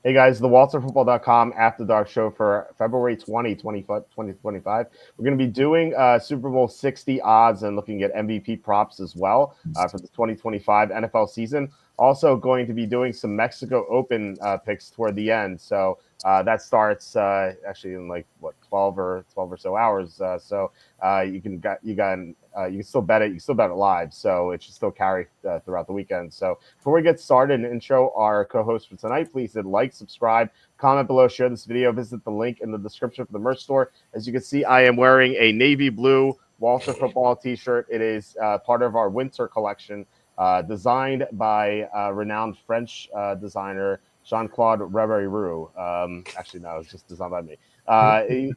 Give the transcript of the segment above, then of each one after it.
Hey guys, the WalterFootball.com After Dark show for February 2025. We're going to be doing Super Bowl 60 odds and looking at MVP props as well for the 2025 NFL season. Also, going to be doing some Mexico Open picks toward the end. So that starts actually in like what 12 or so hours. You can still bet it. You can still bet it live, so it should still carry throughout the weekend. So before we get started and intro our co-host for tonight, please hit like, subscribe, comment below, share this video, visit the link in the description for the merch store. As you can see, I am wearing a navy blue Walter football t-shirt. It is part of our winter collection, designed by renowned French designer Jean-Claude Reverie. Actually, no, it's just designed by me.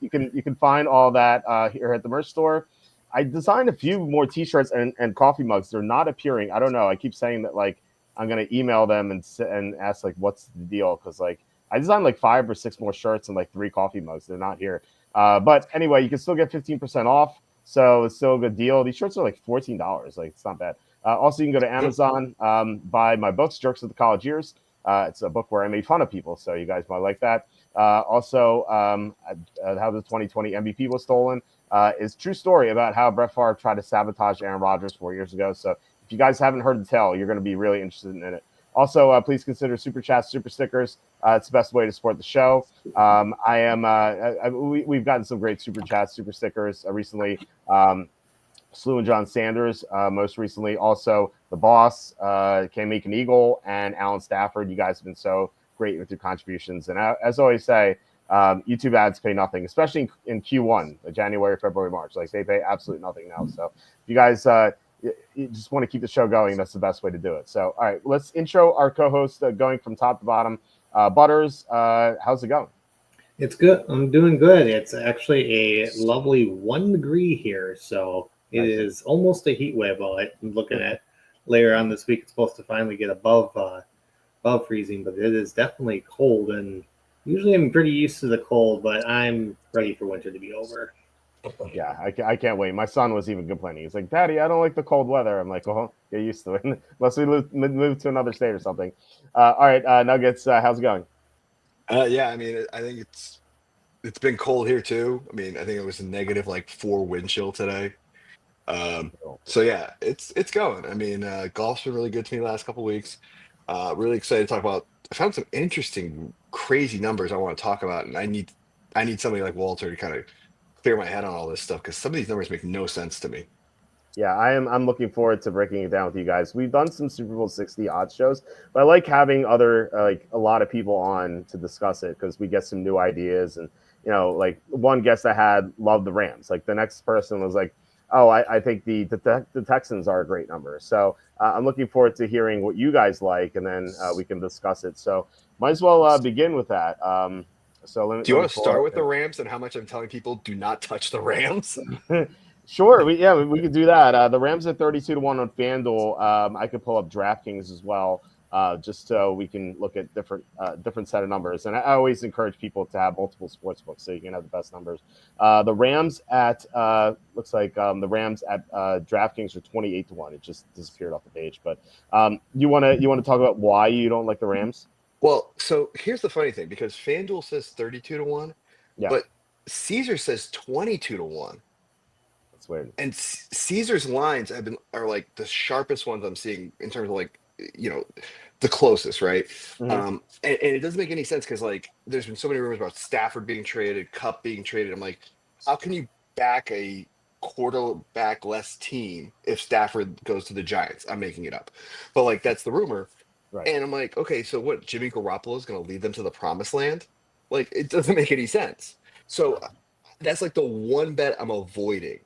You can find all that here at the merch store. I designed a few more T-shirts and coffee mugs. They're not appearing. I don't know. I keep saying that like I'm gonna email them and ask like what's the deal because like I designed like 5 or 6 more shirts and like 3 coffee mugs. They're not here. But anyway, you can still get 15% off. So it's still a good deal. These shirts are like $14. Like it's not bad. Also, you can go to Amazon, buy my books, Jerks of the College Years. It's a book where I made fun of people, so you guys might like that. Also, how the 2020 MVP was stolen is true story about how Brett Favre tried to sabotage Aaron Rodgers 4 years ago. So if you guys haven't heard the tale, you're going to be really interested in it. Also, please consider super chats, super stickers. It's the best way to support the show. We've gotten some great super chats, super stickers recently. Slew and John Sanders, most recently. Also, the boss, Cam Meekin Eagle, and Alan Stafford. You guys have been so great with your contributions. And as I always say, YouTube ads pay nothing, especially in Q1, January, February, March. Like they pay absolutely nothing now. So if you guys you just want to keep the show going, that's the best way to do it. So, all right, let's intro our co-host going from top to bottom. Butters, how's it going? It's good. I'm doing good. It's actually a lovely 1 degree here, so it Nice. is almost a heat wave. Well, I'm looking at later on this week. It's supposed to finally get above freezing, but it is definitely cold. And usually I'm pretty used to the cold, but I'm ready for winter to be over. Yeah, I can't wait. My son was even complaining. He's like, "Daddy, I don't like the cold weather." I'm like, "Oh, get used to it." Unless we move to another state or something. All right, Nuggets, how's it going? Yeah, I mean, I think it's been cold here too. I mean, I think it was a negative like 4 wind chill today. So yeah, it's going. I mean, golf's been really good to me the last couple weeks. Really excited to talk about. I found some interesting, crazy numbers I want to talk about, and I need somebody like Walter to kind of clear my head on all this stuff because some of these numbers make no sense to me. Yeah, I'm looking forward to breaking it down with you guys. We've done some Super Bowl 60 odd shows, but I like having other like a lot of people on to discuss it because we get some new ideas and like one guest I had loved the Rams. Like the next person was like, "Oh, I think the Texans are a great number." So I'm looking forward to hearing what you guys like, and then we can discuss it. So might as well begin with that. So Do you let me want to pull start up with the Rams and how much I'm telling people do not touch the Rams? Sure. We could do that. The Rams at 32-1 on FanDuel. I could pull up DraftKings as well, just so we can look at different set of numbers. And I always encourage people to have multiple sports books so you can have the best numbers. The Rams at looks like the Rams at DraftKings are 28-1. It just disappeared off the page. But you want to talk about why you don't like the Rams? Well, so here's the funny thing because FanDuel says 32 to 1, Yeah, but Caesar says 22 to 1. that's weird. And Caesar's lines are like the sharpest ones I'm seeing in terms of like the closest, right? Hmm. And it doesn't make any sense because like there's been so many rumors about Stafford being traded, Cup being traded. I'm like, how can you back a quarterback less team if Stafford goes to the Giants? I'm making it up, but like that's the rumor. Right. And I'm like, okay, so what? Jimmy Garoppolo is going to lead them to the promised land? Like, it doesn't make any sense. So that's like the one bet I'm avoiding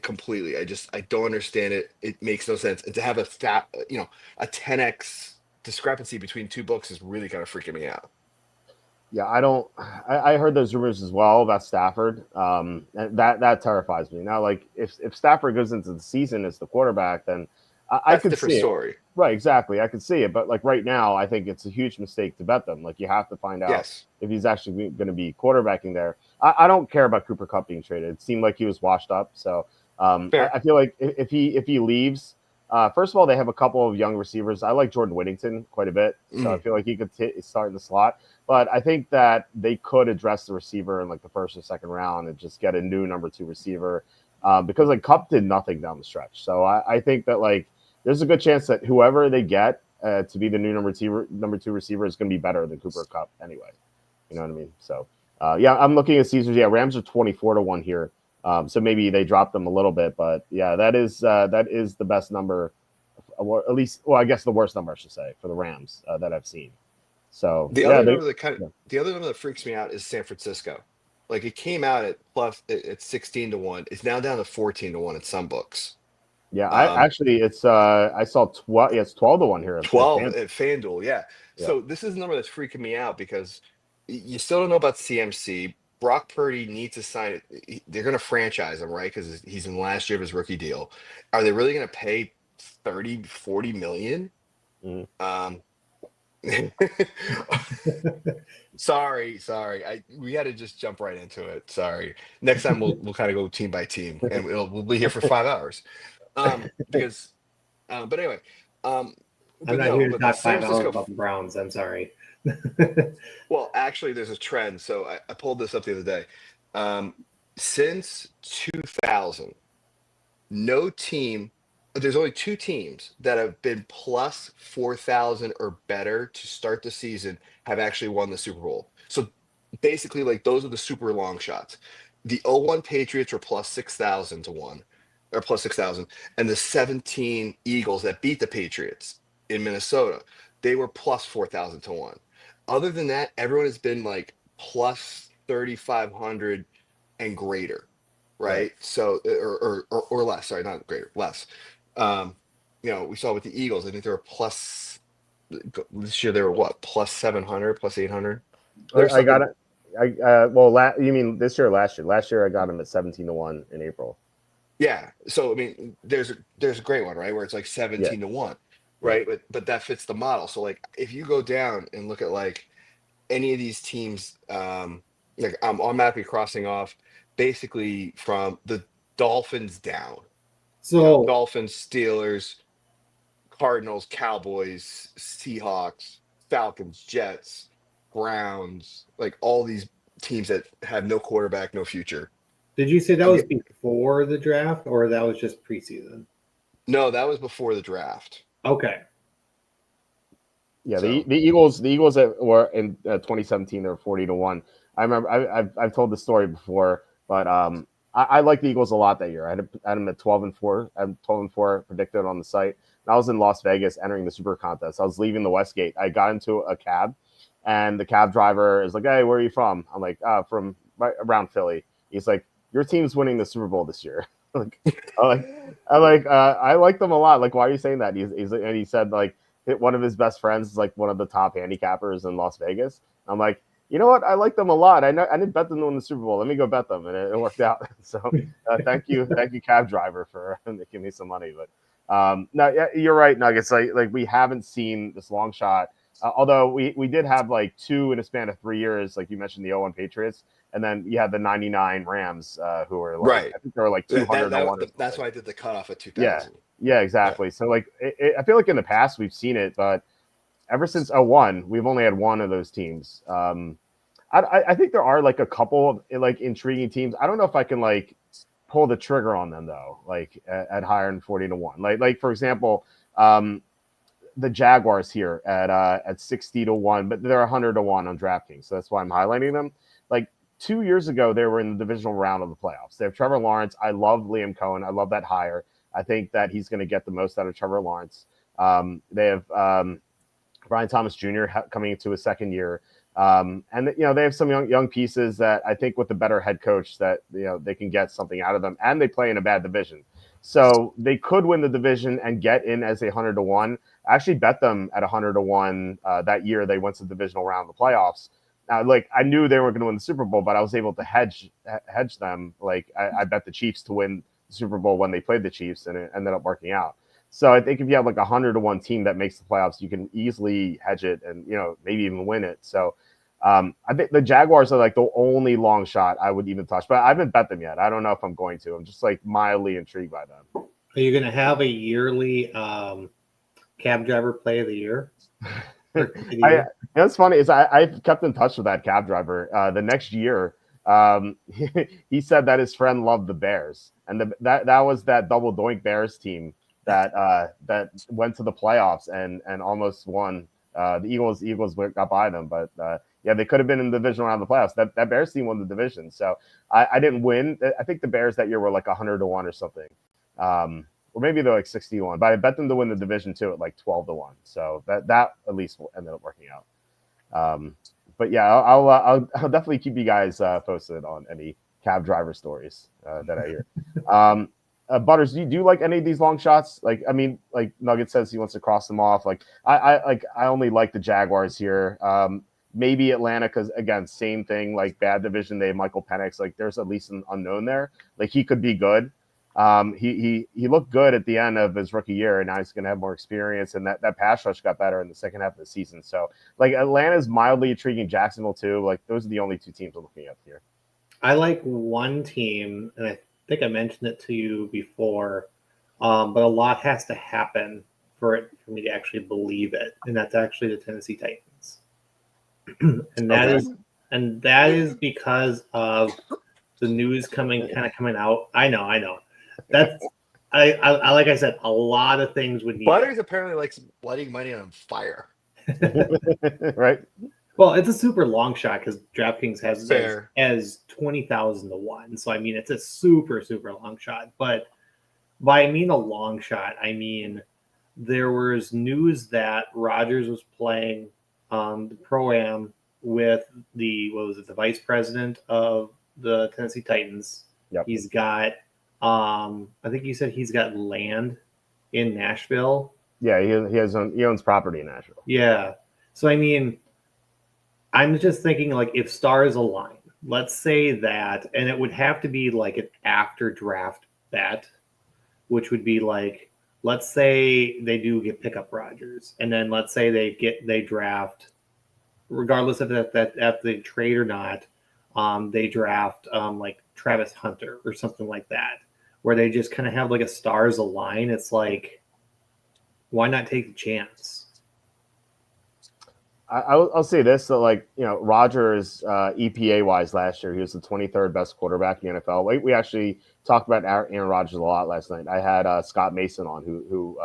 completely. I don't understand it. It makes no sense. And to have a 10x discrepancy between two books is really kind of freaking me out. Yeah, I don't. I heard those rumors as well about Stafford. And that terrifies me. Now, like if Stafford goes into the season as the quarterback, then I That's a could different see it. story. Right, exactly. I could see it. But like right now, I think it's a huge mistake to bet them. Like you have to find out Yes, if he's actually going to be quarterbacking there. I don't care about Cooper Cup being traded. It seemed like he was washed up. So I fair. feel like if he leaves. First of all, they have a couple of young receivers. I like Jordan Whittington quite a bit, so I feel like he could start in the slot. But I think that they could address the receiver in like the first or second round and just get a new number 2 receiver because like Cup did nothing down the stretch. So I think that like there's a good chance that whoever they get to be the new number 2 receiver is going to be better than Cooper Cup anyway. You know what I mean? So yeah, I'm looking at Caesars. Yeah, Rams are 24-1 here. So maybe they dropped them a little bit, but yeah, that is the best number, or at least, well, I guess the worst number I should say for the Rams that I've seen. So The other number that freaks me out is San Francisco. Like it came out at 16-1. It's now down to 14-1 at some books. Yeah, I actually I saw 12. Yeah, it's 12-1 here. 12 at FanDuel. Yeah. So this is the number that's freaking me out because you still don't know about CMC. Brock Purdy needs to sign it. They're going to franchise him, right? Because he's in the last year of his rookie deal. Are they really going to pay 30, 40 million? Sorry. We had to just jump right into it. Sorry. Next time we'll kind of go team by team, and we'll be here for 5 hours. Because, but anyway, I'm not here to talk 5 hours about the Browns. I'm sorry. Well, actually, there's a trend. So I pulled this up the other day. Since 2000, there's only 2 teams that have been plus 4,000 or better to start the season have actually won the Super Bowl. So basically, like those are the super long shots. The 01 Patriots were plus 6,000 to 1, or plus 6,000, and the 17 Eagles that beat the Patriots in Minnesota, they were plus 4,000 to 1. Other than that, everyone has been like plus 3,500 and greater, right? So or less. Sorry, not greater, less. We saw with the Eagles. I think they were plus this year. They were what, plus 700, plus 800. I got it. You mean this year or last year? Last year I got them at 17-1 in April. Yeah. So I mean, there's a great one, right, where it's like 17-1. Right. But that fits the model. So like if you go down and look at like any of these teams, like I'm automatically crossing off basically from the Dolphins down. So Dolphins, Steelers, Cardinals, Cowboys, Seahawks, Falcons, Jets, Browns, like all these teams that have no quarterback, no future. Did you say that was before the draft or that was just preseason? No, that was before the draft. Okay. Yeah, so. the Eagles that were in 2017, they were 40-1. I remember I've told the story before, but I like the Eagles a lot that year. I had them at 12-4. I had 12-4 predicted on the site. And I was in Las Vegas entering the Super Contest. I was leaving the Westgate. I got into a cab, and the cab driver is like, "Hey, where are you from?" I'm like, "From right around Philly." He's like, "Your team's winning the Super Bowl this year." I like them a lot. Like, why are you saying that? And he said like one of his best friends is like one of the top handicappers in Las Vegas. I'm like, you know what? I like them a lot. I didn't bet them to win the Super Bowl. Let me go bet them, and it worked out. So thank you, cab driver, for making me some money. But no, yeah, you're right, Nuggets. Like we haven't seen this long shot. Although we did have like 2 in a span of 3 years, like you mentioned, the 01 Patriots, and then you had the 99 Rams, who were like, right. I think they were like 200. That's why I did the cutoff at 2000. Yeah, exactly. Yeah. So like, I feel like in the past we've seen it, but ever since 01, we've only had one of those teams. I think there are like a couple of like intriguing teams. I don't know if I can like pull the trigger on them though, like at higher than 40-1. Like for example, the Jaguars here at 60-1, but they're 100-1 on DraftKings, so that's why I'm highlighting them. Like 2 years ago, they were in the divisional round of the playoffs. They have Trevor Lawrence. I love Liam Cohen. I love that hire. I think that he's going to get the most out of Trevor Lawrence. They have Brian Thomas Jr. coming into his second year. And they have some young pieces that I think with the better head coach that they can get something out of them, and they play in a bad division, so they could win the division and get in as 100-1. I actually bet them at 100-1 that year they went to the divisional round of the playoffs. Now, like I knew they were going to win the Super Bowl, but I was able to hedge them. Like I bet the Chiefs to win the Super Bowl when they played the Chiefs, and it ended up working out. So I think if you have like 100-1 team that makes the playoffs, you can easily hedge it and maybe even win it. So I think the Jaguars are like the only long shot I would even touch, but I haven't bet them yet. I don't know if I'm going to. I'm just like mildly intrigued by them. Are you going to have a yearly cab driver play of the year? It's funny is I've kept in touch with that cab driver. The next year, he said that his friend loved the Bears, and that was that double doink Bears team that went to the playoffs and almost won. The Eagles got by them, but yeah, they could have been in the division round of the playoffs. That Bears team won the division, so I didn't win. I think the Bears that year were like 100-1 or something. Or maybe they're like 61, but I bet them to win the division too at like 12-1. So that at least ended up working out. But yeah, I'll definitely keep you guys posted on any cab driver stories that I hear. Butters, do you like any of these long shots? Like, I mean, like Nugget says he wants to cross them off. Like, I only like the Jaguars here. Maybe Atlanta because again, same thing. Like bad division, they have Michael Penix. Like, there's at least an unknown there. Like he could be good. He looked good at the end of his rookie year, and now he's going to have more experience. And that pass rush got better in the second half of the season. So, like Atlanta's mildly intriguing. Jacksonville too. Like those are the only two teams I'm looking at here. I like one team, and I think I mentioned it to you before, but a lot has to happen for me to actually believe it, and that's actually the Tennessee Titans. and that is because of the news coming out. I know. That's I like I said, a lot of things would need. Butters apparently likes lighting money on fire. Right. Well, it's a super long shot because DraftKings has Fair. as 20,000 to 1. So I mean, it's a super long shot. But by I mean a long shot, I mean there was news that Rodgers was playing the Pro-Am with the vice president of the Tennessee Titans. Yep. He's got I think you said he's got land in Nashville. Yeah, he owns property in Nashville. Yeah. So I mean, I'm just thinking like if stars align, let's say that, and it would have to be like an after draft bet, which would be like, let's say they do pick up Rodgers, and then let's say they draft, regardless of that they trade or not, they draft like Travis Hunter or something like that, where they just kind of have like a stars align. It's like, why not take the chance? I'll say this: so like Rodgers EPA wise last year, he was the 23rd best quarterback in the NFL. We actually talked about Aaron Rodgers a lot last night. I had Scott Mason on, who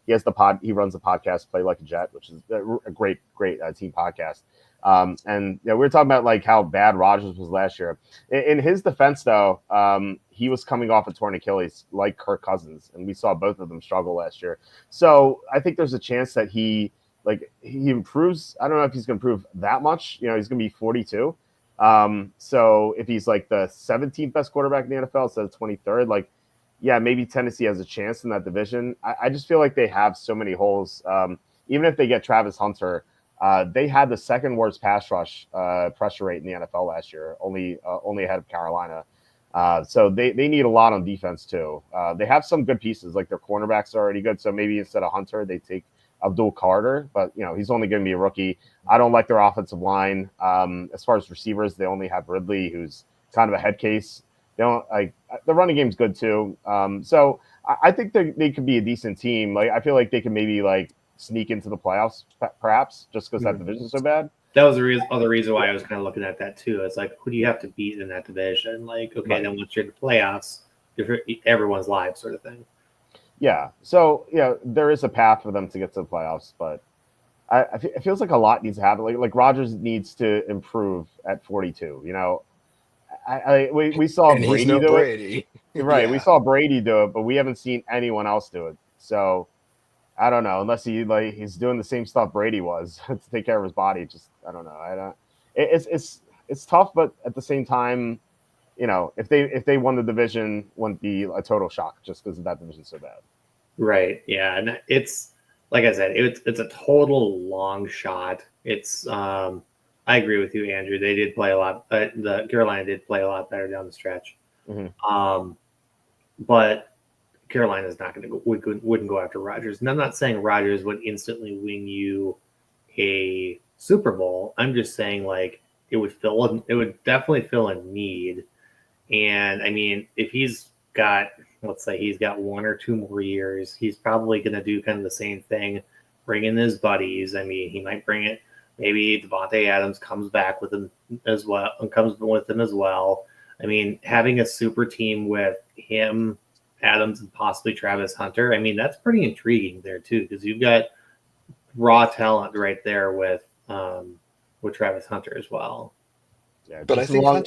he has he runs the podcast Play Like a Jet, which is a great team podcast. And we were talking about like how bad Rodgers was last year. In his defense, though, he was coming off a torn Achilles like Kirk Cousins, and we saw both of them struggle last year. So I think there's a chance that he improves. I don't know if he's going to improve that much. He's going to be 42. So if he's like the 17th best quarterback in the NFL instead of 23rd, like, yeah, maybe Tennessee has a chance in that division. I just feel like they have so many holes. Even if they get Travis Hunter, they had the second worst pass rush pressure rate in the NFL last year, only ahead of Carolina. So they need a lot on defense too. They have some good pieces, like their cornerbacks are already good. So maybe instead of Hunter, they take Abdul Carter, but he's only going to be a rookie. I don't like their offensive line. As far as receivers, they only have Ridley, who's kind of a head case. They don't like the running game's good too. So I think they could be a decent team. Like I feel like they can maybe like sneak into the playoffs, perhaps, just because that division's so bad. That was the other reason why I was kind of looking at that too. It's like, who do you have to beat in that division? Like, okay, right. Then once you're in the playoffs, everyone's live, sort of thing. Yeah. So, there is a path for them to get to the playoffs, but it feels like a lot needs to happen. Like Rodgers needs to improve at 42. We saw and Brady do Brady. it. Right. Yeah. We saw Brady do it, but we haven't seen anyone else do it. So I don't know, unless he's doing the same stuff Brady was to take care of his body. Just I don't know. It's tough, but at the same time, if they won the division, wouldn't be a total shock just because that division's so bad. Right. Yeah, and it's like I said, it's a total long shot. It's I agree with you, Andrew. They did play a lot. The Carolina did play a lot better down the stretch. Mm-hmm. But Carolina's not going to wouldn't go after Rodgers. And I'm not saying Rodgers would instantly win you a Super Bowl. I'm just saying like it would definitely fill a need. And I mean, if he's got let's say he's got 1 or 2 more years, he's probably going to do kind of the same thing, bring in his buddies. I mean, he might bring it. Maybe Devontae Adams comes back with him as well, and comes with him as well. I mean, having a super team with him, Adams, and possibly Travis Hunter, I mean, that's pretty intriguing there too, because you've got raw talent right there with Travis Hunter as well. Yeah, But I just think along.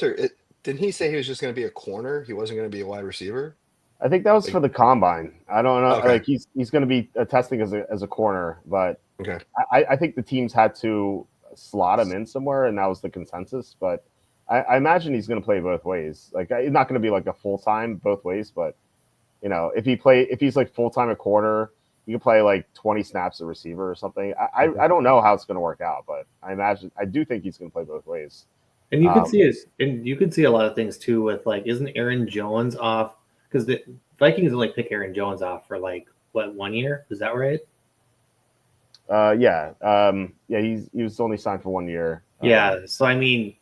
didn't he say he was just going to be a corner? He wasn't going to be a wide receiver? I think that was for Like, the combine. I don't know. okay. Like he's going to be testing as a corner, but Okay. I think the teams had to slot him in somewhere, and that was the consensus. But I imagine he's going to play both ways. Like he's not going to be like a full time both ways, but if he's like full time a corner, he can play like 20 snaps a receiver or something. I don't know how it's going to work out, but I do think he's going to play both ways. And you can see it, and you can see a lot of things too with like, isn't Aaron Jones off? Because the Vikings only pick Aaron Jones off for like what, 1 year? Is that right? Yeah. He was only signed for 1 year. Yeah. So I mean,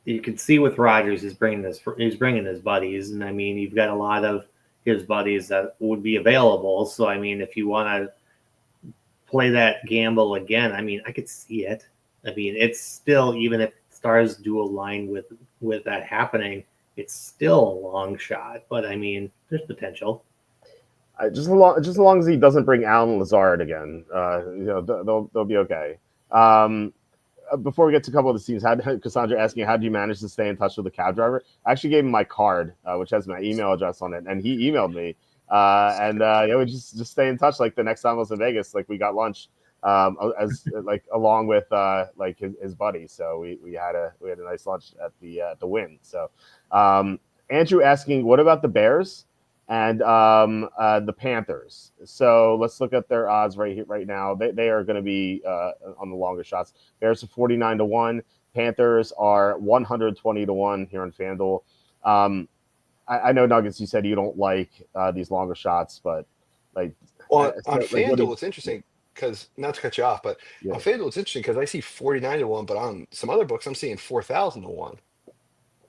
you can see with Rodgers, he's bringing his buddies, and I mean, you've got a lot of his buddies that would be available. So I mean, if you want to play that gamble again, I mean, I could see it. I mean, it's still, even if stars do align with that happening, it's still a long shot. But I mean, there's potential. Just as long as he doesn't bring Alan Lazard again, they'll be okay. Before we get to a couple of the teams, Cassandra asking, how do you manage to stay in touch with the cab driver? I actually gave him my card, which has my email address on it, and he emailed me. We just stay in touch. Like the next time I was in Vegas, like we got lunch, along with like his buddy. So we had a nice lunch at the Wynn. So Andrew asking, what about the Bears and the Panthers? So let's look at their odds right now. They are going to be on the longer shots. Bears are 49-1. Panthers are 120-1 here on FanDuel. I know, Nuggets, you said you don't like these longer shots, but like, on like FanDuel, it's interesting because, not to cut you off, but yeah. on FanDuel, it's interesting because I see 49-1, but on some other books, I'm seeing 4,000-1.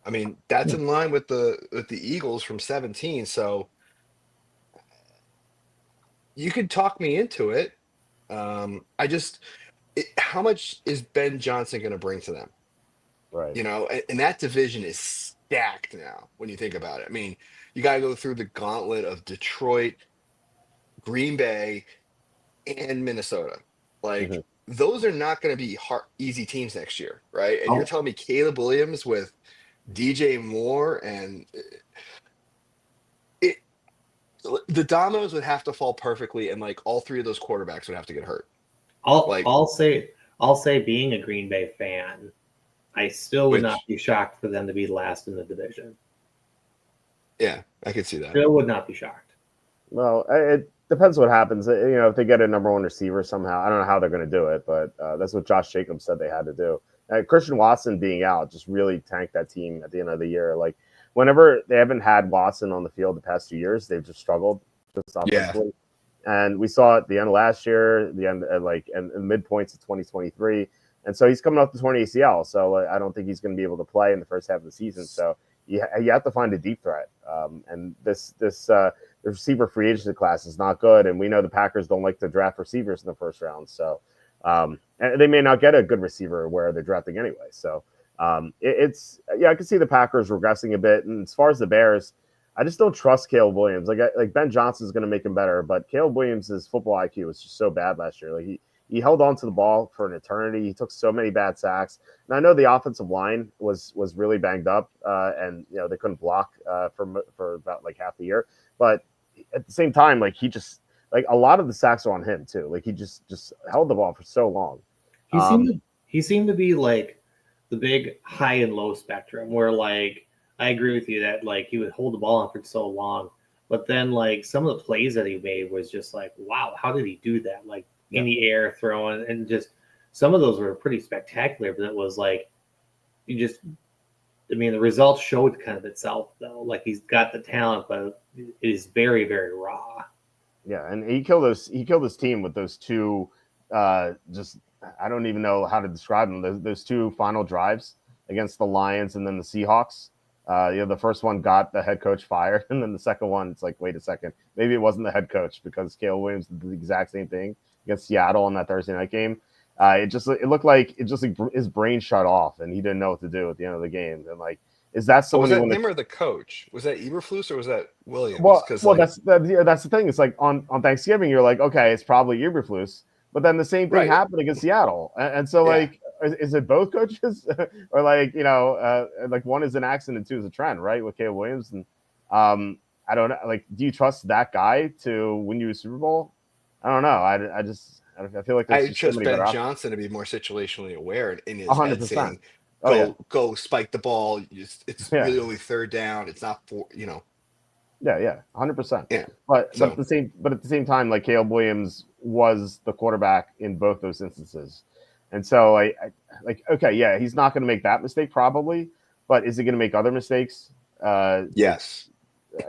I mean, that's in line with the Eagles from 17. So you could talk me into it. How much is Ben Johnson going to bring to them? Right. And that division is stacked now when you think about it. I mean, you got to go through the gauntlet of Detroit, Green Bay, and Minnesota. Like, those are not going to be easy teams next year, right? And you're telling me Caleb Williams with DJ Moore, and the dominoes would have to fall perfectly, and like all three of those quarterbacks would have to get hurt. I'll say, being a Green Bay fan, I still would not be shocked for them to be last in the division. Yeah, I could see that. Still would not be shocked. Well, it depends what happens. If they get a number one receiver somehow, I don't know how they're going to do it, but that's what Josh Jacobs said they had to do. Christian Watson being out just really tanked that team at the end of the year. Like, whenever they haven't had Watson on the field the past 2 years, they've just struggled just offensively. Yeah. And we saw it at the end of last year, the end and midpoints of 2023. And so he's coming off the torn ACL. So I don't think he's going to be able to play in the first half of the season. So you have to find a deep threat. And the receiver free agency class is not good. And we know the Packers don't like to draft receivers in the first round. So and they may not get a good receiver where they're drafting anyway. So I can see the Packers regressing a bit. And as far as the Bears, I just don't trust Caleb Williams. Like Ben Johnson is going to make him better, but Caleb Williams' football IQ was just so bad last year. Like he held on to the ball for an eternity. He took so many bad sacks. And I know the offensive line was really banged up, and they couldn't block for about like half the year. But at the same time, like he just like a lot of the sacks are on him too. Like he just held the ball for so long. He seemed to be like the big high and low spectrum, where like I agree with you that like he would hold the ball on for so long, but then like some of the plays that he made was just like, wow, how did he do that? Like in the air throwing, and just some of those were pretty spectacular, but it was like the results showed kind of itself though. Like he's got the talent, but it is very, very raw. Yeah, and he killed his team with those two I don't even know how to describe them. Those two final drives against the Lions and then the Seahawks. The first one got the head coach fired, and then the second one, it's like, wait a second, maybe it wasn't the head coach because Caleb Williams did the exact same thing against Seattle in that Thursday night game. It looked like his brain shut off, and he didn't know what to do at the end of the game. And like, is that Oh, was someone you that want him to? or the coach? Was that Eberflus or was that Williams? Well, Because well, like, that's the thing. It's like on Thanksgiving, you're like, okay, it's probably Eberflus, but then the same thing right, happened against Seattle, and so yeah. like, is it both coaches, or like one is an accident and two is a trend, right? With Caleb Williams, and I don't know, like, do you trust that guy to win you a Super Bowl? I don't know. I feel like there's I just so trust many Ben better options. Johnson to be more situationally aware and in his head 100%. saying, Oh yeah, go spike the ball. It's yeah. really only third down. It's not for, Yeah, 100%. yeah. But So at the same time, like Caleb Williams was the quarterback in both those instances, and so like okay, yeah, he's not going to make that mistake probably, but is he going to make other mistakes? yes.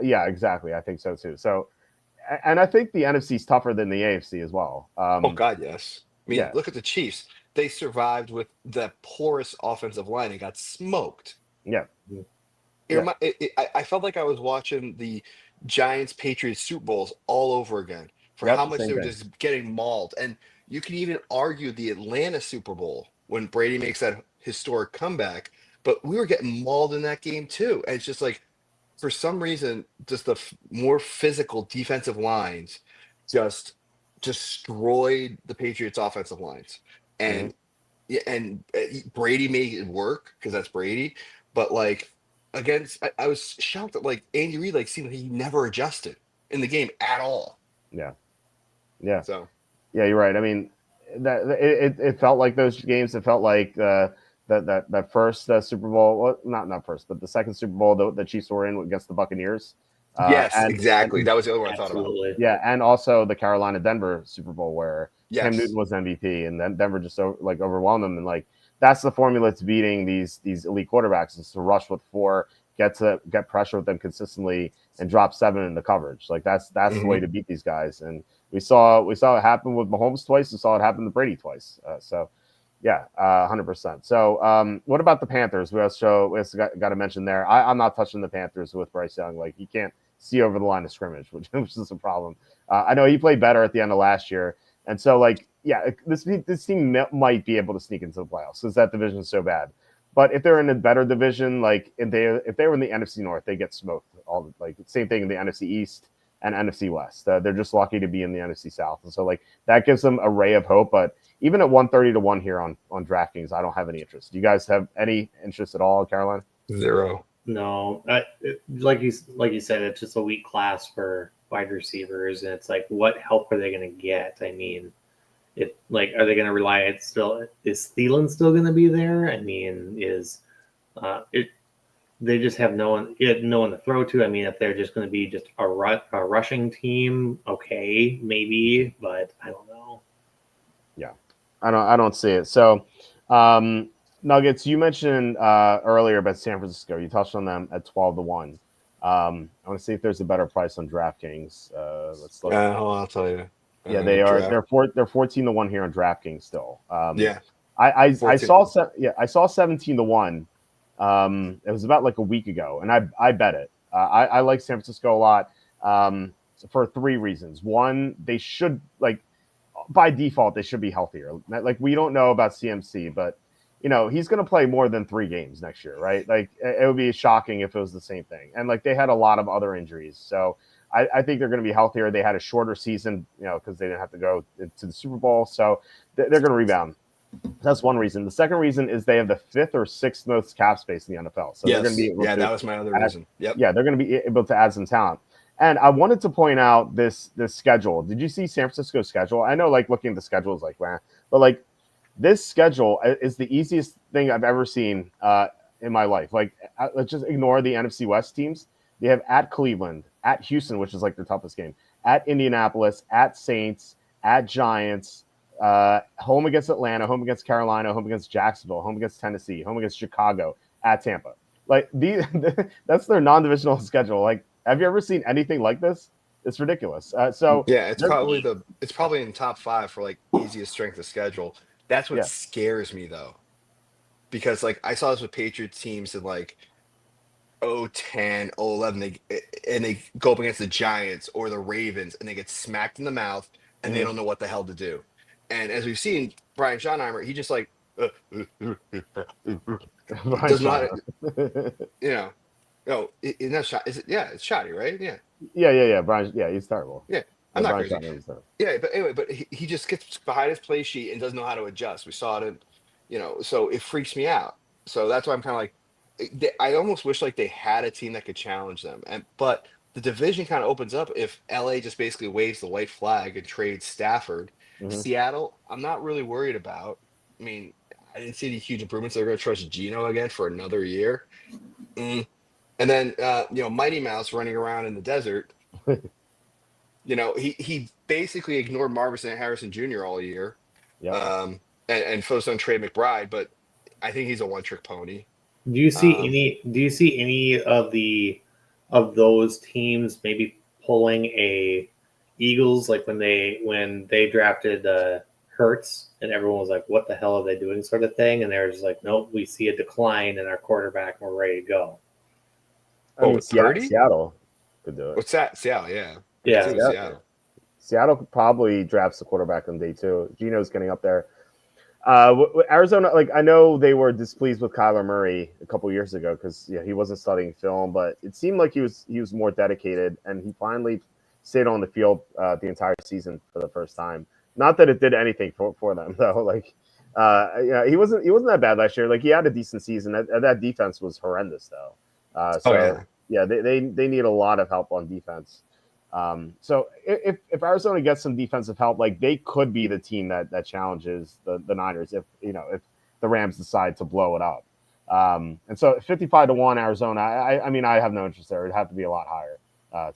Yeah, exactly. I think so too. So, and I think the NFC is tougher than the AFC as well. Oh God, yes. I mean, Yeah, look at the Chiefs. They survived with the poorest offensive line and got smoked. yeah, It, yeah. I felt like I was watching the Giants Patriots Super Bowls all over again for how Yep, much same they were thing. just getting mauled. And you can even argue the Atlanta Super Bowl when Brady makes that historic comeback, but we were getting mauled in that game too. And it's just like, for some reason, just the more physical defensive lines just destroyed the Patriots offensive lines. Hmm. And yeah, and Brady made it work because that's Brady. But like against, I was shocked that like Andy Reid like seemed like he never adjusted in the game at all. Yeah, yeah. So Yeah, you're right. I mean, it felt like those games. It felt like that first Super Bowl, well, not first, but the second Super Bowl the Chiefs were in against the Buccaneers, yes, and exactly. That was the other one I thought about. Absolutely. yeah, and also the Carolina Denver Super Bowl where Cam Newton Yes. was MVP, and then Denver just like overwhelmed them, and like that's the formula to beating these elite quarterbacks is to rush with four, get pressure with them consistently, and drop seven in the coverage. Like that's the way Hmm. to beat these guys, and we saw it happen with Mahomes twice. We saw it happen to Brady twice. So yeah, 100%. So what about the Panthers? We also got to mention there. I'm not touching the Panthers with Bryce Young. Like he can't see over the line of scrimmage, which is a problem. I know he played better at the end of last year, and so like yeah, this team might be able to sneak into the playoffs because that division is so bad. But if they're in a better division, like if they were in the NFC North, they get smoked. Like same thing in the NFC East and NFC West. They're just lucky to be in the NFC South, and so like that gives them a ray of hope. But even at 130 to 1 here on DraftKings, I don't have any interest. Do you guys have any interest at all, Caroline? Zero. No, like you said, it's just a weak class for wide receivers, and it's like, what help are they going to get? I mean, are they going to rely? It's still is Thielen still going to be there? I mean, it? They just have no one to throw to. I mean, if they're just going to be just a rushing team, okay, maybe, but I don't know. Yeah, I don't see it. So, Nuggets, you mentioned earlier about San Francisco. You touched on them at 12 to 1. I want to see if there's a better price on DraftKings. Let's look. Hold on, I'll tell you. Yeah, they are. Draft. They're 14 to 1 here on DraftKings still. Yeah. I 14. saw 17 to 1. It was about like a week ago, and I bet it. I like San Francisco a lot for three reasons. One, they should like by default they should be healthier. Like we don't know about CMC, but he's going to play more than 3 games next year, right? Like it would be shocking if it was the same thing. And like they had a lot of other injuries, so I think they're going to be healthier. They had a shorter season, because they didn't have to go to the Super Bowl, so they're going to rebound. That's one reason. The second reason is they have the 5th or 6th most cap space in the NFL. So they're going to be able to, that was my other reason. Yep. Yeah, they're going to be able to add some talent. And I wanted to point out this schedule. Did you see San Francisco's schedule? I know, like looking at the schedule is like, man, but like this schedule is the easiest thing I've ever seen in my life. Like, let's just ignore the NFC West teams. They have at Cleveland, at Houston, which is like their toughest game, at Indianapolis, at Saints, at Giants, home against Atlanta, home against Carolina, home against Jacksonville, home against Tennessee, home against Chicago, at Tampa. Like that's their non-divisional schedule. Like, have you ever seen anything like this? It's ridiculous. So yeah, it's probably in top 5 for like easiest strength of schedule. That's what scares me though, because like I saw this with Patriots teams and like 0-10, 0-11, and they go up against the Giants or the Ravens, and they get smacked in the mouth, and they don't know what the hell to do. And as we've seen, Brian Schottenheimer, he just like does not, isn't that shot? Is it? Yeah, it's Shotty, right? Yeah. Yeah. Brian, yeah, he's terrible. Yeah, I'm not Brian crazy. Schottenheimer's terrible. Yeah, but anyway, but he just gets behind his play sheet and doesn't know how to adjust. We saw it in, so it freaks me out. So that's why I'm kind of like, I almost wish like they had a team that could challenge them. But the division kind of opens up if LA just basically waves the white flag and trades Stafford. Mhm. Seattle, I'm not really worried about. I mean, I didn't see any huge improvements. They're going to trust Geno again for another year. And then, Mighty Mouse running around in the desert. He basically ignored Marvin Harrison Jr. all year, and focused on Trey McBride. But I think he's a one-trick pony. Do you see any of those teams maybe pulling a Eagles, like when they drafted Hurts and everyone was like, "What the hell are they doing?" sort of thing, and they're just like, "Nope, we see a decline in our quarterback, and we're ready to go." I mean, Seattle could do it. What's that? Seattle, yeah. Seattle probably drafts the quarterback on day 2. Geno's getting up there. Arizona, like I know they were displeased with Kyler Murray a couple years ago because he wasn't studying film, but it seemed like he was more dedicated, and he finally stayed on the field the entire season for the first time. Not that it did anything for them though. Like, he wasn't that bad last year. Like he had a decent season. That defense was horrendous though. They need a lot of help on defense. So if Arizona gets some defensive help, like they could be the team that challenges the Niners if the Rams decide to blow it up. And so 55-1 Arizona, I mean, I have no interest there. It'd have to be a lot higher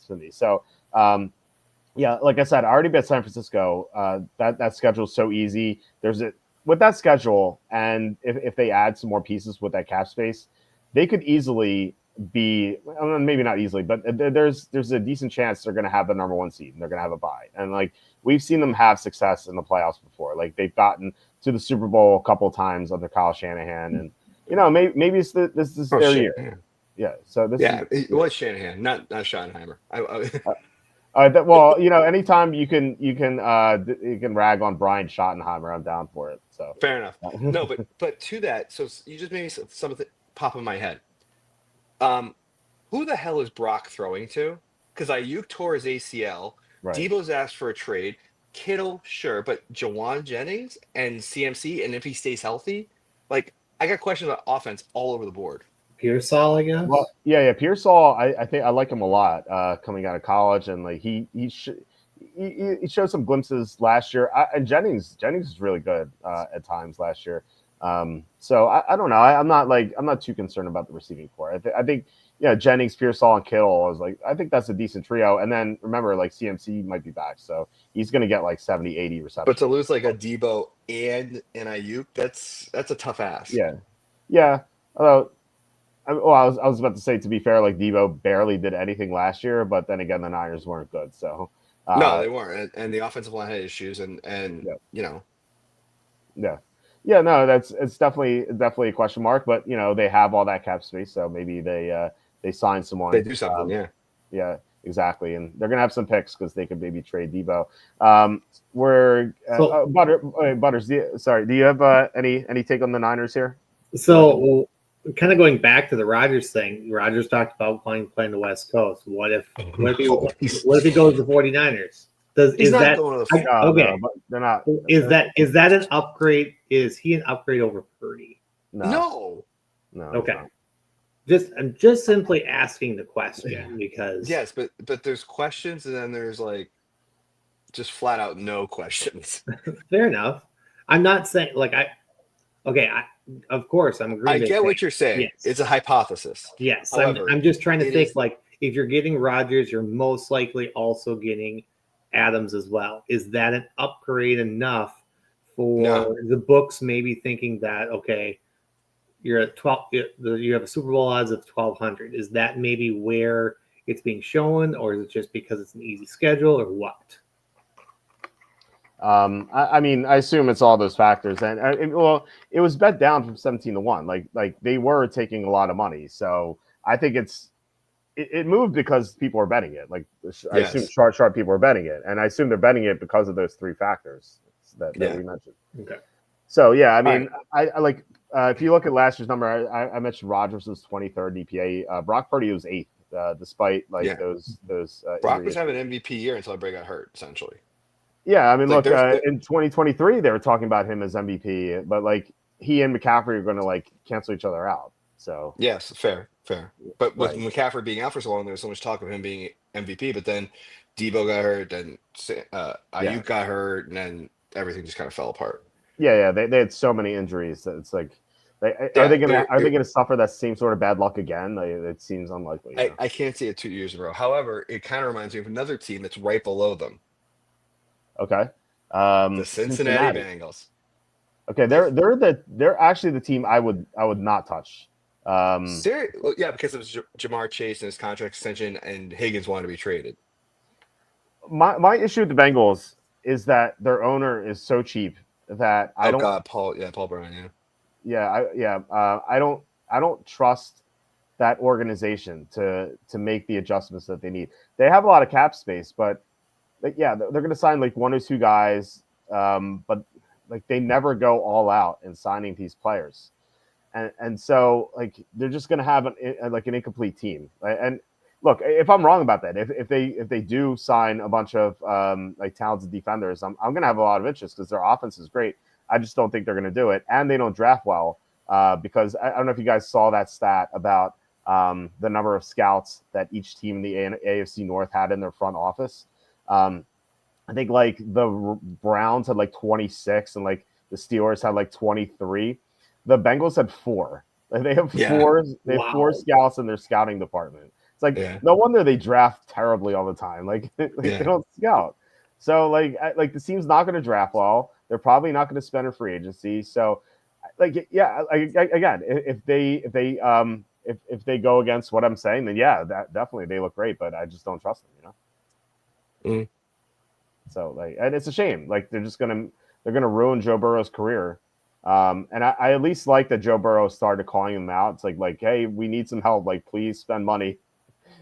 to me. So like I said, I already bet San Francisco. That schedule is so easy. With that schedule, and if they add some more pieces with that cap space, they could easily be, maybe not easily, but there's a decent chance they're going to have the number 1 seed and they're going to have a bye. And like we've seen them have success in the playoffs before. Like they've gotten to the Super Bowl a couple of times under Kyle Shanahan, and maybe this is their year. Yeah. So it was Shanahan, not Schottenheimer. Well, anytime you can rag on Brian Schottenheimer, I'm down for it. So fair enough. No, but to that, so you just made me something pop in my head. Who the hell is Brock throwing to? Because Ayuk tore his ACL. Right. Debo's asked for a trade. Kittle, sure, but Jawan Jennings and CMC, and if he stays healthy, like I got questions about offense all over the board. Pearsall, I guess. Well, yeah, Pearsall. I think I like him a lot coming out of college, and like he showed some glimpses last year. And Jennings is really good at times last year. So I don't know. I'm not too concerned about the receiving core. I think Jennings, Pearsall, and Kittle I think that's a decent trio. And then remember, like CMC might be back, so he's going to get like 70, 80 receptions. But to lose like a Debo and an Ayuk, that's a tough ask. Yeah. Although, I was about to say, to be fair, like Debo barely did anything last year, but then again, the Niners weren't good. So no, they weren't, and the offensive line had issues, and Yeah, no, it's definitely a question mark, but they have all that cap space, so maybe they sign someone. They do something, yeah, exactly, and they're gonna have some picks because they could maybe trade Debo. Butters, do you have any take on the Niners here? So, kind of going back to the Rodgers thing, Rodgers talked about playing the West Coast. What if he goes to the 49ers? He's not going to the okay? No, but they're not. Is that an upgrade? Is he an upgrade over Purdy? No. Okay. I'm just simply asking the question because yes, but there's questions, and then there's like just flat out no questions. Fair enough. I'm not saying of course I'm agreeing. I get what you're saying. Yes. It's a hypothesis. Yes. However, I'm just trying to think like if you're getting Rodgers, you're most likely also getting Adams as well. Is that an upgrade enough for the books maybe thinking that you're at 12, you have a Super Bowl odds of 1,200? Is that maybe where it's being shown, or is it just because it's an easy schedule, or what? I mean, I assume it's all those factors, and it was bet down from 17-1. Like they were taking a lot of money, so I think it moved because people are betting it. Like I assume Yes. sharp people are betting it, and I assume they're betting it because of those three factors that Yeah. we mentioned. Okay. So yeah, I All mean, I like if you look at last year's number, I mentioned Rodgers was 23rd DPA. Brock Purdy was 8th, despite like Yeah. those Brock injury was having issues. an MVP year until Bray got hurt, essentially. Yeah, I mean, Like look, there's in 2023 they were talking about him as MVP, but like he and McCaffrey are going to like cancel each other out. So yes, fair. But with right, McCaffrey being out for so long, there was so much talk of him being MVP. But then Debo got hurt, then yeah, Ayuk got hurt, and then everything just kind of fell apart. yeah. They had so many injuries that it's like, Yeah, are they gonna suffer that same sort of bad luck again? Like, it seems unlikely. I can't see it 2 years in a row. However, it kind of reminds me of another team that's right below them, Okay, the Cincinnati Cincinnati. Bengals. Okay, they're actually the team I would not touch. Well, yeah, because it was Jamar Chase and his contract extension, and Higgins wanted to be traded. My issue with the Bengals is that their owner is so cheap that I Oh don't. God, Paul Brown, I don't trust that organization to make the adjustments that they need. They have a lot of cap space, but yeah, they're going to sign like one or two guys, but like they never go all out in signing these players, and so like they're just going to have an incomplete team. And look, if I'm wrong about that, if they do sign a bunch of like talented defenders, I'm going to have a lot of interest because their offense is great. I just don't think they're going to do it, and they don't draft well because I don't know if you guys saw that stat about the number of scouts that each team in the AFC North had in their front office. I think like the Browns had like 26 and like the Steelers had like 23. The Bengals had 4. Like, they have yeah, four Wow. scouts in their scouting department. It's like yeah, no wonder they draft terribly all the time. Like, like they yeah. don't scout. So like the team's not going to draft well. They're probably not going to spend a free agency. So like yeah, again, if they go against what I'm saying, then yeah, that definitely they look great. But I just don't trust them. Mm. So like, and it's a shame. Like they're gonna ruin Joe Burrow's career. And I at least like that Joe Burrow started calling him out. It's like, hey, we need some help. Like, please spend money.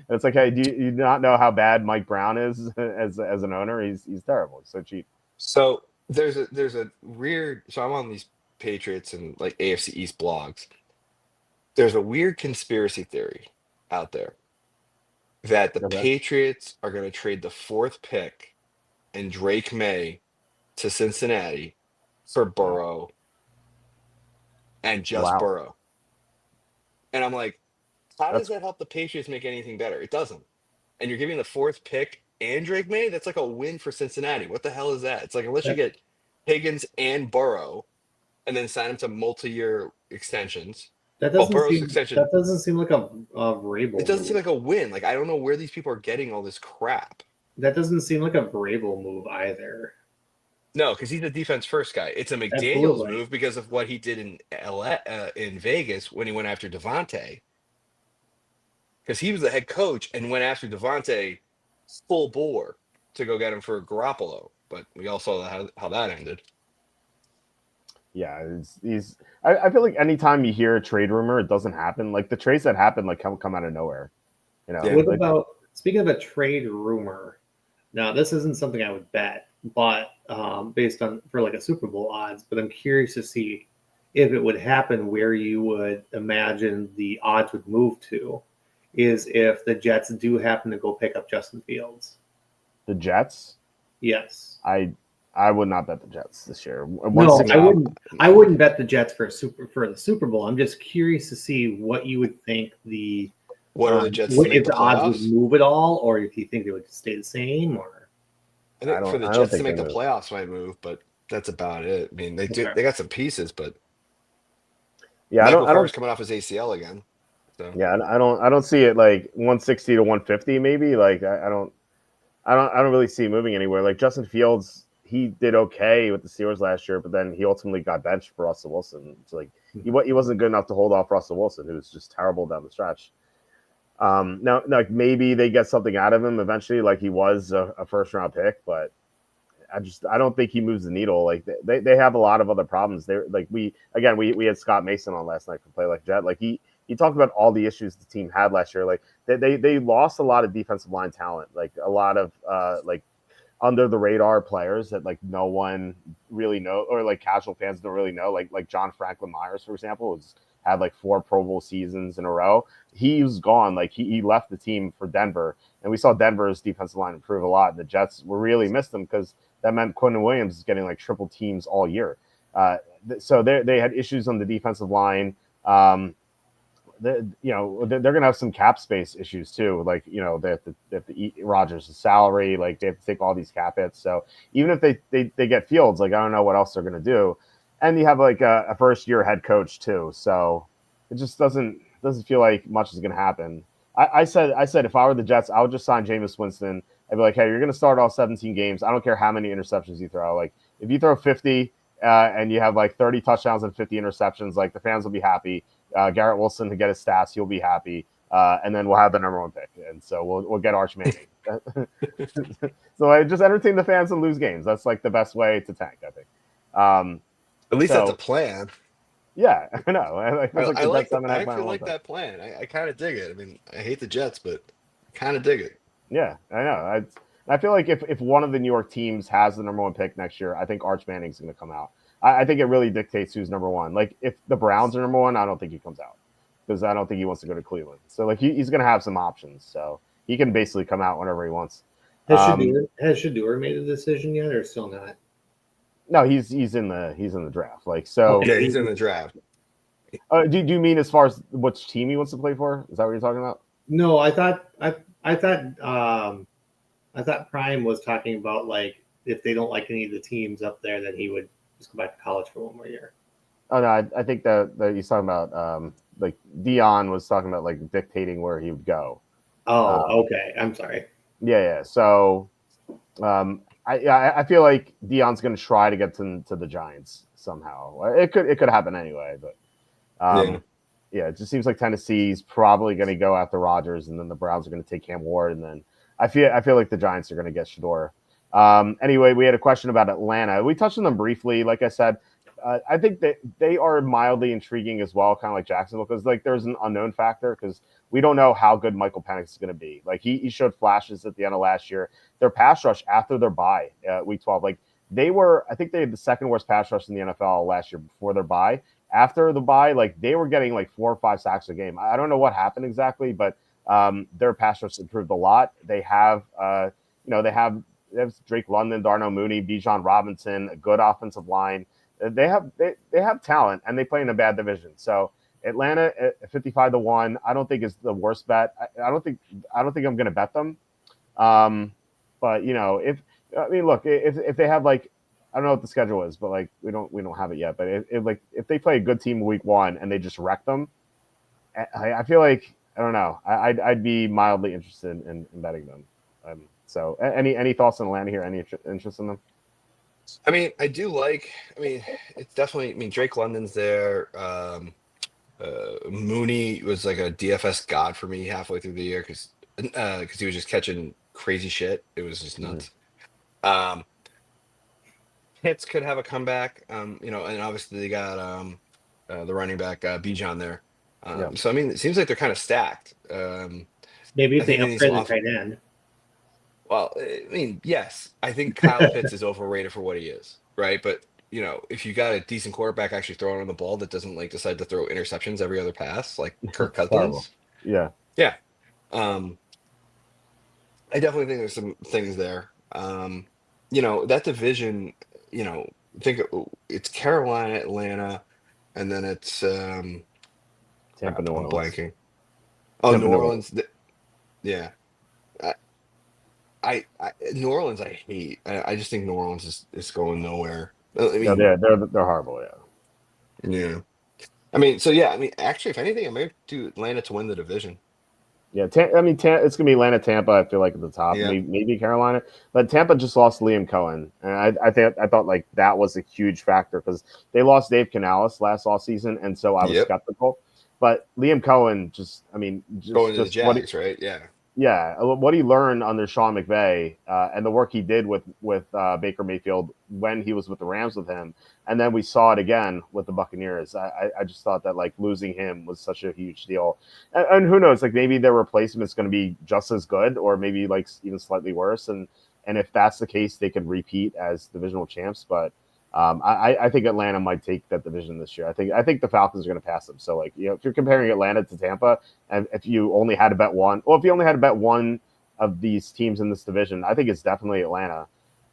And it's like, hey, do you not know how bad Mike Brown is as an owner? He's terrible. He's so cheap. So there's a weird. So I'm on these Patriots and like AFC East blogs. There's a weird conspiracy theory out there that the Okay. Patriots are going to trade the 4th pick and Drake May to Cincinnati for Wow. Burrow and just Wow. Burrow. And I'm like, how does That's that help the Patriots make anything better? It doesn't. And you're giving the 4th pick and Drake May? That's like a win for Cincinnati. What the hell is that? It's like, unless you That get Higgins and Burrow and then sign them to multi-year extensions. that Oh, doesn't Burrow's seem extension. like a It Vrabel doesn't seem move. like a win. Like, I don't know where these people are getting all this crap. That doesn't seem like a Vrabel move either. No, because he's a defense first guy. It's a McDaniels Absolutely. move because of what he did in in Vegas when he went after Devontae. Because he was the head coach and went after Devontae full bore to go get him for Garoppolo. But we all saw how that ended. yeah. I feel like anytime you hear a trade rumor, it doesn't happen. Like the trades that happen, like come out of nowhere. Yeah. What Like about speaking of a trade rumor? Now, this isn't something I would bet, but based on for like a Super Bowl odds. But I'm curious to see if it would happen where you would imagine the odds would move to. Is if the Jets do happen to go pick up Justin Fields. the Jets. Yes. I would not bet the Jets this year. No, I 160. No. wouldn't. I wouldn't bet the Jets for the Super Bowl. I'm just curious to see what you would think the What are the Jets to make if the the odds would playoffs? move at all, or if you think they would stay the same, or I think for the I don't Jets to think they make the move. playoffs might move, but that's about it. I mean, okay. they got some pieces, but Yeah, Michael I don't. Carter's coming off his ACL again. So Yeah, I don't see it like 160 to 150 maybe. Like I don't really see it moving anywhere. Like Justin Fields, he did okay with the Steelers last year, but then he ultimately got benched for Russell Wilson. It's like he wasn't good enough to hold off Russell Wilson, who was just terrible down the stretch. Now, like maybe they get something out of him eventually, like he was a first round pick, but I don't think he moves the needle. Like they have a lot of other problems. They're like we had Scott Mason on last night for Play Like Jet. Like he he talked about all the issues the team had last year. Like they lost a lot of defensive line talent, like a lot of like under the radar players that like no one really know, or like casual fans don't really know, like John Franklin Myers, for example, had like 4 Pro Bowl seasons in a row. He was gone. Like he left the team for Denver, and we saw Denver's defensive line improve a lot. And the Jets were really missed him because that meant Quentin Williams is getting like triple teams all year. So they had issues on the defensive line. They're going to have some cap space issues too. Like, they have to eat Rodgers' salary. Like they have to take all these cap hits. So even if they get Fields, like I don't know what else they're going to do. And you have like a first year head coach too. So it just doesn't feel like much is going to happen. I said if I were the Jets, I would just sign Jameis Winston. I'd be like, hey, you're going to start all 17 games. I don't care how many interceptions you throw. Like if you throw 50 and you have like 30 touchdowns and 50 interceptions, like the fans will be happy. Garrett Wilson to get his stats, he'll be happy, and then we'll have the number 1 pick, and so we'll get Arch Manning. So I just entertain the fans and lose games. That's like the best way to tank, I think. At least that's a plan. Yeah, I know. I like that plan. I kind of dig it. I mean, I hate the Jets, but I kind of dig it. Yeah, I know. I feel like if one of the New York teams has the number 1 pick next year, I think Arch Manning's going to come out. I think it really dictates who's number 1. Like if the Browns are number 1, I don't think he comes out because I don't think he wants to go to Cleveland. So like he's going to have some options. So he can basically come out whenever he wants. Has Shedeur made a decision yet, or still not? No, he's in the draft. Like so. Yeah, he's in the draft. Do you mean as far as which team he wants to play for? Is that what you're talking about? No, I thought Prime was talking about like if they don't like any of the teams up there, that he would just go back to college for 1 more year. Oh no, I think that he's talking about like Dion was talking about like dictating where he would go. Oh, okay. I'm sorry. Yeah. So, I feel like Dion's going to try to get to the Giants somehow. It could happen anyway, but yeah, it just seems like Tennessee's probably going to go after Rodgers, and then the Browns are going to take Cam Ward, and then I feel like the Giants are going to get Shedeur. Anyway, we had a question about Atlanta. We touched on them briefly. Like I said, I think that they are mildly intriguing as well, kind of like Jacksonville, because like there's an unknown factor because we don't know how good Michael Penix is going to be. Like he showed flashes at the end of last year. Their pass rush after their bye, week 12, like I think they had the 2nd worst pass rush in the NFL last year before their bye. After the bye, like they were getting like 4 or 5 sacks a game. I don't know what happened exactly, but their pass rush improved a lot. They have, they have Drake London, Darnell Mooney, Bijan Robinson, a good offensive line. They have talent, and they play in a bad division. So Atlanta at 55-1, I don't think is the worst bet. I don't think I'm going to bet them. But if they have like, I don't know what the schedule is, but like we don't have it yet. But if they play a good team week 1 and they just wreck them, I feel like I don't know. I'd be mildly interested in betting them. So any thoughts on Atlanta here? Any interest in them? I mean, it's definitely, Drake London's there. Mooney was like a DFS god for me halfway through the year because he was just catching crazy shit. It was just nuts. Hits could have a comeback, and obviously they got the running back Bijan there. So I mean, it seems like they're kind of stacked. Maybe if they upgrade the tight end. Well, I mean, yes, I think Kyle Pitts is overrated for what he is, right? But if you got a decent quarterback actually throwing on the ball that doesn't like decide to throw interceptions every other pass, like Kirk Cousins, yeah. I definitely think there's some things there. That division, think it's Carolina, Atlanta, and then it's Tampa, New Orleans. Blanking. Oh, New Orleans. Yeah. New Orleans, I hate. I just think New Orleans is going nowhere. I mean, they're horrible. Yeah. I mean, actually, if anything, I might do Atlanta to win the division. Yeah, it's gonna be Atlanta, Tampa. I feel like at the top, maybe Carolina, but Tampa just lost Liam Cohen, and I thought like that was a huge factor because they lost Dave Canales last offseason, and so I was skeptical. But Liam Cohen going to the Jags, right? Yeah. Yeah, what he learned under Sean McVay and the work he did with Baker Mayfield when he was with the Rams with him, and then we saw it again with the Buccaneers. I just thought that like losing him was such a huge deal, and who knows, like maybe their replacement is going to be just as good or maybe like even slightly worse, and if that's the case, they could repeat as divisional champs. But I think Atlanta might take that division this year. I think the Falcons are going to pass them. So like if you're comparing Atlanta to Tampa, and if you only had to bet one, well, if you only had to bet one of these teams in this division, I think it's definitely Atlanta.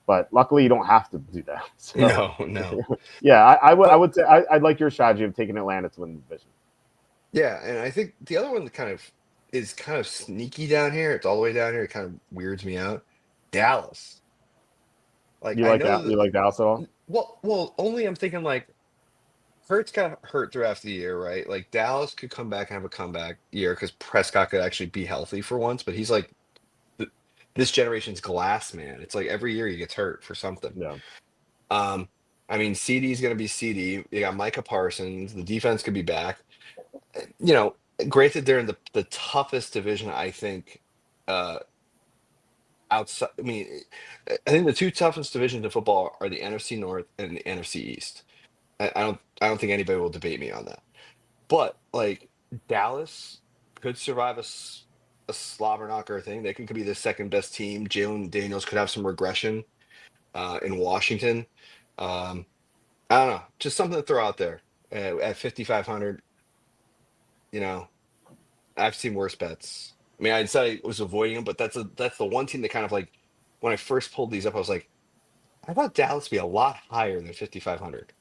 But luckily, you don't have to do that. So, No. yeah, I would. I But would say I'd like your strategy of taking Atlanta to win the division. yeah, and I think the other one that kind of sneaky down here. It's all the way down here. It kind of weirds me out. Dallas. Like You I like know that? You that. like Dallas at all? Well, only I'm thinking like Hurts got hurt throughout the year, right? Like Dallas could come back and have a comeback year because Prescott could actually be healthy for once, but he's like this generation's glass man. It's like every year he gets hurt for something. Yeah. Um, I mean, CD's going to be CD. You got Micah Parsons. The defense could be back. You know, granted, they're in the toughest division, I think, uh, outside. I mean, I think the two toughest divisions in football are the NFC North and the NFC East. I don't think anybody will debate me on that. But like Dallas could survive a slobber knocker thing. They could be the second best team. Jalen Daniels could have some regression in Washington. Um, I don't know, just something to throw out there at 5,500. You know, I've seen worse bets. I mean, I said I was avoiding them, but that's the one team that kind of like when I first pulled these up, I was like, I thought Dallas would be a lot higher than 5,500.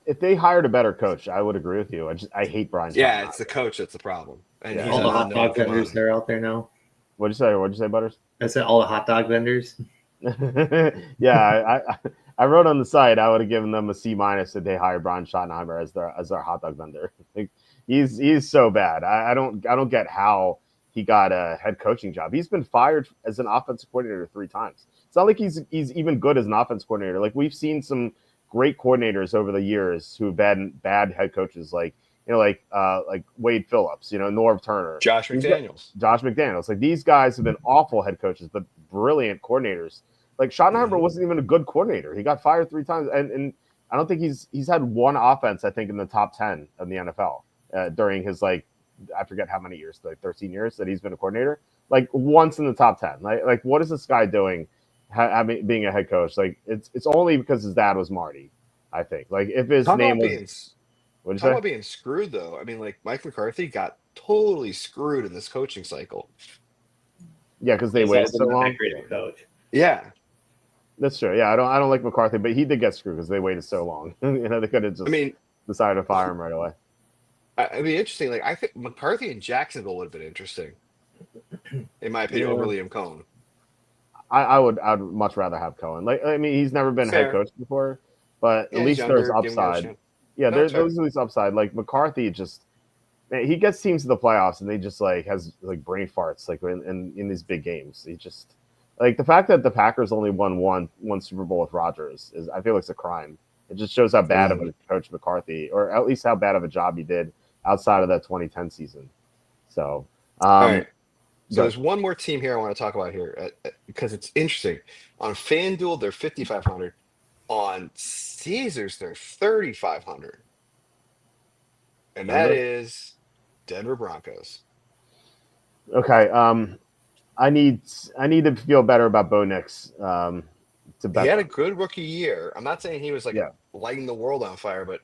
If they hired a better coach, I would agree with you. I hate Brian Yeah, it's the Schottenheimer. coach that's the problem, and Yeah, he's All an the hot unknown dog vendors commodity. that are out there now. What'd you say, Butters? I said all the hot dog vendors. Yeah, I wrote on the site I would have given them a C minus if they hired Brian Schottenheimer as their hot dog vendor. Like, he's so bad. I don't get how he got a head coaching job. He's been fired as an offensive coordinator 3 times. It's not like he's even good as an offense coordinator. Like we've seen some great coordinators over the years who've been bad head coaches, like Wade Phillips, Norv Turner, Josh McDaniels. Josh McDaniels. Like these guys have been awful head coaches, but brilliant coordinators. Like Schottenheimer wasn't even a good coordinator. He got fired 3 times, and I don't think he's had one offense. I think in the top 10 of the NFL during his I forget how many years, like 13 years that he's been a coordinator. Like once in the top 10. Like what is this guy doing? Being a head coach, like it's only because his dad was Marty. I think like if his Talk name about was what did talk you say? about being screwed though. I mean, like Mike McCarthy got totally screwed in this coaching cycle. Yeah, because they He's waited also so not long. that great of a coach. Yeah, That's true. Yeah, I don't like McCarthy, but he did get screwed because they waited so long. They could have I just mean, decided to fire him right away. it'd be interesting. Like I think McCarthy and Jacksonville would have been interesting, in my opinion, Yeah. over Liam Cohen. I'd much rather have Cohen. Like I mean, he's never been head Fair. coach before, but at Yeah, he's least there's younger. Give him another upside. chance. Yeah, No, it's fair. there's at least upside. Like McCarthy just man, he gets teams to the playoffs and they just like has like brain farts like in these big games. He just like the fact that the Packers only won one Super Bowl with Rodgers is I feel like it's a crime. It just shows how bad of a coach McCarthy, or at least how bad of a job he did outside of that 2010 season. So, All right. So go. there's one more team here I want to talk about here because it's interesting. On FanDuel, they're 5,500. On Caesars, they're 3,500. And that Denver? is Denver Broncos. Okay. I need to feel better about Bo Nix. To bet He had a them. good rookie year. I'm not saying he was like Yeah. lighting the world on fire, but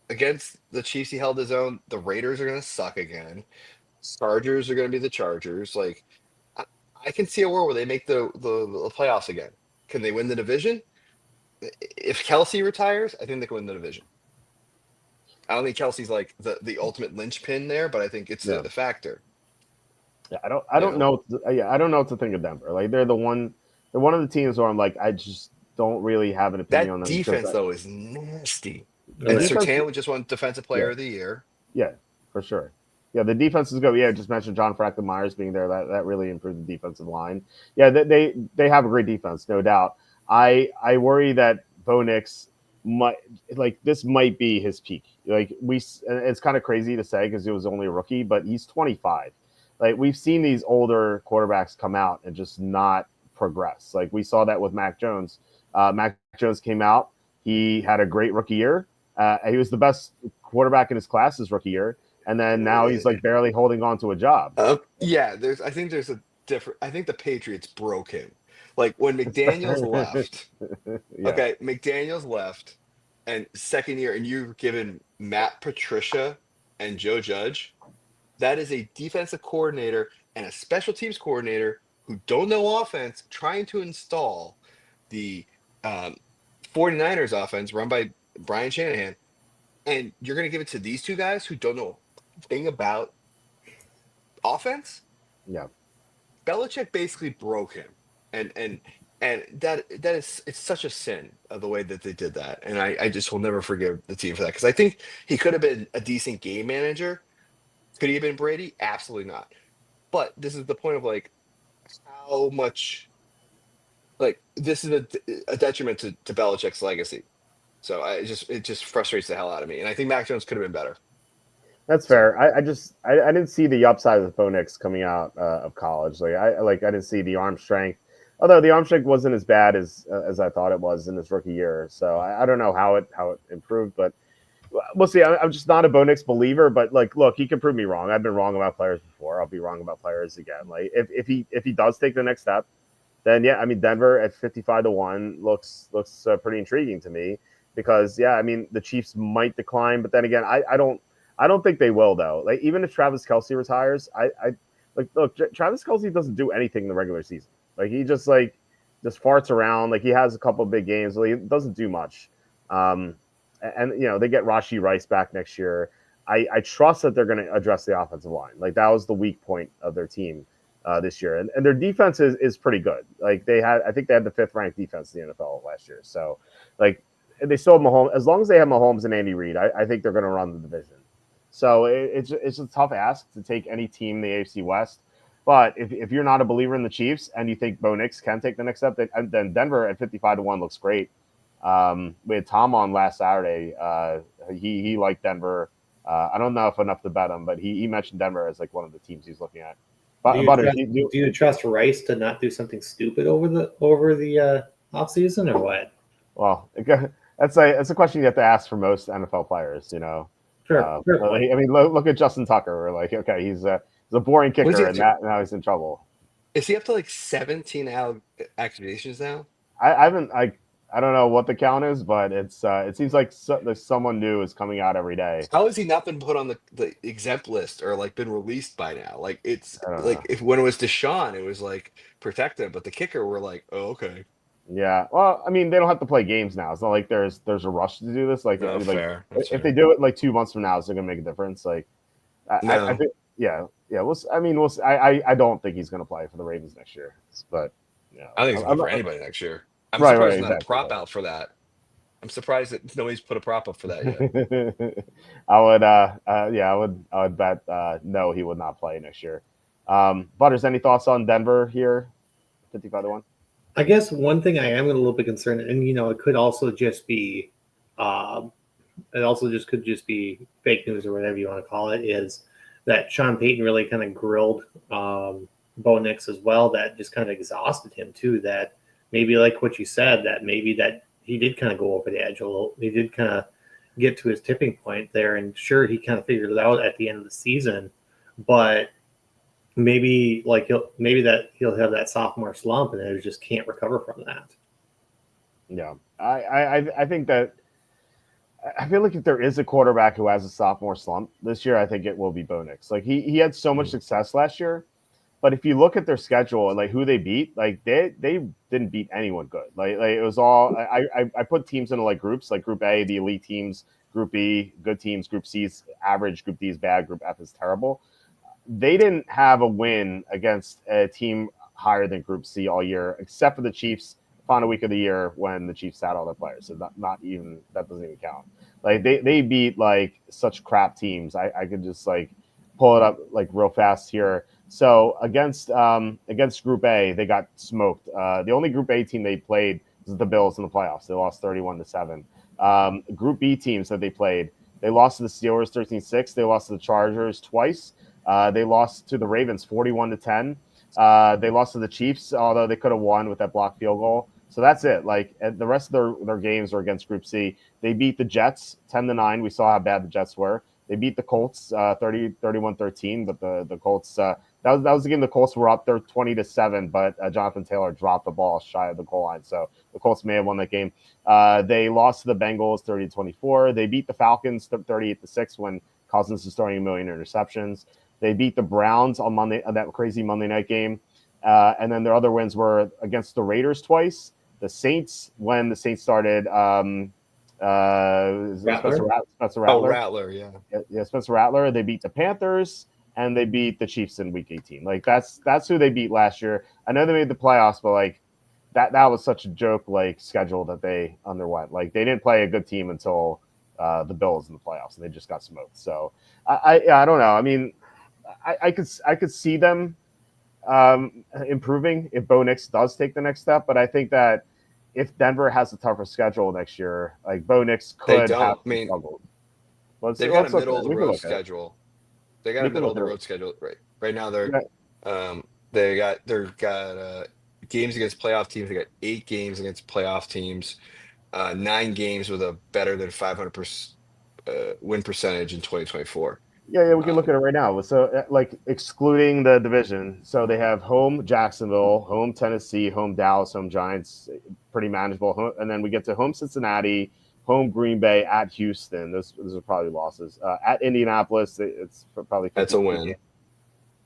against the Chiefs, he held his own. The Raiders are going to suck again. Chargers are going to be the Chargers. Like, I can see a world where they make the playoffs again. Can they win the division? If Kelsey retires, I think they can win the division. I don't think Kelsey's like the ultimate linchpin there, but I think it's Yeah. the factor. Yeah, I don't know. I don't know what to think of Denver. Like they're one of the teams where I'm like I just don't really have an opinion on That them because defense though is nasty. the And defense, Surtain just won Defensive Player of the Year. yeah, for sure. Yeah, the defense is good. Yeah, just mentioned John Franklin Myers being there. That really improved the defensive line. Yeah, they have a great defense, no doubt. I worry that Bo Nix this might be his peak. Like it's kind of crazy to say because he was only a rookie, but he's 25. like we've seen these older quarterbacks come out and just not progress. Like we saw that with Mac Jones. Mac Jones came out. He had a great rookie year. He was the best quarterback in his class his rookie year. And then now he's like barely holding on to a job. Yeah, I think there's a different. I think the Patriots broke him. Like when McDaniels left. Yeah. Okay, McDaniels left, and second year, and you've given Matt Patricia and Joe Judge. That is a defensive coordinator and a special teams coordinator who don't know offense, trying to install the 49ers offense run by Brian Shanahan. And you're going to give it to these two guys who don't know a thing about offense? Yeah. Belichick basically broke him. And that is, it's such a sin of the way that they did that. And I just will never forgive the team for that. Because I think he could have been a decent game manager. Could he have been Brady? Absolutely not. But this is the point of like how much, like this is a detriment to Belichick's legacy. So it just frustrates the hell out of me. And I think Mac Jones could have been better. That's fair. I didn't see the upside of Bo Nix coming out of college. I didn't see the arm strength. Although the arm strength wasn't as bad as I thought it was in his rookie year. So I don't know how it improved, but we'll see. I'm just not a Bo Nix believer, but like, look, he can prove me wrong. I've been wrong about players before. I'll be wrong about players again. Like if he does take the next step, then yeah, I mean Denver at 55-1 looks pretty intriguing to me because yeah, I mean the Chiefs might decline, but then again, I don't think they will though. Like even if Travis Kelce retires, I like look, Travis Kelce doesn't do anything in the regular season. Like he just farts around. Like he has a couple of big games, but he doesn't do much. And you know they get Rashee Rice back next year. I trust that they're going to address the offensive line. Like that was the weak point of their team this year, and their defense is pretty good. Like I think they had the 5th ranked defense in the NFL last year. So like they still have Mahomes. As long as they have Mahomes and Andy Reid, I think they're going to run the division. So it's a tough ask to take any team in the AFC West. But if you're not a believer in the Chiefs and you think Bo Nix can take the next step, then Denver at 55-1 looks great. We had Tom on last Saturday. He liked Denver. I don't know if enough to bet him, but he mentioned Denver as like one of the teams he's looking at. Do you trust Rice to not do something stupid over the offseason or what? Well, that's a question you have to ask for most NFL players. You know, Sure. I mean, look at Justin Tucker. We're like, okay, he's a boring kicker, and now he's in trouble. Is he up to like 17 accusations now? I don't know what the count is, but it seems like someone new is coming out every day. How has he not been put on the exempt list or like been released by now? Like it's like when it was Deshaun, it was like protected, but the kicker were like, oh okay. Yeah, well, I mean, they don't have to play games now. It's not like there's a rush to do this. Like, fair. If they do it like 2 months from now, it's going to make a difference. Like, I think, yeah. I don't think he's going to play for the Ravens next year. But yeah, I think he's going for anybody next year. I'm surprised there's not a prop out for that. I'm surprised that nobody's put a prop up for that yet. I would bet no, he would not play next year. Butters, any thoughts on Denver here? 55-1. I guess one thing I am a little bit concerned, and it could also just be, could just be fake news or whatever you want to call it, is that Sean Payton really kind of grilled Bo Nix as well. That just kind of exhausted him too. That maybe like what you said, that maybe that he did kind of go over the edge a little. He did kind of get to his tipping point there, and sure, he kind of figured it out at the end of the season, but maybe he'll have that sophomore slump and he just can't recover from that. Yeah, I think that I feel like if there is a quarterback who has a sophomore slump this year, I think it will be Bo Nix. Like he had so much success last year, but if you look at their schedule and like who they beat, like they didn't beat anyone good. Like it was all I put teams into like groups, like Group A, the elite teams, Group B, good teams, Group C is average, Group D is bad, Group F is terrible. They didn't have a win against a team higher than Group C all year, except for the Chiefs final week of the year when the Chiefs sat all their players. So not even that doesn't even count. Like they beat like such crap teams. I could just like pull it up like real fast here. So against Group A, they got smoked. The only Group A team they played was the Bills in the playoffs. They lost 31-7. Group B teams that they played, they lost to the Steelers 13-6. They lost to the Chargers twice. They lost to the Ravens 41-10. They lost to the Chiefs, although they could have won with that blocked field goal. So that's it. Like the rest of their games are against Group C. They beat the Jets 10-9. We saw how bad the Jets were. They beat the Colts 31-13, but the Colts that was the game the Colts were up there 20-7, but Jonathan Taylor dropped the ball shy of the goal line, so the Colts may have won that game. They lost to the Bengals 30-24. They beat the Falcons 38-6 when Cousins is throwing 1 million interceptions. They beat the Browns on Monday, that crazy Monday night game, and then their other wins were against the Raiders twice. The Saints, when the Saints started. Spencer Rattler. Oh, Rattler, yeah. Yeah, Spencer Rattler. They beat the Panthers and they beat the Chiefs in Week 18. Like that's who they beat last year. I know they made the playoffs, but like that was such a joke like schedule that they underwent. Like they didn't play a good team until the Bills in the playoffs, and they just got smoked. So I don't know. I mean, I could see them improving if Bo Nix does take the next step, but I think that if Denver has a tougher schedule next year, like Bo Nix could have struggled. They've got a middle of the road schedule. They got a middle of the road schedule right now. They got games against playoff teams. They got 8 games against playoff teams, 9 games with a better than 500% win percentage in 2024. Yeah, we can look at it right now. So, like, excluding the division, so they have home Jacksonville, home Tennessee, home Dallas, home Giants, pretty manageable. And then we get to home Cincinnati, home Green Bay, at Houston. Those are probably losses. At Indianapolis, it's probably that's a win.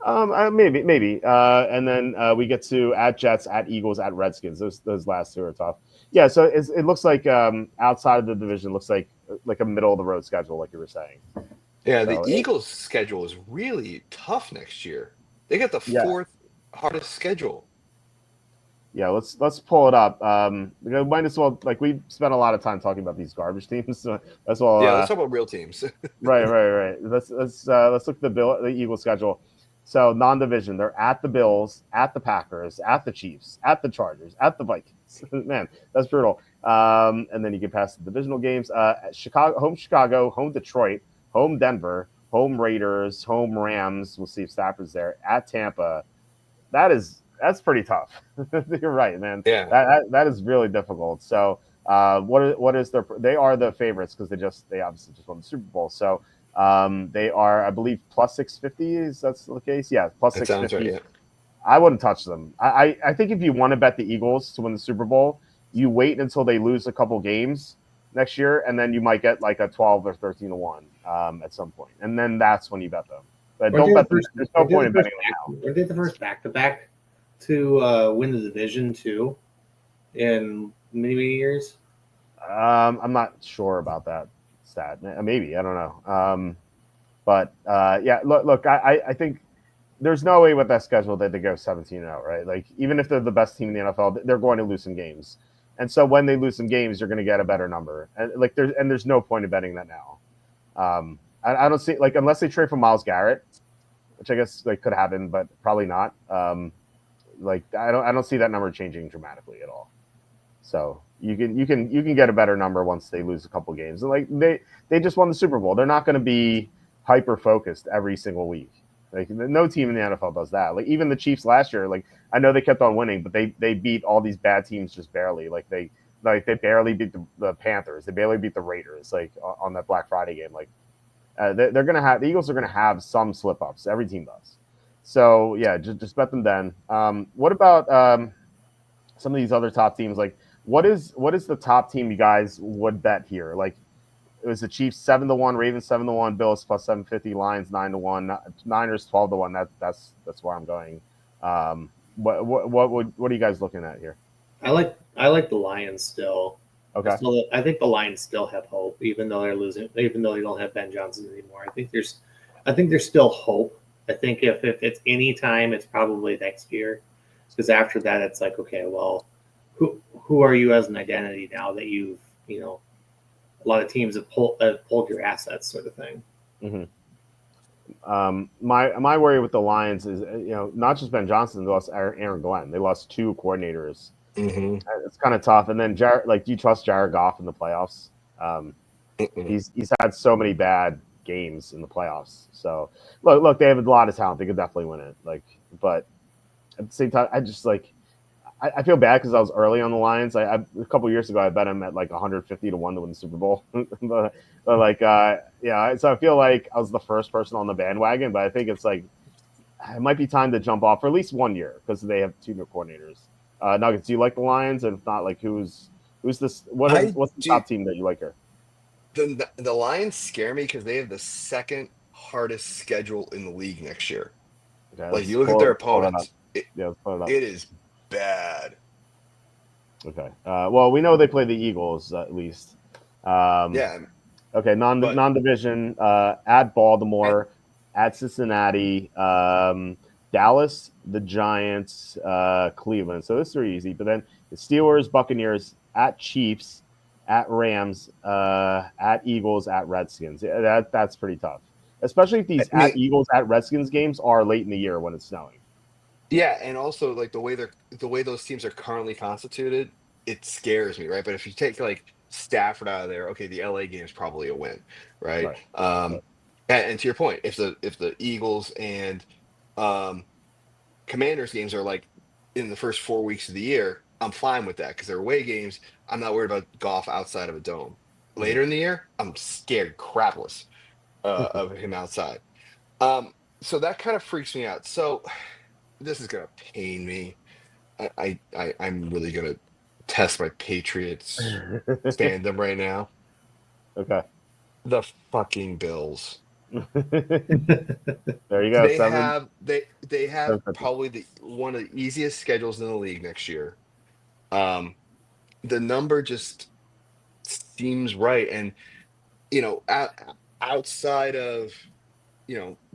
Maybe. And then we get to at Jets, at Eagles, at Redskins. Those last 2 are tough. Yeah, so it looks like outside of the division, looks like a middle of the road schedule, like you were saying. Yeah, the Eagles' schedule is really tough next year. They got the 4th hardest schedule. Yeah, let's pull it up. Might as well, like, we spent a lot of time talking about these garbage teams. So that's well. Yeah, let's talk about real teams. Right. Let's look at the Eagles schedule. So non-division, they're at the Bills, at the Packers, at the Chiefs, at the Chargers, at the Vikings. Man, that's brutal. And then you can pass the divisional games. Chicago, home Detroit, home Denver, home Raiders, home Rams. We'll see if Stafford's there. At Tampa. That's pretty tough. You're right, man. Yeah. That is really difficult. So what is they are the favorites because they obviously just won the Super Bowl. So they are, I believe, plus 650. Is that the case? Yeah, plus 650. Right, yeah. I wouldn't touch them. I think if you want to bet the Eagles to win the Super Bowl, you wait until they lose a couple games next year, and then you might get like a 12 or 13-1 at some point, and then that's when you bet them. But don't bet them. There's no point in betting them now. Were they the first back-to-back to win the division too in many years? I'm not sure about that stat. Maybe, I don't know. But yeah, look, I think there's no way with that schedule that they go 17-0, right? Like, even if they're the best team in the NFL, they're going to lose some games. And so when they lose some games, you're going to get a better number. And like there's no point in betting that now. I don't see, like, unless they trade for Myles Garrett, which I guess like could happen, but probably not. Like I don't see that number changing dramatically at all. So you can get a better number once they lose a couple games. And like they just won the Super Bowl. They're not going to be hyper focused every single week. Like no team in the NFL does that. Like even the Chiefs last year, like I know they kept on winning, but they beat all these bad teams just barely. Like they barely beat the Panthers. They barely beat the Raiders. Like on that Black Friday game. Like they're gonna have the Eagles are gonna have some slip ups. Every team does. So yeah, just bet them then. What about some of these other top teams? Like what is the top team you guys would bet here? Like it was the Chiefs 7-1, Ravens 7-1, Bills plus 750, Lions 9-1, Niners 12-1. That's where I'm going. What are you guys looking at here? I like the Lions still. Okay. I think the Lions still have hope, even though they're losing, even though they don't have Ben Johnson anymore. I think there's still hope. I think if it's any time, it's probably next year, because after that, it's like, okay, well, who are you as an identity now that you've a lot of teams have pulled your assets, sort of thing. Mm-hmm. My worry with the Lions is not just Ben Johnson, they lost Aaron Glenn. They lost 2 coordinators. Mm-hmm. It's kind of tough. And then do you trust Jared Goff in the playoffs? He's had so many bad games in the playoffs. So look, they have a lot of talent. They could definitely win it. Like, but at the same time, I just like I feel bad because I was early on the Lions. A couple years ago, I bet them at like 150 to 1 to win the Super Bowl. but like, yeah, so I feel like I was the first person on the bandwagon. But I think it's like it might be time to jump off for at least 1 year because they have 2 new coordinators. Nuggets, do you like the Lions? And if not, like who's this? What's the top team that you like here? The Lions scare me because they have the second hardest schedule in the league next year. Okay, Like you look at their opponents, let's pull it up. it is bad. Okay. Well, we know they play the Eagles at least. Yeah. Okay. Non-division at Baltimore, at Cincinnati, Dallas, the Giants, Cleveland. So those are easy. But then the Steelers, Buccaneers, at Chiefs, at Rams, at Eagles, at Redskins. Yeah, that's pretty tough, especially if these at Eagles, at Redskins games are late in the year when it's snowing. Yeah, and also like the way those teams are currently constituted, it scares me, right? But if you take like Stafford out of there, okay, the LA game is probably a win, right? And to your point, if the Eagles and Commanders games are like in the first 4 weeks of the year, I'm fine with that because they're away games. I'm not worried about golf outside of a dome. Later in the year, I'm scared crapless of him outside. So that kind of freaks me out. So this is gonna pain me. I'm really gonna test my Patriots fandom right now. Okay. The fucking Bills. There you go. They have probably one of the easiest schedules in the league next year. The number just seems right, and outside of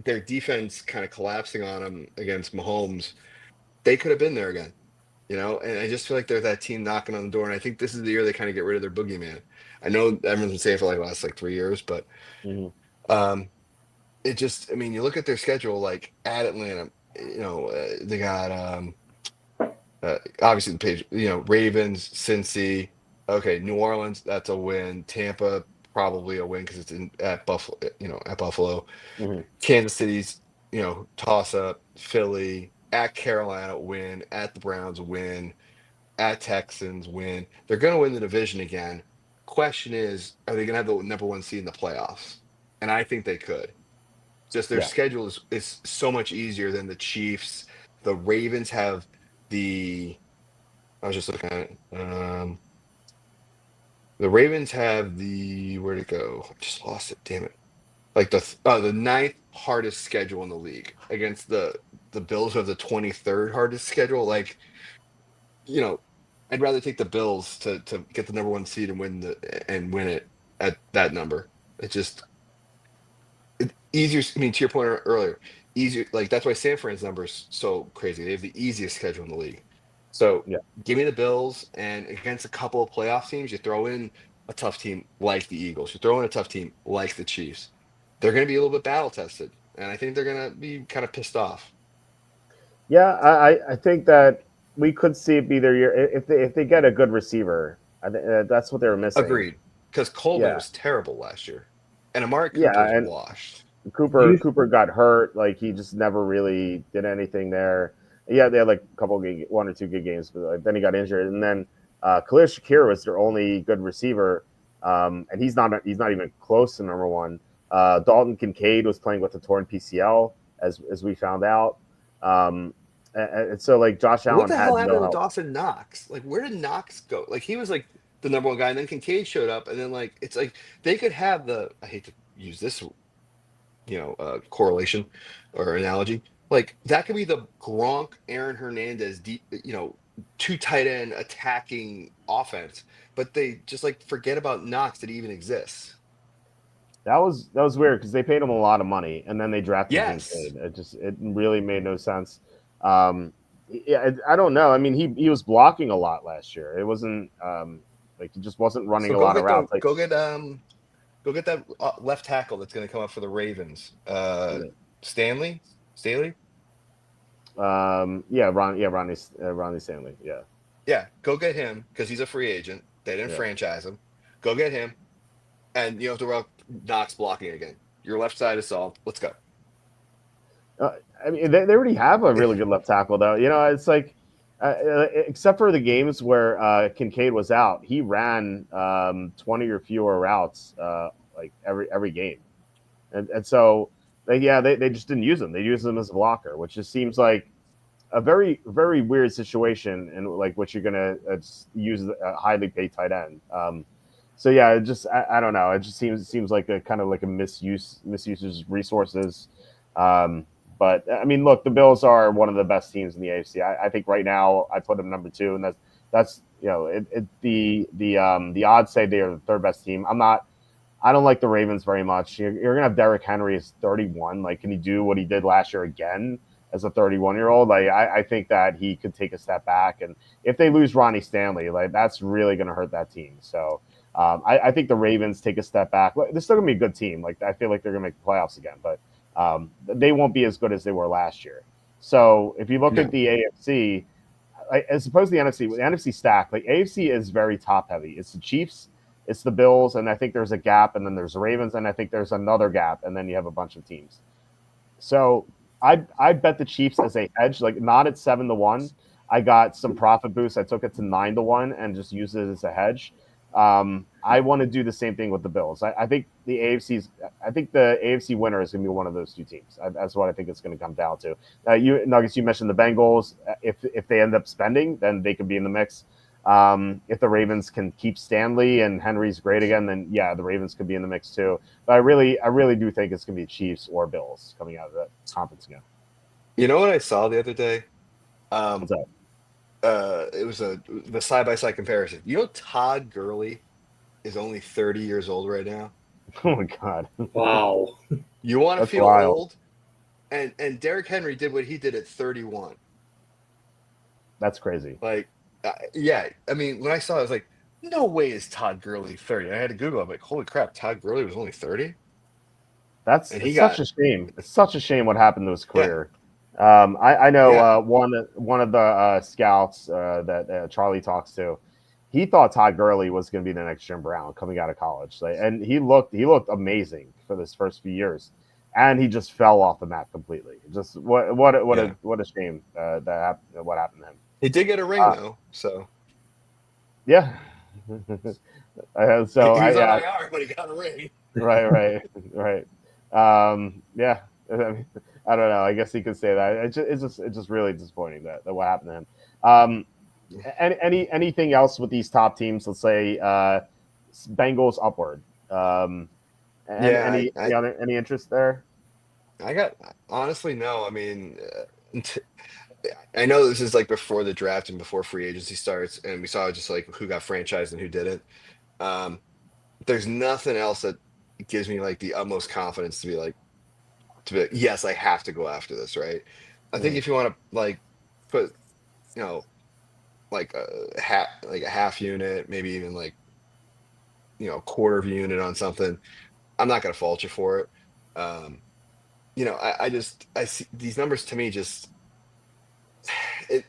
their defense kind of collapsing on them against Mahomes, they could have been there again. And I just feel like they're that team knocking on the door, and I think this is the year they kind of get rid of their boogeyman. I know everyone's been saying it for like the last 3 years, but it just, I mean, you look at their schedule, like at Atlanta, they got obviously the page, Ravens, Cincy, okay, New Orleans, that's a win. Tampa, probably a win because it's at Buffalo, at Buffalo. Kansas City's, toss up. Philly, at Carolina, win. At the Browns, win. At Texans, win. They're going to win the division again. Question is, are they going to have the number 1 seed in the playoffs? And I think they could. Just their schedule is so much easier than the Chiefs. The Ravens have I was just looking at it. The Ravens have where'd it go? I just lost it. Damn it! Like the 9th hardest schedule in the league against the Bills, who have the 23rd hardest schedule. Like, I'd rather take the Bills to get the number 1 seed and win it at that number. It's just easier. I mean, to your point earlier, easier. Like that's why San Fran's number is so crazy. They have the easiest schedule in the league. So give me the Bills, and against a couple of playoff teams, you throw in a tough team like the Eagles. You throw in a tough team like the Chiefs. They're going to be a little bit battle tested, and I think they're going to be kind of pissed off. Yeah, I think that we could see it be their year if they get a good receiver. I think that's what they were missing. Agreed, because Coleman was terrible last year, and Amari Cooper was washed. Cooper got hurt. Like he just never really did anything there. Yeah, they had like a couple 1 or 2 good games, but then he got injured. And then Khalil Shakir was their only good receiver, and he's not even close to number 1. Dalton Kincaid was playing with a torn PCL, as we found out. And so like Josh Allen. What the hell happened with Dawson Knox? Like, where did Knox go? Like he was like the number 1 guy, and then Kincaid showed up, and then like it's like they could have I hate to use this correlation or analogy. Like that could be the Gronk, Aaron Hernandez, 2 tight end attacking offense, but they just like forget about Knox that he even exists. That was weird because they paid him a lot of money and then they drafted Kincaid. It really made no sense. I don't know. I mean, he was blocking a lot last year. It wasn't like he just wasn't running a lot of routes. Go get that left tackle that's going to come up for the Ravens. Stanley. Ronnie Stanley. Yeah, go get him because he's a free agent. They didn't franchise him. Go get him, and you have to run Knox blocking again. Your left side is solved. Let's go. I mean, they already have a really good left tackle, though. You know, it's like, except for the games where Kincaid was out, he ran 20 or fewer routes like every game, and so they just didn't use him. They used him as a blocker, which just seems like a very very weird situation, and like what you're gonna use a highly paid tight end. So yeah, it just I don't know. It just seems like a kind of like a misuse of resources. Um, but I mean, look, the Bills are one of the best teams in the AFC. I think right now I put them number 2, and that's you know the odds say they are the third best team. I don't like the Ravens very much. You're gonna have Derrick Henry as 31. Like, can he do what he did last year again as a 31-year-old? Like, I think that he could take a step back, and if they lose Ronnie Stanley, like that's really gonna hurt that team. So. I think the Ravens take a step back. They're still gonna be a good team. Like, I feel like they're gonna make the playoffs again, but they won't be as good as they were last year. So if you look at the AFC, as opposed to the NFC stacked, like AFC is very top heavy. It's the Chiefs, it's the Bills, and I think there's a gap, and then there's the Ravens, and I think there's another gap, and then you have a bunch of teams. So I bet the Chiefs as a hedge, like not at 7-1. I got some profit boost. I took it to 9-1 and just used it as a hedge. I want to do the same thing with the Bills. I think the AFC winner is going to be one of those two teams. That's what I think it's going to come down to. Nuggets, you mentioned the Bengals. If they end up spending, then they could be in the mix. If the Ravens can keep Stanley and Henry's great again, then yeah, the Ravens could be in the mix too. But I really do think it's going to be Chiefs or Bills coming out of the conference again. You know what I saw the other day? What's that? It was the side-by-side comparison. You know, Todd Gurley is only 30 years old right now. Oh my God! Wow. You want to That's feel wild. old? And Derrick Henry did what he did at 31. That's crazy. Like, yeah. I mean, when I saw it, I was like, no way is Todd Gurley 30. I had to Google it. I'm like, holy crap, Todd Gurley was only 30? It's such a shame. It's such a shame what happened to his career. I know one of the scouts that Charlie talks to. He thought Todd Gurley was going to be the next Jim Brown coming out of college, and he looked amazing for this first few years, and he just fell off the map completely. Just what a shame that happened. What happened to him? He did get a ring though, so yeah. So he was on IR, but he got a ring. Right. Yeah. I mean, I don't know. I guess he could say that. It's just really disappointing that what happened to him. Anything else with these top teams? Let's say Bengals upward. Any interest there? I got honestly no. I mean, I know this is like before the draft and before free agency starts, and we saw just like who got franchised and who didn't. There's nothing else that gives me like the utmost confidence to be like, yes, I have to go after this, right? I think if you want to like put, like a half unit, maybe even like, a quarter of a unit on something, I'm not going to fault you for it. I see these numbers to me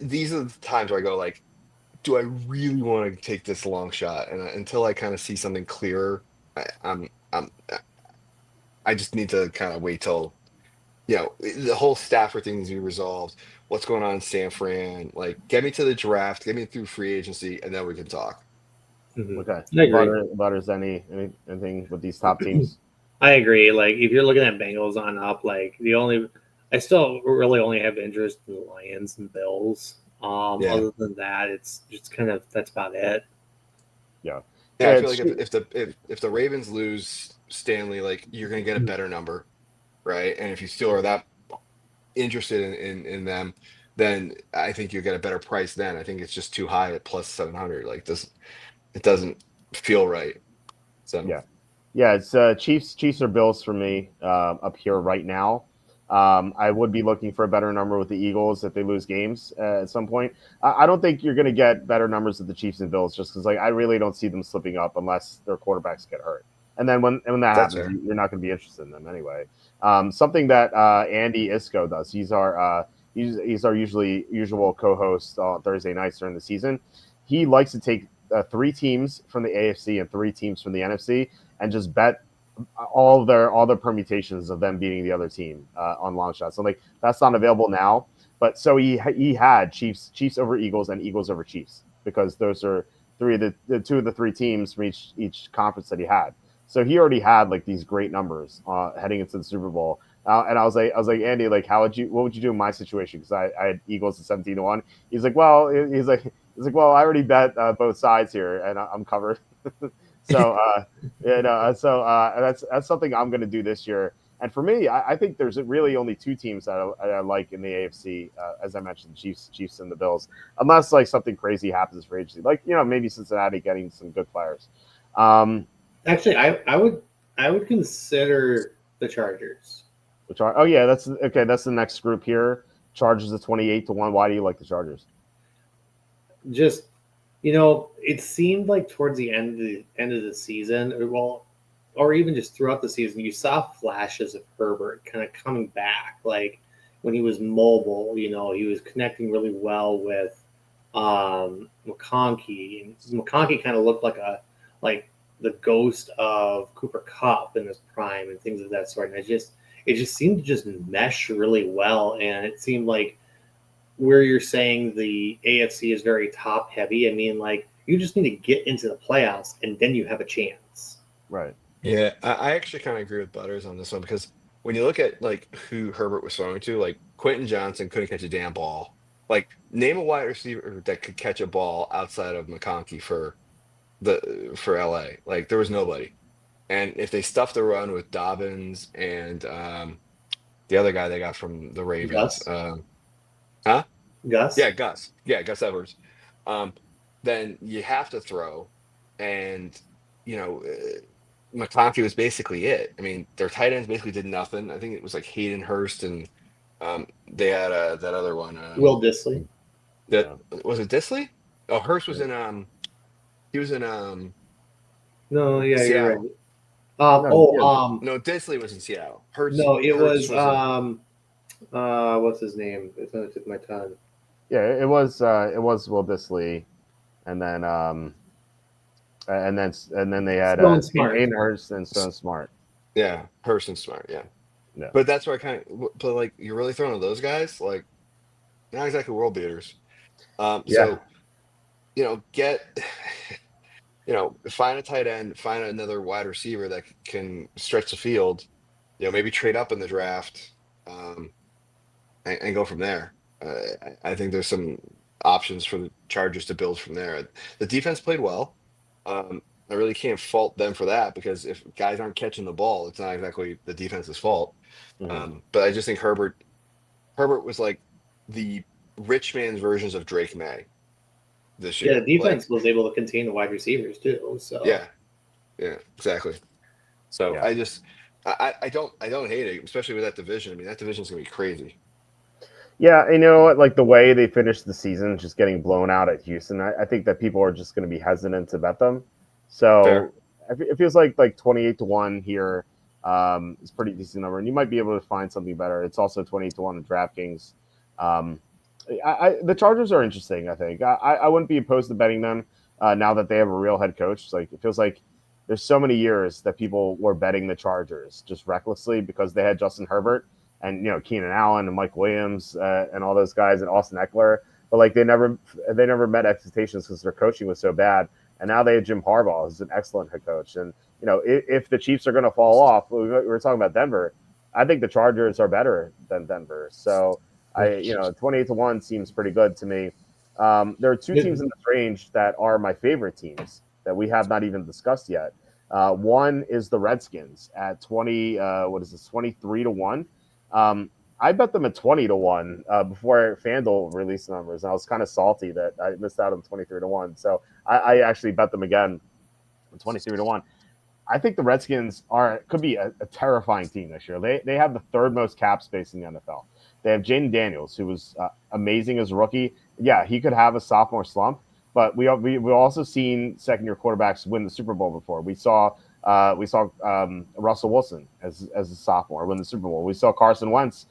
these are the times where I go like, do I really want to take this long shot? And until I kind of see something clearer, I just need to kind of wait till, the whole Stafford thing needs to be resolved. What's going on in San Fran? Like, get me to the draft, get me through free agency, and then we can talk. Mm-hmm. Okay. I agree. Butters, anything with these top teams? I agree. Like, if you're looking at Bengals on up, like I still really only have interest in the Lions and Bills. Other than that, it's just kind of that's about it. Yeah. Yeah, I feel like if the Ravens lose Stanley, like you're gonna get a better number, right? And if you still are that interested in them, then I think you get a better price. Then I think it's just too high at plus 700. Like this, it doesn't feel right. So yeah, it's Chiefs or Bills for me up here right now. I would be looking for a better number with the Eagles if they lose games at some point. I don't think you're going to get better numbers with the Chiefs and Bills just because, like, I really don't see them slipping up unless their quarterbacks get hurt. And then when that happens, you're not going to be interested in them anyway. Something that Andy Isco does. He's our usual co-host on Thursday nights during the season. He likes to take 3 teams from the AFC and 3 teams from the NFC and just bet all their permutations of them beating the other team on long shots. So like that's not available now. But so he had Chiefs over Eagles and Eagles over Chiefs because those are the two of the three teams from each conference that he had. So he already had like these great numbers heading into the Super Bowl. And I was like, Andy, like, what would you do in my situation? Because I had Eagles at 17-1. He's like, well, well, I already bet both sides here, and I'm covered. So, that's something I'm going to do this year. And for me, I think there's really only two teams that I like in the AFC, as I mentioned, Chiefs and the Bills, unless like something crazy happens for agency, like maybe Cincinnati getting some good players. Actually, I would consider the Chargers. Oh yeah, that's okay. That's the next group here. Chargers at 28-1. Why do you like the Chargers? Just it seemed like towards the end of the season, or even just throughout the season, you saw flashes of Herbert kind of coming back. Like when he was mobile, he was connecting really well with McConkey. And McConkey kind of looked like the ghost of Cooper Kupp in his prime and things of that sort. And it just seemed to just mesh really well. And it seemed like where you're saying the AFC is very top heavy, I mean, like you just need to get into the playoffs and then you have a chance. Right. Yeah, I actually kind of agree with Butters on this one because when you look at like who Herbert was throwing to, like Quentin Johnson couldn't catch a damn ball. Like name a wide receiver that could catch a ball outside of McConkey for LA. Like there was nobody. And if they stuffed the run with Dobbins and the other guy they got from the Ravens, Gus? huh? Gus? Yeah, Gus Edwards. Then you have to throw, and you know, McConkey was basically it. I mean, their tight ends basically did nothing. I think it was like Hayden Hurst, and they had that other one. Will Disley? That was it. Disley? Oh, Hurst was in. He was in No, yeah, you're Seattle. right. No, Disley was in Seattle. Hurst. No, it Hurst was what's his name? It's on the tip of my tongue. Yeah, it was Will Disley, and then they had Stone Smart. Hayden Hurst and Stone Smart. Yeah, Hurst and Smart. Yeah. Yeah. But that's where I kind of, but like you're really throwing to those guys, like not exactly world beaters. So get find a tight end, find another wide receiver that can stretch the field. Maybe trade up in the draft, and go from there. I think there's some options for the Chargers to build from there. The defense played well. I really can't fault them for that because if guys aren't catching the ball, it's not exactly the defense's fault. Mm-hmm. But I just think Herbert was like the rich man's versions of Drake May this year. Yeah, the defense was able to contain the wide receivers too. So yeah, exactly. So I just I don't hate it, especially with that division. I mean, that division's gonna be crazy. Yeah, you know what? Like the way they finished the season, just getting blown out at Houston, I think that people are just going to be hesitant to bet them. So Fair. it feels like 28-1 here is pretty decent number, and you might be able to find something better. It's also 28-1 in DraftKings. The Chargers are interesting. I think I wouldn't be opposed to betting them now that they have a real head coach. Like it feels like there's so many years that people were betting the Chargers just recklessly because they had Justin Herbert and Keenan Allen and Mike Williams and all those guys and Austin Eckler, but like they never met expectations because their coaching was so bad. And now they have Jim Harbaugh, who's an excellent head coach. And if the Chiefs are going to fall off, we were talking about Denver. I think the Chargers are better than Denver. So 28-1 seems pretty good to me. There are two teams in this range that are my favorite teams that we have not even discussed yet. One is the Redskins at 23-1. I bet them at 20-1 before FanDuel released the numbers. And I was kind of salty that I missed out on 23-1. So I actually bet them again at 23-1. I think the Redskins could be a terrifying team this year. They have the third most cap space in the NFL. They have Jaden Daniels, who was amazing as a rookie. Yeah, he could have a sophomore slump, but we've also seen second-year quarterbacks win the Super Bowl before. We saw Russell Wilson as a sophomore win the Super Bowl. We saw Carson Wentz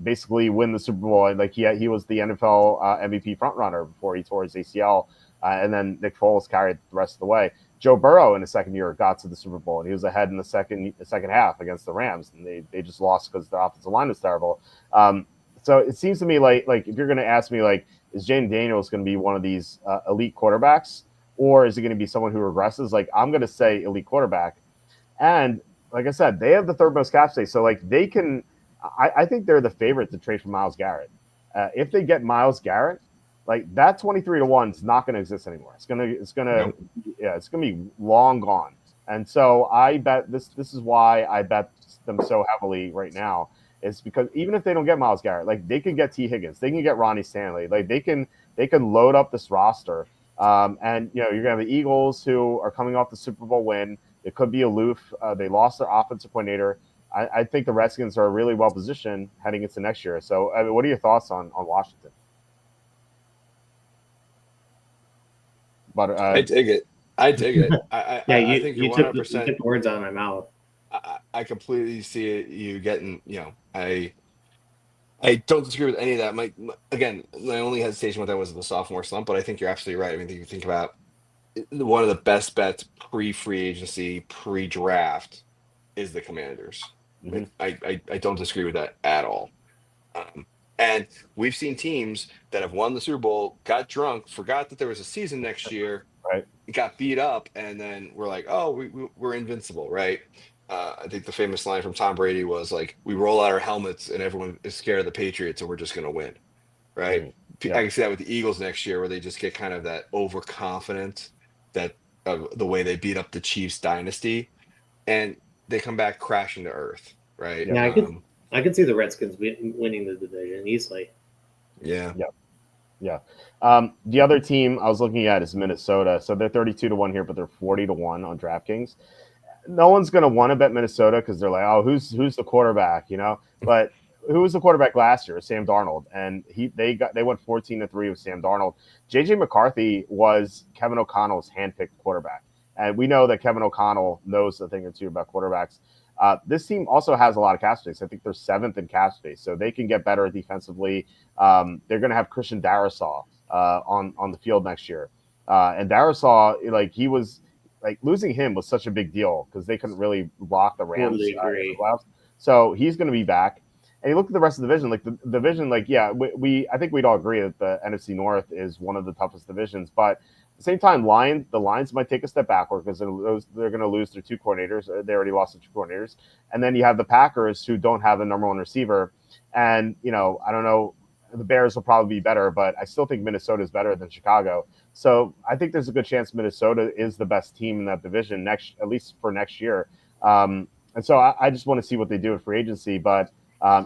basically win the Super Bowl. Like he was the NFL MVP frontrunner before he tore his ACL, and then Nick Foles carried the rest of the way. Joe Burrow in his second year got to the Super Bowl, and he was ahead in the second half against the Rams, and they just lost because their offensive line was terrible. So it seems to me like if you're going to ask me like, is Jaden Daniels going to be one of these elite quarterbacks, or is it going to be someone who regresses? Like, I'm going to say elite quarterback. And like I said, they have the third most cap space, so like they can. I think they're the favorite to trade for Myles Garrett. If they get Myles Garrett, like that 23-1 is not going to exist anymore. It's gonna be long gone. And so I bet this is why I bet them so heavily right now. Is because even if they don't get Myles Garrett, like they can get T. Higgins, they can get Ronnie Stanley, like they can load up this roster. And you're gonna have the Eagles who are coming off the Super Bowl win. It could be aloof. They lost their offensive coordinator. I think the Redskins are really well positioned heading into next year. So, I mean, what are your thoughts on Washington? But I dig it. I You think you're you one took hundred the, you percent. took the words out of my mouth. I completely see it. You getting, I don't disagree with any of that. My only hesitation with that was the sophomore slump, but I think you're absolutely right. I mean, if you think about one of the best bets pre-free agency, pre-draft is the Commanders. mhm. I don't disagree with that at all. Um, and we've seen teams that have won the Super Bowl, got drunk, forgot that there was a season next year, Right. got beat up, and then we're like, oh, we're invincible, right? I think the famous line from Tom Brady was like, we roll out our helmets and everyone is scared of the Patriots and we're just going to win, right? I Yeah. can see that with the Eagles next year where they just get kind of that overconfident that of the way they beat up the Chiefs dynasty and they come back crashing to earth, right? Yeah. Yeah, I could see the Redskins winning the division easily. Yeah. Yeah. Yeah. The other team I was looking at is Minnesota. So they're 32-1 here, but they're 40-1 on DraftKings. No one's going to want to bet Minnesota because they're like, oh, who's the quarterback, But who was the quarterback last year? Sam Darnold, and they went 14-3 with Sam Darnold. JJ McCarthy was Kevin O'Connell's handpicked quarterback, and we know that Kevin O'Connell knows a thing or two about quarterbacks. This team also has a lot of cap space. I think they're seventh in cap space, so they can get better defensively. They're going to have Christian Darrisaw on the field next year, and Darrisaw, like he was like losing him was such a big deal because they couldn't really block the Rams Totally in the agree. playoffs. So he's going to be back. And you look at the rest of the division, like the division, like yeah, we I think we'd all agree that the NFC North is one of the toughest divisions. But at the same time, the Lions might take a step backward because they're going to lose their two coordinators. They already lost their two coordinators, and then you have the Packers who don't have a number one receiver. And I don't know, the Bears will probably be better, but I still think Minnesota is better than Chicago. So I think there's a good chance Minnesota is the best team in that division at least for next year. And so I just want to see what they do in free agency. But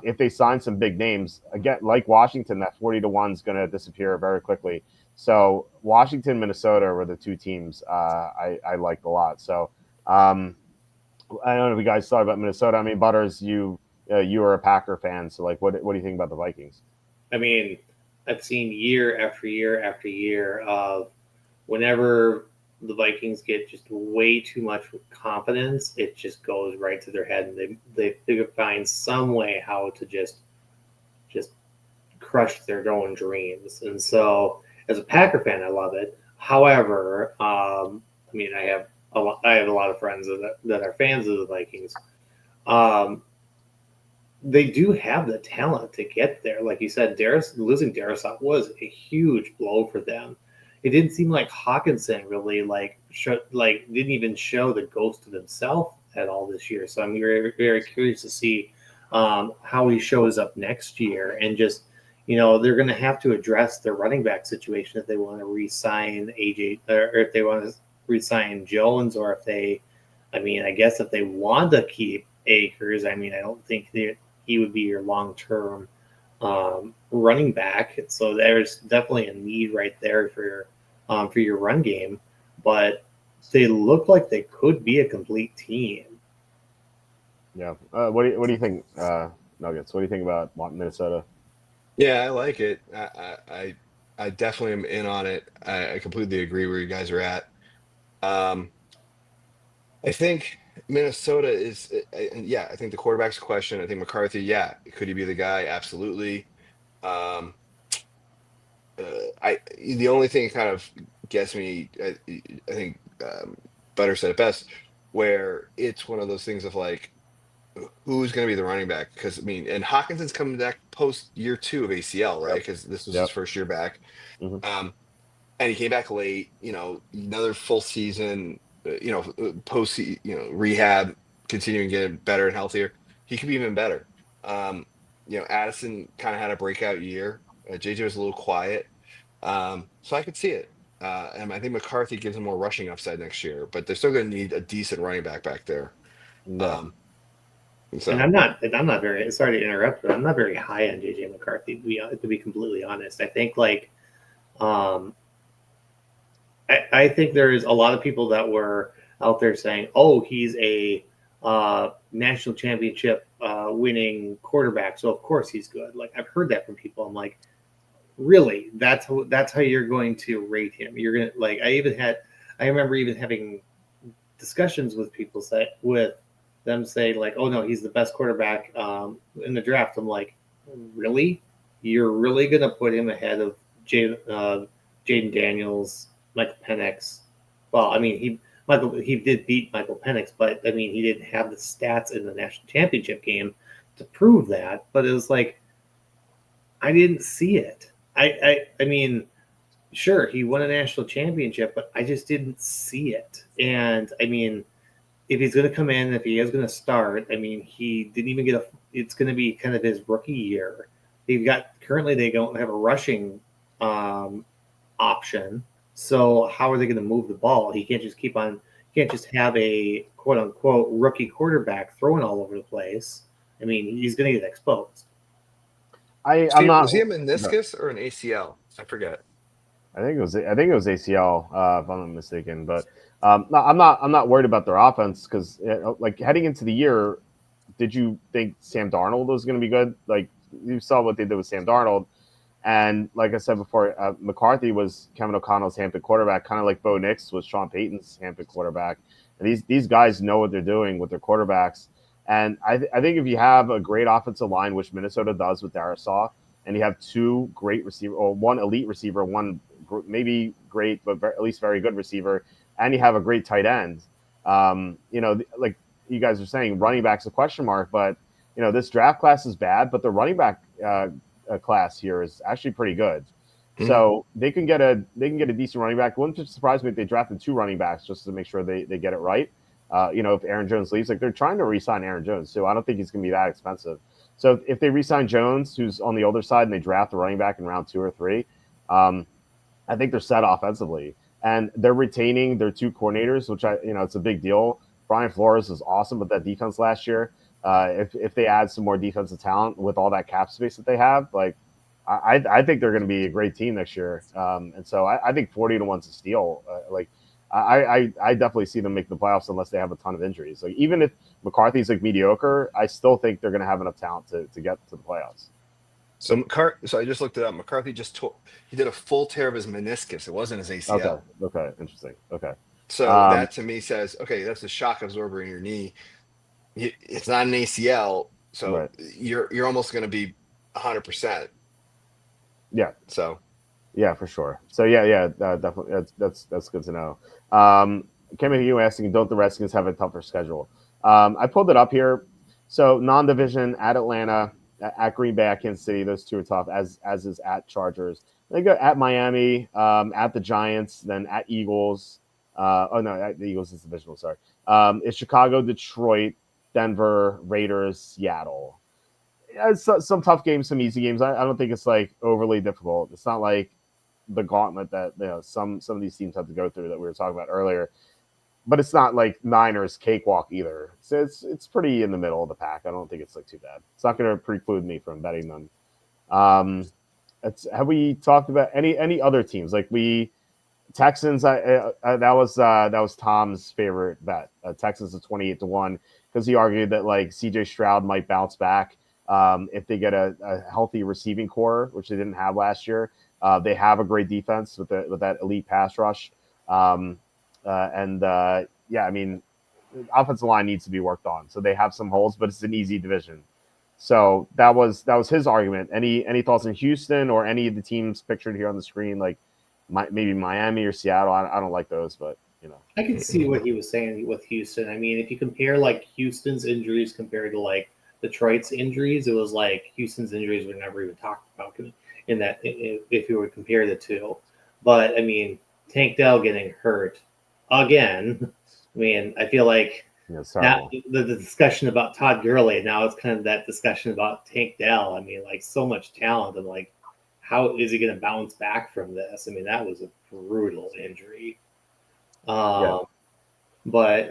if they sign some big names, again, like Washington, that 40-1 is going to disappear very quickly. So Washington, Minnesota were the two teams I liked a lot. So I don't know if you guys thought about Minnesota. I mean, Butters, you are a Packer fan, so like, what do you think about the Vikings? I mean, I've seen year after year after year of whenever the Vikings get just way too much confidence, it just goes right to their head, and they find some way how to just crush their own dreams. And so, as a Packer fan, I love it. However, I mean, I have a lot of friends that are fans of the Vikings. They do have the talent to get there. Like you said, losing Darrisaw was a huge blow for them. It didn't seem like Hawkinson really didn't even show the ghost of himself at all this year. So I'm very, very curious to see how he shows up next year. And just, they're going to have to address their running back situation if they want to re-sign AJ, or if they want to re-sign Jones, or I guess if they want to keep Akers, I don't think he would be your long-term running back. So there's definitely a need right there for your run game. But they look like they could be a complete team. Yeah. What do you think, Nuggets? What do you think about Minnesota? Yeah, I like it. I definitely am in on it. I completely agree where you guys are at. Um, I think Minnesota is, yeah, I think the quarterback's a question. I think McCarthy, yeah, could he be the guy? Absolutely. Um, the only thing that kind of gets me, I think Butter said it best, where it's one of those things of like, who's going to be the running back? Because I mean, and Hawkinson's coming back post year 2 of ACL, right? Because this was his first year back. Mhm. And he came back late, another full season, post, rehab, continuing to get better and healthier. He could be even better. Addison kind of had a breakout year. JJ was a little quiet. So I could see it. And I think McCarthy gives him more rushing upside next year, but they're still going to need a decent running back there. Yeah. So And I'm not very, sorry to interrupt, but I'm not very high on JJ McCarthy, to be completely honest. I think I think there's a lot of people that were out there saying, "Oh, he's a national championship winning quarterback, so of course he's good." Like I've heard that from people. I'm like, really? That's how you're going to rate him? You're gonna like? I remember even having discussions with people with them say like, "Oh no, he's the best quarterback in the draft." I'm like, really? You're really gonna put him ahead of Jaden Daniels? Michael Penix. Well, I mean, he did beat Michael Penix, but I mean, he didn't have the stats in the national championship game to prove that. But it was like, I didn't see it. I mean, sure, he won a national championship, but I just didn't see it. And I mean, if he's going to come in, if he is going to start, I mean, he didn't even get it's going to be kind of his rookie year. Currently they don't have a rushing option. So how are they going to move the ball? He can't just have a quote unquote rookie quarterback throwing all over the place. I mean, he's going to get exposed. I'm not. Was he a meniscus or an ACL? I forget. I think it was ACL, if I'm not mistaken. But no, I'm not worried about their offense because like heading into the year, did you think Sam Darnold was going to be good? Like you saw what they did with Sam Darnold. And like I said before, McCarthy was Kevin O'Connell's handpicked quarterback, kind of like Bo Nix was Sean Payton's handpicked quarterback. And these guys know what they're doing with their quarterbacks. And I think if you have a great offensive line, which Minnesota does with Darisaw, and you have two great receiver, or one elite receiver, one maybe great but at least very good receiver, and you have a great tight end, like you guys are saying, running back's a question mark. But this draft class is bad, but the running back class here is actually pretty good. Mm-hmm. So they can get a decent running back. It wouldn't surprise me if they drafted 2 running backs just to make sure they get it right. If Aaron Jones leaves, like they're trying to re-sign Aaron Jones, so I don't think he's going to be that expensive. So if they re-sign Jones, who's on the older side, and they draft a running back in round 2 or 3, I think they're set offensively, and they're retaining their 2 coordinators, which it's a big deal. Brian Flores was awesome with that defense last year. If they add some more defensive talent with all that cap space that they have, like I think they're going to be a great team next year. And so I think 40-1's a steal. I definitely see them make the playoffs unless they have a ton of injuries. Like even if McCarthy's like mediocre, I still think they're going to have enough talent to get to the playoffs. So I just looked it up. McCarthy he did a full tear of his meniscus. It wasn't his ACL. Okay, interesting. Okay. So that to me says, okay, that's a shock absorber in your knee. It's not an ACL, so right. You're almost going to be 100%. Yeah. So. Yeah, for sure. So yeah, definitely. That's good to know. Came at you asking, don't the Redskins have a tougher schedule? I pulled it up here. So non-division at Atlanta, at Green Bay, at Kansas City. Those 2 are tough. As is at Chargers. They go at Miami, at the Giants, then at Eagles. The Eagles is divisional. Sorry. It's Chicago, Detroit, Denver, Raiders, Seattle. It's some tough games, some easy games. I don't think it's like overly difficult. It's not like the gauntlet that some of these teams have to go through that we were talking about earlier. But it's not like Niners cakewalk either. So it's pretty in the middle of the pack. I don't think it's like too bad. It's not going to preclude me from betting them. Have we talked about any other teams? Like Texans, that was Tom's favorite bet. Texans is 28-1 because he argued that like CJ Stroud might bounce back if they get a healthy receiving core, which they didn't have last year. They have a great defense with that elite pass rush, I mean, the offensive line needs to be worked on. So they have some holes, but it's an easy division. So that was his argument. Any thoughts on Houston or any of the teams pictured here on the screen, like maybe Miami or Seattle? I don't like those, but I could see what he was saying with Houston. I mean, if you compare like Houston's injuries compared to like Detroit's injuries, it was like Houston's injuries were never even talked about in that if you would compare the two. But I mean, Tank Dell getting hurt again. I mean, I feel like now the discussion about Todd Gurley, now it's kind of that discussion about Tank Dell. I mean, like so much talent and like how is he going to bounce back from this? I mean, that was a brutal injury. But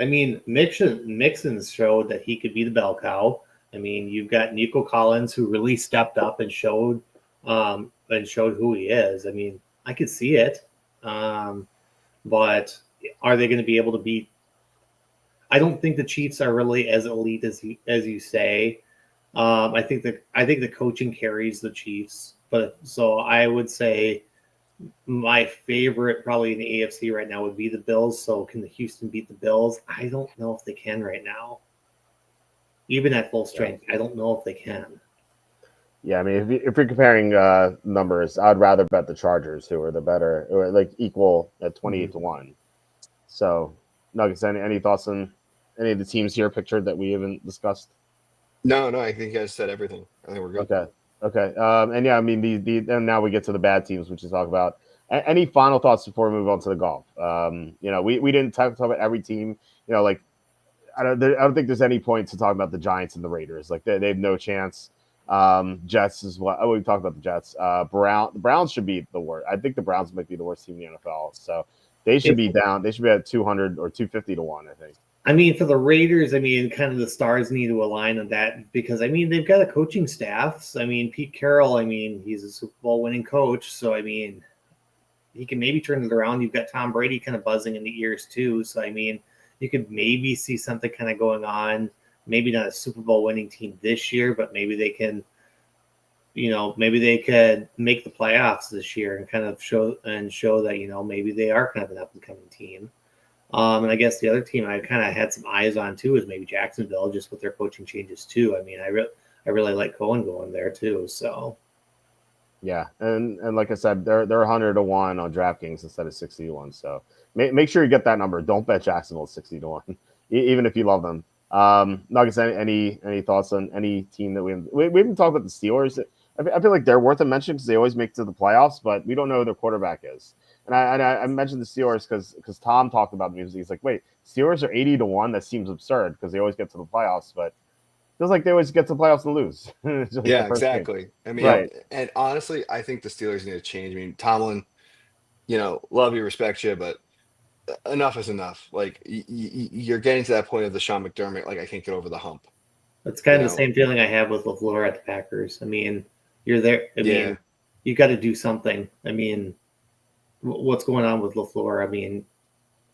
I mean, Mixon showed that he could be the bell cow. I mean, you've got Nico Collins who really stepped up and showed who he is. I mean, I could see it, but are they going to be able to beat? I don't think the Chiefs are really as elite as you say. I think the coaching carries the Chiefs, but so I would say my favorite probably in the AFC right now would be the Bills. So can the Houston beat the Bills? I don't know if they can right now. Even at full strength, I don't know if they can. Yeah, I mean, if you're comparing numbers, I'd rather bet the Chargers, who are the better, or like equal at 28-1. So, Nuggets, any thoughts on any of the teams here pictured that we haven't discussed? No, I think you guys said everything. I think we're good. Okay. And yeah, I mean, and now we get to the bad teams, which you talk about. Any final thoughts before we move on to the golf? We didn't talk about every team. Like I don't think there's any point to talk about the Giants and the Raiders. Like they have no chance. Jets is what we talked about the Jets. The Browns should be the worst. I think the Browns might be the worst team in the NFL. So they should be down. They should be at 200 or 250-1. I think. I mean, for the Raiders, I mean, kind of the stars need to align on that because, I mean, they've got a coaching staff. I mean, Pete Carroll, I mean, he's a Super Bowl winning coach. So, I mean, he can maybe turn it around. You've got Tom Brady kind of buzzing in the ears, too. So, I mean, you could maybe see something kind of going on. Maybe not a Super Bowl winning team this year, but maybe they can, maybe they could make the playoffs this year and kind of show that, maybe they are kind of an up and coming team. And I guess the other team I kind of had some eyes on too is maybe Jacksonville, just with their coaching changes too. I mean, I really like Cohen going there too. So, yeah, and like I said, they're 100-1 on DraftKings instead of 60-1. So make sure you get that number. Don't bet Jacksonville 60-1, even if you love them. Nuggets, any thoughts on any team that we haven't talked about the Steelers? I feel like they're worth a mention because they always make it to the playoffs, but we don't know who their quarterback is. And I mentioned the Steelers because Tom talked about the music. He's like, wait, Steelers are 80-1. That seems absurd because they always get to the playoffs, but it feels like they always get to the playoffs and lose. Yeah, exactly. Game. I mean, and honestly, I think the Steelers need to change. I mean, Tomlin, love you, respect you, but enough is enough. Like you're getting to that point of the Sean McDermott. Like I can't get over the hump. It's kind of the same feeling I have with LaFleur at the Packers. I mean, you're there. I mean, you got to do something. I mean, what's going on with LaFleur? I mean,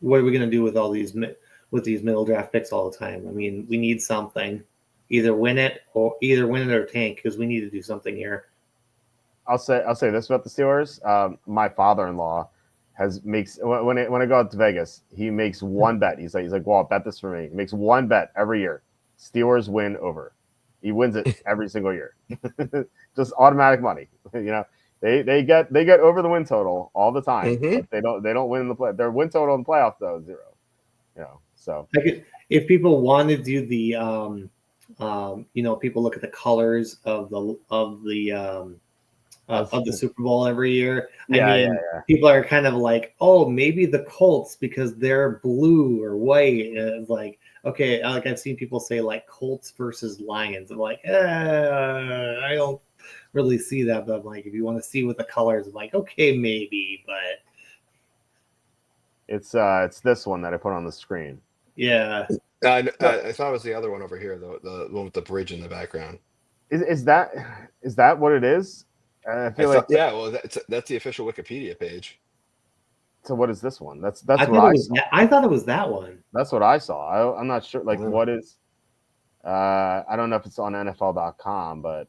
what are we going to do with all these middle draft picks all the time? I mean, we need something. Either win it or tank because we need to do something here. I'll say this about the Steelers. My father-in-law makes when I go out to Vegas, he makes one bet. He's like, Walt, bet this for me. He makes one bet every year. Steelers win over. He wins it every single year. Just automatic money. They get over the win total all the time, but they don't win in the play. Their win total in the playoff though is 0. So if people want to do the people look at the colors of the Super Bowl every year. People are kind of like, oh, maybe the Colts because they're blue or white. And it's like, okay, like I've seen people say like Colts versus Lions. I'm like, I don't really see that, but I'm like, if you want to see what the colors, I'm like, okay, maybe, but it's this one that I put on the screen. Yeah. I thought it was the other one over here, the one with the bridge in the background. Is that what it is? I feel like that's the official Wikipedia page. So what is this one? That's I thought it was that one. That's what I saw. I'm not sure. Like, what is? I don't know if it's on NFL.com, but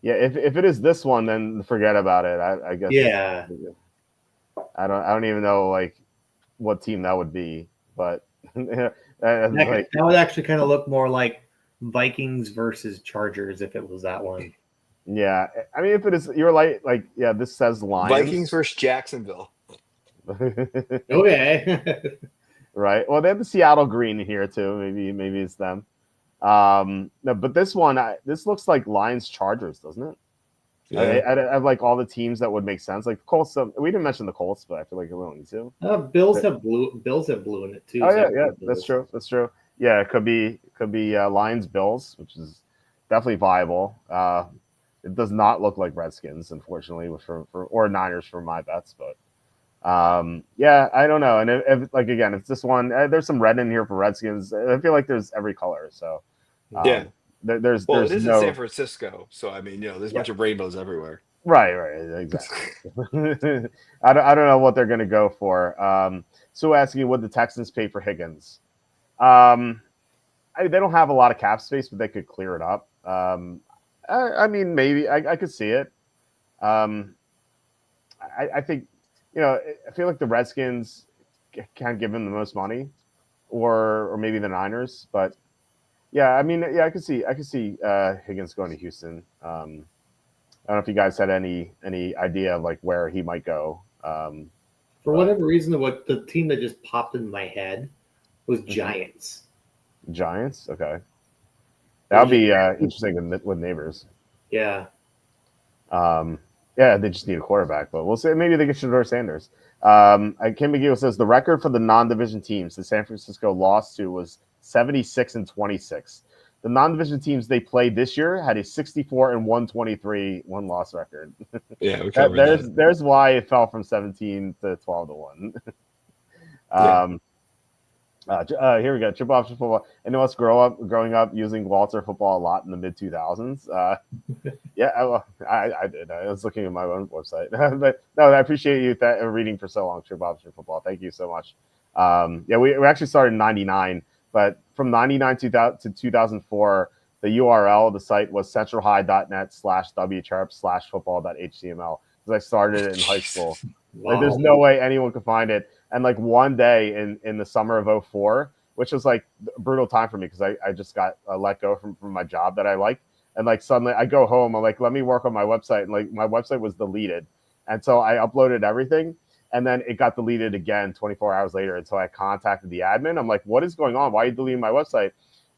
yeah, if it is this one, then forget about it. I guess. Yeah. I don't even know like what team that would be, but that would actually kind of look more like Vikings versus Chargers if it was that one. Yeah, I mean, if it is, you're like, yeah, this says Lions. Vikings versus Jacksonville. Okay. Right. Well, they have the Seattle green here too. Maybe it's them. No, but this one, this looks like Lions Chargers, doesn't it? Yeah. I have like all the teams that would make sense. Like the Colts. We didn't mention the Colts, but I feel like we don't need to. Bills have blue. Bills have blue in it too. Oh So yeah, I yeah, think that's Bills. true. That's true. Yeah, it could be Lions Bills, which is definitely viable. It does not look like Redskins, unfortunately, or Niners for my bets, but yeah, I don't know. And like again, it's this one. There's some red in here for Redskins. I feel like there's every color, so Yeah. there's Well, it is in San no Francisco, so I mean, there's a yeah bunch of rainbows everywhere. right exactly. I don't know what they're gonna go for. So asking would the Texans pay for Higgins? Um, they don't have a lot of cap space, but they could clear it up. I mean, maybe I could see it. Um, I think, I feel like the Redskins can give him the most money, or maybe the Niners. But yeah, I mean, yeah, I could see Higgins going to Houston. I don't know if you guys had any idea of like where he might go. For But whatever reason, what the team that just popped in my head was Giants. Giants, okay, that There's would just be interesting with neighbors. yeah. Um, yeah, they just need a quarterback, but we'll see. Maybe they get Shador Sanders. Kim McGill says the record for the non-division teams the San Francisco lost to was 76-26. The non-division teams they played this year had a 64-123 one-loss record. Yeah, we covered that. There's why it fell from 17 to 12-1. Yeah. Here we go. Triple option football. And us growing up using Walter football a lot in the mid 2000s. Yeah, I did. I was looking at my own website, but no, I appreciate you reading for so long. Triple option football. Thank you so much. Yeah, we actually started in '99, but from '99 to 2004, the URL of the site was centralhigh.net/wchirp/football.html because I started it in high school. Like, there's Wow. no way anyone could find it. And like one day in the summer of '04, which was like a brutal time for me because I just got let go from my job that I like. And like suddenly I go home, I'm like, let me work on my website. And like my website was deleted. And so I uploaded everything. And then it got deleted again 24 hours later. And so I contacted the admin. I'm like, what is going on? Why are you deleting my website?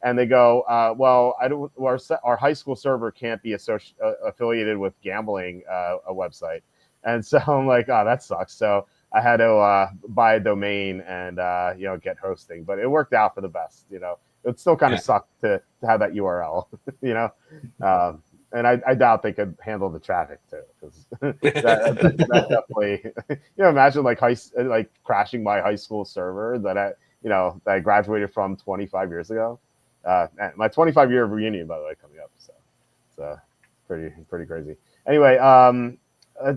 And they go, well, I don't. Our high school server can't be affiliated with gambling a website. And so I'm like, oh, that sucks. So I had to buy a domain and get hosting, but it worked out for the best. It still kind of sucked to have that URL. And I doubt they could handle the traffic too, because that definitely. Imagine like crashing my high school server that I graduated from 25 years ago. My 25-year reunion, by the way, coming up. So it's pretty crazy. Anyway,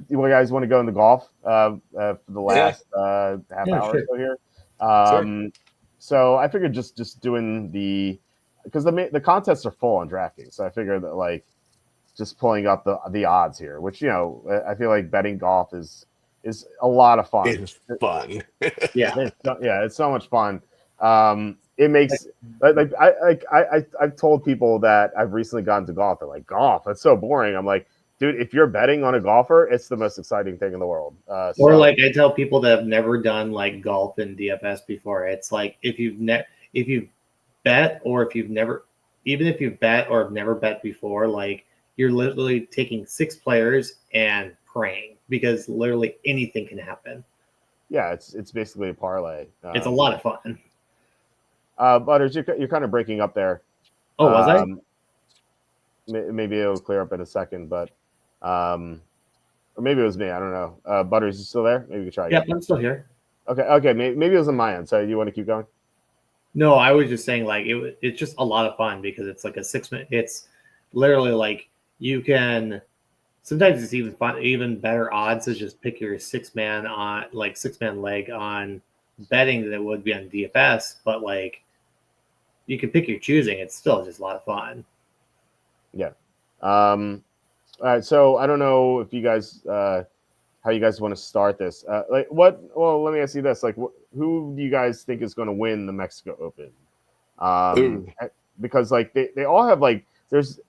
you guys want to go into golf for the last half hour or so here? Sure. So I figured just doing because the contests are full on DraftKings, so I figured that like just pulling up the odds here, which I feel like betting golf is a lot of fun. It's fun. Yeah. It's so much fun. It makes I've told people that I've recently gotten to golf. They're like, golf, that's so boring. I'm like, dude, if you're betting on a golfer, it's the most exciting thing in the world. Or like I tell people that have never done like golf and DFS before, it's like if you've bet or if you've never, even if you've bet or have never bet before, like you're literally taking 6 players and praying because literally anything can happen. Yeah, it's basically a parlay. It's a lot of fun. Butters, you're kind of breaking up there. Oh, was I? Maybe it'll clear up in a second, but or maybe it was me. I don't know. Butters, you still there? Maybe we can try again. Yeah, I'm still here. Okay. Maybe it was on my end. So you want to keep going? No, I was just saying like it's just a lot of fun because it's like a 6-minute. It's literally like you can. Sometimes it's even better odds to just pick your 6-man leg on betting than it would be on DFS. But like you can pick your choosing. It's still just a lot of fun. Yeah. All right. So I don't know if you guys how you guys want to start this. Well, let me ask you this. Like, who do you guys think is going to win the Mexico Open? Because like they all have like there's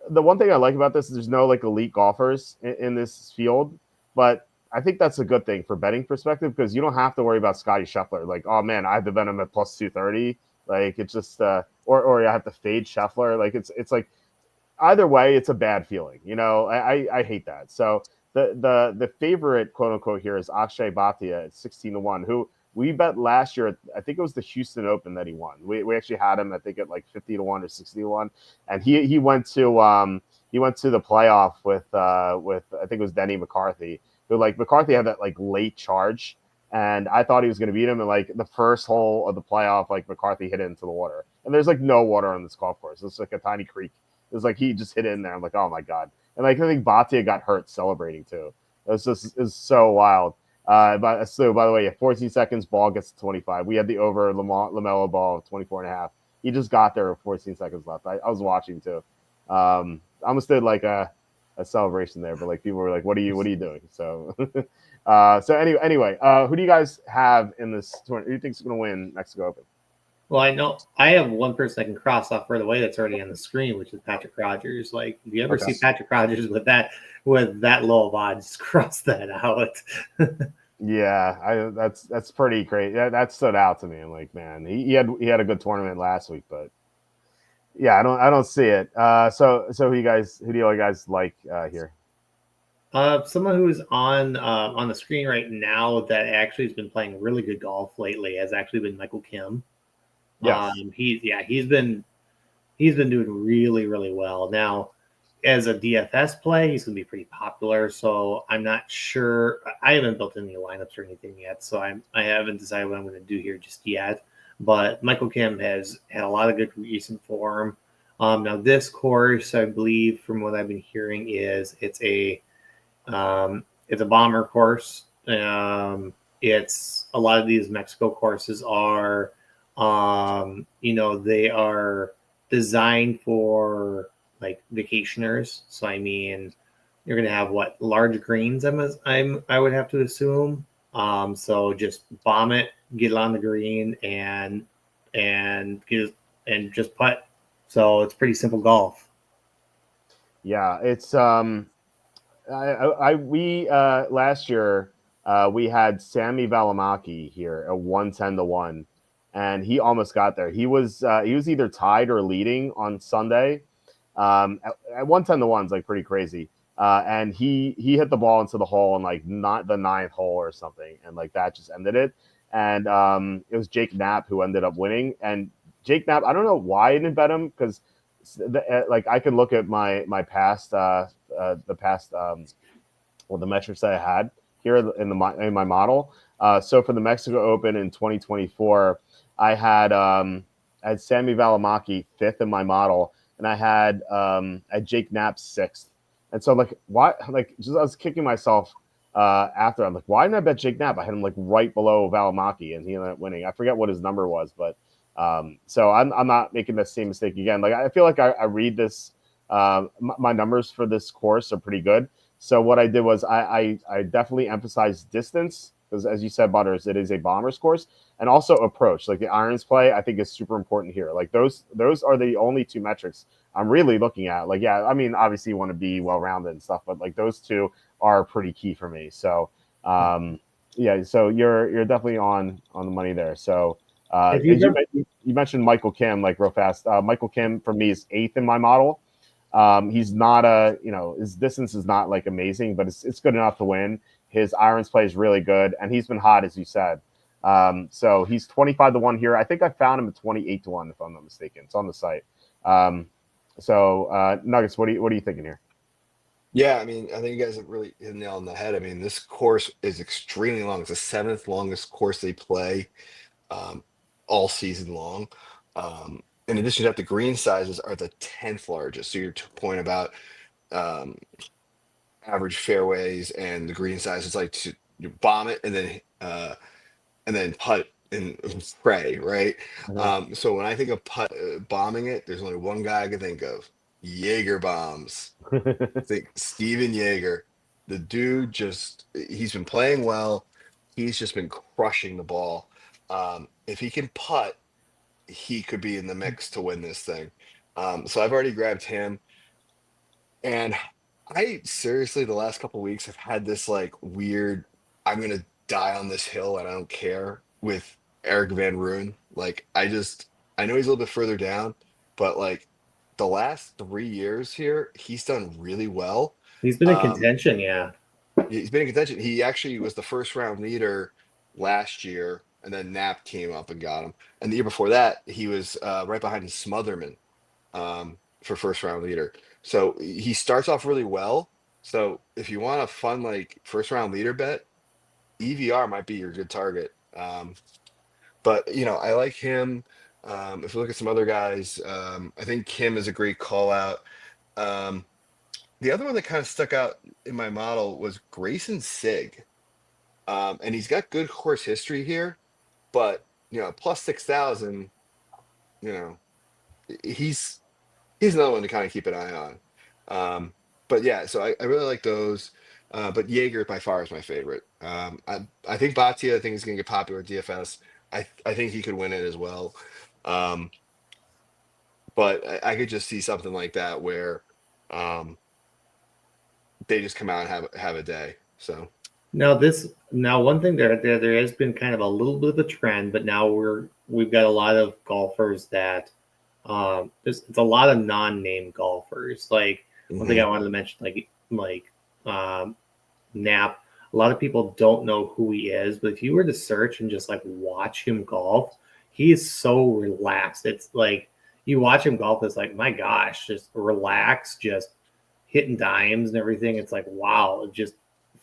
the one thing I like about this is there's no like elite golfers in this field, but I think that's a good thing for betting perspective because you don't have to worry about Scotty Scheffler. Like, oh man, I have to bet him at plus 230. Like it's just or I have to fade Scheffler. Like it's like either way, it's a bad feeling. I hate that. So the favorite quote unquote here is Akshay Bhatia at 16-1, who we bet last year. I think it was the Houston Open that he won. We actually had him, I think, at like 50-1 or 60-1, and he went to the playoff with I think it was Denny McCarthy, who like McCarthy had that like late charge. And I thought he was going to beat him. And like the first hole of the playoff, like McCarthy hit it into the water. And there's like no water on this golf course. It's like a tiny creek. It was like he just hit it in there. I'm like, oh my god! And like I think Bhatia got hurt celebrating too. It's so wild. So by the way, 14 seconds, ball gets to 25. We had the over LaMelo ball 24 and a half. He just got there with 14 seconds left. I was watching too. I almost did like a celebration there, but like people were like, "What are you doing?" So, anyway, who do you guys have in this tournament? Who do you think is going to win Mexico Open? Well, I know I have one person I can cross off right away that's already on the screen, which is Patrick Rogers. Like, if you ever see Patrick Rogers with that low of odds, just cross that out. Yeah, that's pretty great. That stood out to me. I'm like, man, he had a good tournament last week, but yeah, I don't see it. So who do you guys like here? Someone who's on the screen right now that actually has been playing really good golf lately has actually been Michael Kim. Yes. He's been doing really, really well. Now, as a DFS play, he's gonna be pretty popular. So I'm not sure. I haven't built any lineups or anything yet, so I haven't decided what I'm going to do here just yet. But Michael Kim has had a lot of good recent form. Now this course, I believe, from what I've been hearing, is it's a bomber course. It's a lot of these Mexico courses are. They are designed for like vacationers. So I mean, you're gonna have large greens. I would have to assume. So just bomb it, get it on the green, and just putt. So it's pretty simple golf. Yeah, it's we last year we had Sammy Valimaki here at 110-1. And he almost got there. He was either tied or leading on Sunday. At 110-1 is like pretty crazy. And he hit the ball into the hole in like not the ninth hole or something, and like that just ended it. And it was Jake Knapp who ended up winning. And Jake Knapp, I don't know why I didn't bet him because like I can look at my past the metrics that I had here in my model. So for the Mexico Open in 2024. I had Sammy Valimaki 5th in my model, and I had Jake Knapp 6th. And so like why like just I was kicking myself after. I'm like, why didn't I bet Jake Knapp? I had him like right below Valimaki, and he ended up winning. I forget what his number was, but so I'm not making the same mistake again. Like I feel like I read this. My numbers for this course are pretty good. So what I did was I definitely emphasized distance. Because as you said, Butters, it is a bomber's course, and also approach. Like the irons play, I think is super important here. Like those are the only two metrics I'm really looking at. Like, yeah, I mean, obviously you want to be well-rounded and stuff, but like those two are pretty key for me. So, yeah, so you're definitely on the money there. So, you mentioned Michael Kim, like real fast. Michael Kim for me is 8th in my model. He's not his distance is not like amazing, but it's good enough to win. His irons play is really good, and he's been hot, as you said. So he's 25-1 here. I think I found him at 28-1, if I'm not mistaken. It's on the site. Nuggets, what are you thinking here? Yeah, I mean, I think you guys have really hit the nail on the head. I mean, this course is extremely long. It's the 7th longest course they play all season long. In addition to that, the green sizes are the 10th largest. So your point about average fairways and the green size, it's like you bomb it and then putt and pray, right? So when I think of bombing it, there's only one guy I can think of: Jaeger bombs. I think Steven Jaeger, the dude, he's been playing well. He's just been crushing the ball. If he can putt, he could be in the mix to win this thing. So I've already grabbed him. And I seriously, the last couple weeks, have had this like weird, I'm gonna die on this hill and I don't care with Eric Van Rooyen. Like, I know he's a little bit further down, but like the last 3 years here, he's done really well. He's been in Um, contention, yeah. he's been in contention. He actually was the first round leader last year, and then Knapp came up and got him. And the year before that, he was right behind Smotherman for first round leader. So he starts off really well. So if you want a fun like first round leader bet, EVR might be your good target. But I like him. If we look at some other guys, I think Kim is a great call out. Um, the other one that kind of stuck out in my model was Grayson Sig. And he's got good course history here, but plus 6,000, you know, he's another one to kind of keep an eye on. But yeah, so I really like those. But Jaeger by far is my favorite. I think Batia, I think is going to get popular at DFS. I think he could win it as well. But I could just see something like that where they just come out and have a day. So Now one thing there has been kind of a little bit of a trend, but now we've got a lot of golfers that it's a lot of non-name golfers. Like one thing I wanted to mention, like Knapp. A lot of people don't know who he is, but if you were to search and just like watch him golf, he is so relaxed. It's like you watch him golf, it's like, my gosh, just relaxed, just hitting dimes and everything. It's like, wow, just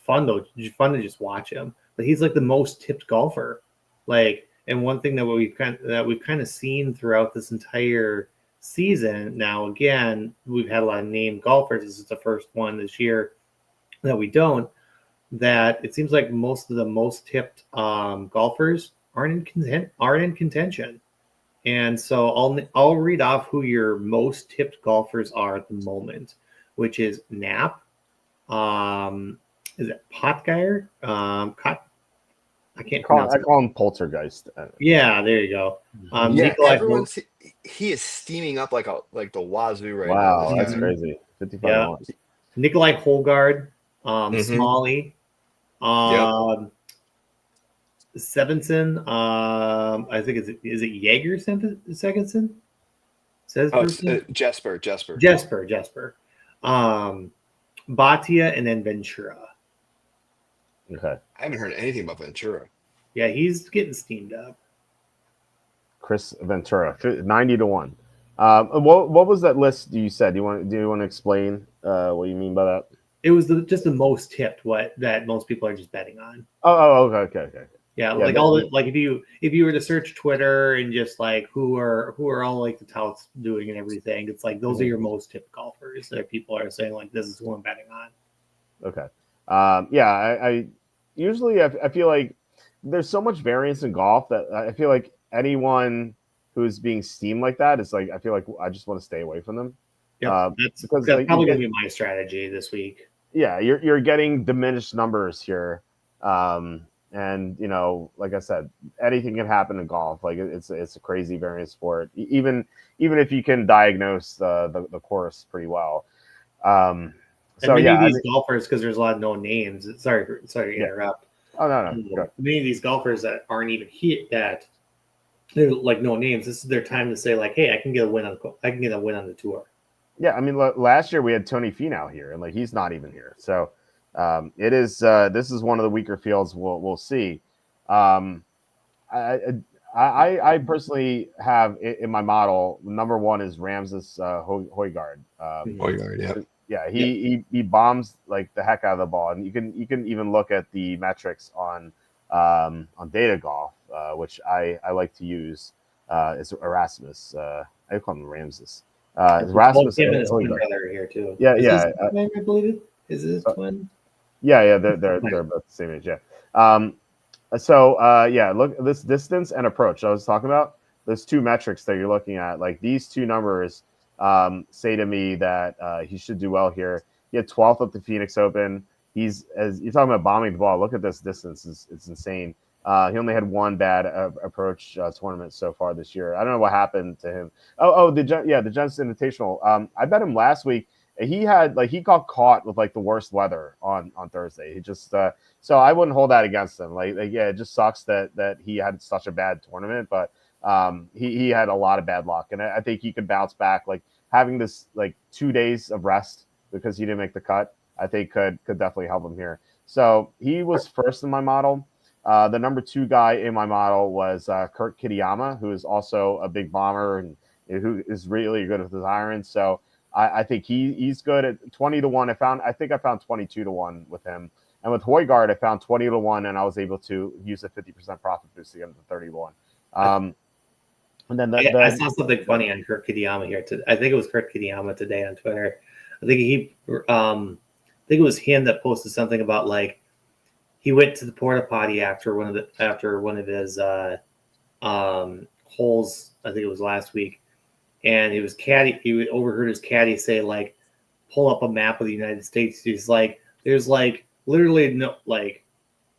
fun though, fun to just watch him. But he's like the most tipped golfer. Like, and one thing that we've kind of seen throughout this entire season. Now, again, we've had a lot of named golfers. This is the first one this year that we don't. That it seems like most of the most tipped golfers aren't in contention. And so I'll read off who your most tipped golfers are at the moment, which is Knapp. Is it Potgeier? I can't pronounce I it. call him Poltergeist. Yeah, there you go. yeah, he is steaming up like the wazoo right now. Wow, that's crazy. 55 Yeah. Nikolai Holgaard, Smalley, Sevenson. I think is it Jaeger Segenson? Says Jesper. Batia, and then Ventura. Okay. I haven't heard anything about Ventura. Yeah, he's getting steamed up. Chris Ventura, 90-1. What was that list you said? Do you want to explain what you mean by that? It was just the most tipped that most people are just betting on. Oh, okay. Yeah, like if you were to search Twitter and just like who are all like the touts doing and everything, it's like those are your most tipped golfers that people are saying like this is who I'm betting on. Okay. I usually I feel like there's so much variance in golf that I feel like anyone who's being steamed like that is like I feel like I just want to stay away from them. Yeah, that's probably going to be my strategy this week. Yeah, you're getting diminished numbers here, and like I said, anything can happen in golf. Like it's a crazy variance sport. Even if you can diagnose the course pretty well. So these golfers, because there's a lot of no names. Sorry to interrupt. Oh no. Many of these golfers that aren't even here, that they're like no names. This is their time to say like, hey, I can get a win on the tour. Yeah, I mean, last year we had Tony Finau here, and like he's not even here. So it is. This is one of the weaker fields. We'll see. I personally have in my model number one is Ramses Højgaard. Højgaard, yeah. Yeah, he bombs like the heck out of the ball, and you can even look at the metrics on Data Golf, which I like to use. It's Erasmus. I call him Ramses. Rasmus and his twin brother here too. Yeah. I believe it. Is his twin? Yeah. They're about the same age. Yeah. Look at this distance and approach I was talking about. Those two metrics that you're looking at, like these two numbers, say to me that he should do well here. He had 12th at the Phoenix Open. As you're talking about bombing the ball. Look at this distance; it's insane. He only had one bad approach tournament so far this year. I don't know what happened to him. The Gents Invitational. I bet him last week, he got caught with like the worst weather on Thursday. He just so I wouldn't hold that against him. Yeah, it just sucks that he had such a bad tournament, but he had a lot of bad luck, and I think he could bounce back. Like having this like 2 days of rest because he didn't make the cut, I think could definitely help him here. So he was first in my model. The number 2 guy in my model was Kurt Kitayama, who is also a big bomber and who is really good with his irons. So I think he's good at 20-1. I think I found 22-1 with him. And with Højgaard, I found 20-1, and I was able to use a 50% profit boost to get him to 31. And then I saw something funny on Kurt Kitayama here. I think it was Kurt Kitayama today on Twitter. I think it was him that posted something about like he went to the porta potty after one of his holes. I think it was last week, and he overheard his caddy say like, pull up a map of the United States. He's like, there's like literally no like.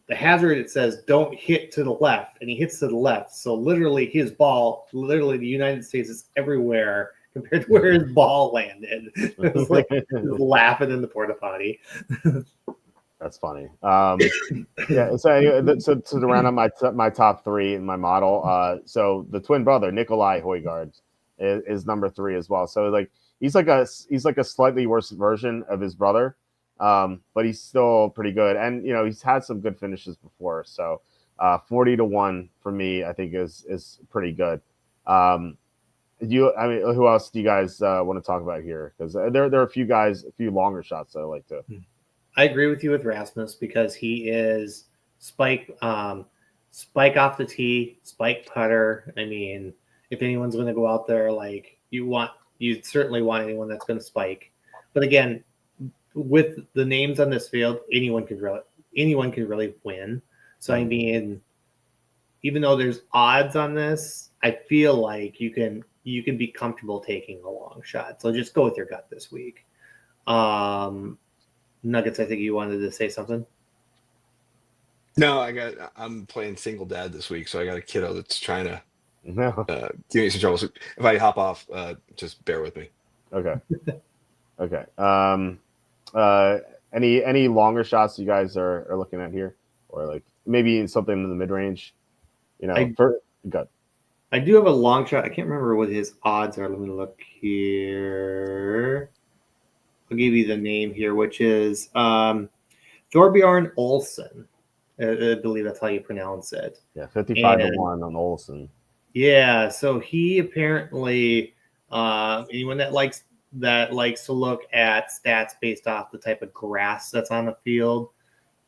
The hazard, it says, don't hit to the left, and he hits to the left. So literally his ball, the United States is everywhere compared to where his ball landed. It was like laughing in the porta potty. That's funny. Yeah. So anyway, so to round up my top 3 in my model, so the twin brother Nikolai Højgaard is number 3 as well. So like he's like a slightly worse version of his brother. But he's still pretty good, and he's had some good finishes before. So 40-1 for me, I think is pretty good. Who else do you guys want to talk about here? Because there are a few longer shots that I like to. I agree with you with Rasmus because he is spike off the tee, spike putter. I mean, if anyone's going to go out there, like you certainly want anyone that's going to spike. But again, with the names on this field, anyone can really win. So I mean, even though there's odds on this, I feel like you can be comfortable taking a long shot. So just go with your gut this week. Nuggets, I think you wanted to say something. No, I'm playing single dad this week, so I got a kiddo that's trying to give me some trouble. So if I hop off, just bear with me. Okay. Okay. Any longer shots you guys are looking at here, or like maybe something in the mid range? Good. I do have a long shot. I can't remember what his odds are. Let me look here. I'll give you the name here, which is Thorbjorn Olsen. I believe that's how you pronounce it. Yeah, 55-1 on Olsen. Yeah, so he apparently anyone that likes to look at stats based off the type of grass that's on the field,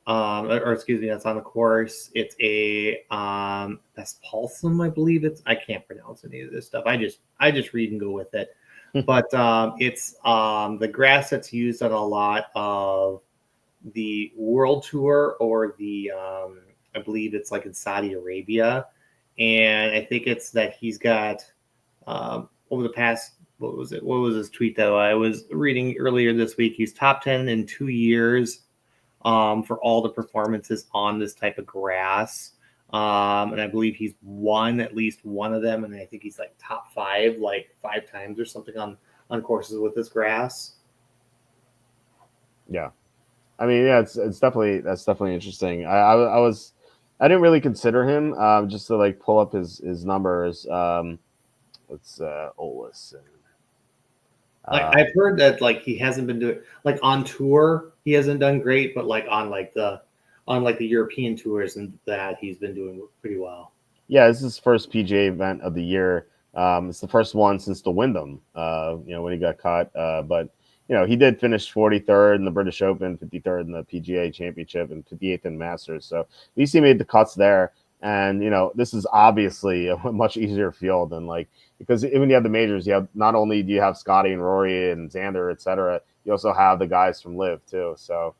that's on the course. It's a Vespalsum, I believe I can't pronounce any of this stuff. I just read and go with it. But it's the grass that's used on a lot of the World Tour or the I believe it's like in Saudi Arabia, and I think it's that he's got over the past. What was his tweet though? I was reading earlier this week. He's top 10 in 2 years for all the performances on this type of grass. And I believe he's won at least one of them. And I think he's like top 5, like 5 times or something on courses with this grass. Yeah. I mean, yeah, that's definitely interesting. I didn't really consider him just to like pull up his numbers. It's Olesen. I've heard that like he hasn't been doing like on tour he hasn't done great, but like on the European tours and that he's been doing pretty well. Yeah, this is his first PGA event of the year. It's the first one since the Wyndham. When he got caught. But he did finish 43rd in the British Open, 53rd in the PGA Championship, and 58th in Masters. So at least he made the cuts there. And this is obviously a much easier field than because when you have the majors, you have not only do you have Scotty and Rory and Xander, et cetera, you also have the guys from Live too. So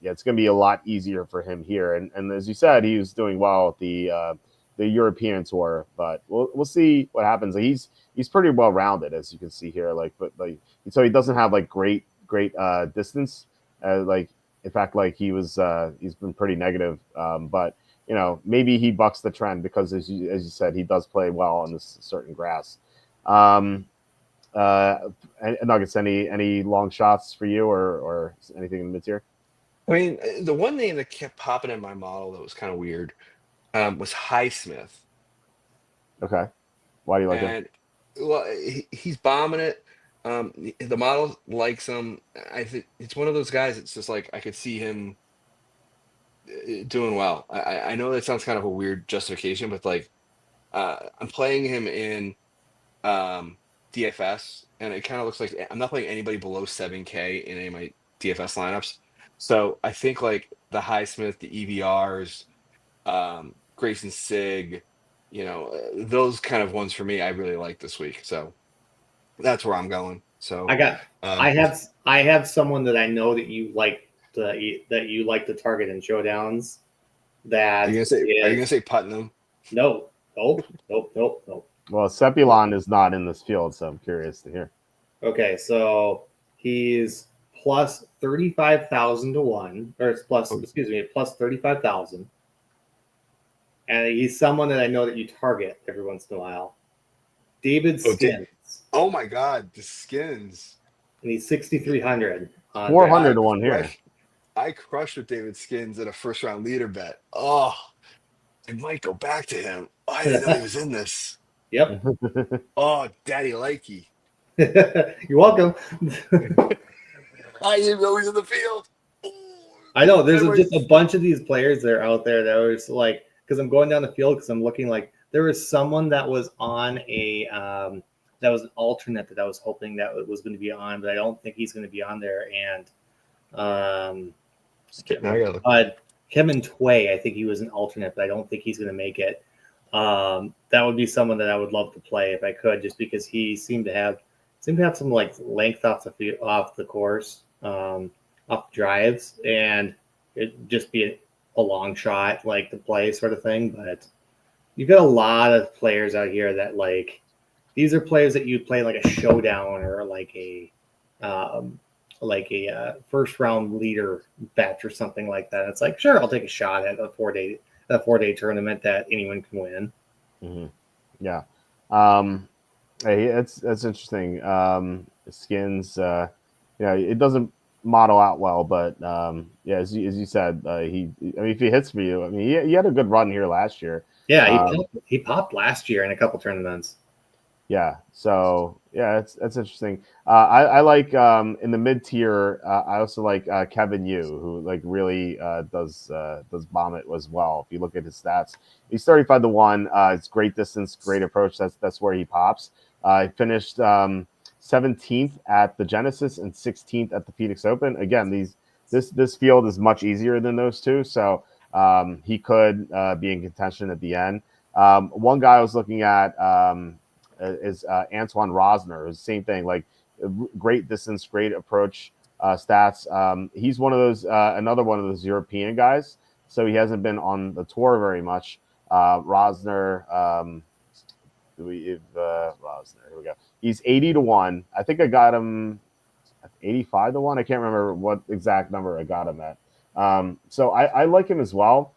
it's going to be a lot easier for him here. And as you said, he was doing well at the European tour, but we'll see what happens. He's pretty well rounded, as you can see here. So he doesn't have great distance. In fact, he's been pretty negative. But maybe he bucks the trend because, as you said, he does play well on this certain grass. Nuggets, any long shots for you or anything in the mid tier? I mean, the one name that kept popping in my model that was kind of weird was Highsmith. Okay. Why do you like him? And well, he's bombing it. The model likes him. I think it's one of those guys. It's just like I could see him doing well. I know that sounds kind of a weird justification, but like I'm playing him in DFS, and it kind of looks like I'm not playing anybody below 7K in any of my DFS lineups. So I think like the Highsmith, the EVRs, Grayson Sig, those kind of ones for me, I really like this week. So that's where I'm going. So I have someone that I know that you like that you like to target in showdowns. are you gonna say Putnam? No, nope. Well, Sepulon is not in this field, so I'm curious to hear. Okay, so he's plus 35,000 to 1, or it's plus, excuse me, plus 35,000. And he's someone that I know that you target every once in a while. David Skins. Oh my God, the Skins. And he's 6,300. 400 to 1 here. I crushed with David Skins in a first round leader bet. Oh, I might go back to him. Oh, I didn't know he was in this. Yep. Oh, Daddy Likey. You're welcome. I didn't know he was in the field. I know there's just a bunch of these players that are out there that was like, because I'm going down the field because I'm looking like there was someone that was on a that was an alternate that I was hoping that it was going to be on, but I don't think he's going to be on there. And Kevin Tway, I think he was an alternate, but I don't think he's going to make it. That would be someone that I would love to play if I could, just because he seemed to have some like length off the course, off drives, and it'd just be a long shot like to play sort of thing. But you've got a lot of players out here that like these are players that you play like a showdown or like a first round leader bet or something like that. It's like, sure, I'll take a shot at a 4-day tournament that anyone can win. Mm-hmm. Yeah. Hey, that's interesting. Skins, it doesn't model out well, but yeah, as you said, if he hits for you, I mean, he had a good run here last year. Yeah, he popped last year in a couple tournaments. Yeah, so yeah, that's interesting. I like in the mid tier. I also like Kevin Yu, who like really does bomb it as well. If you look at his stats, he's 35 to 1. It's great distance, great approach. That's where he pops. He finished 17th at the Genesis and 16th at the Phoenix Open. Again, this field is much easier than those two, so he could be in contention at the end. One guy I was looking at. Is Antoine Rosner. Same thing, like great distance, great approach stats. He's one of those, another one of those European guys, so he hasn't been on the tour very much. Rosner, Rosner, here we go. He's 80 to 1. I think I got him 85 to 1. I can't remember what exact number I got him at. So I like him as well.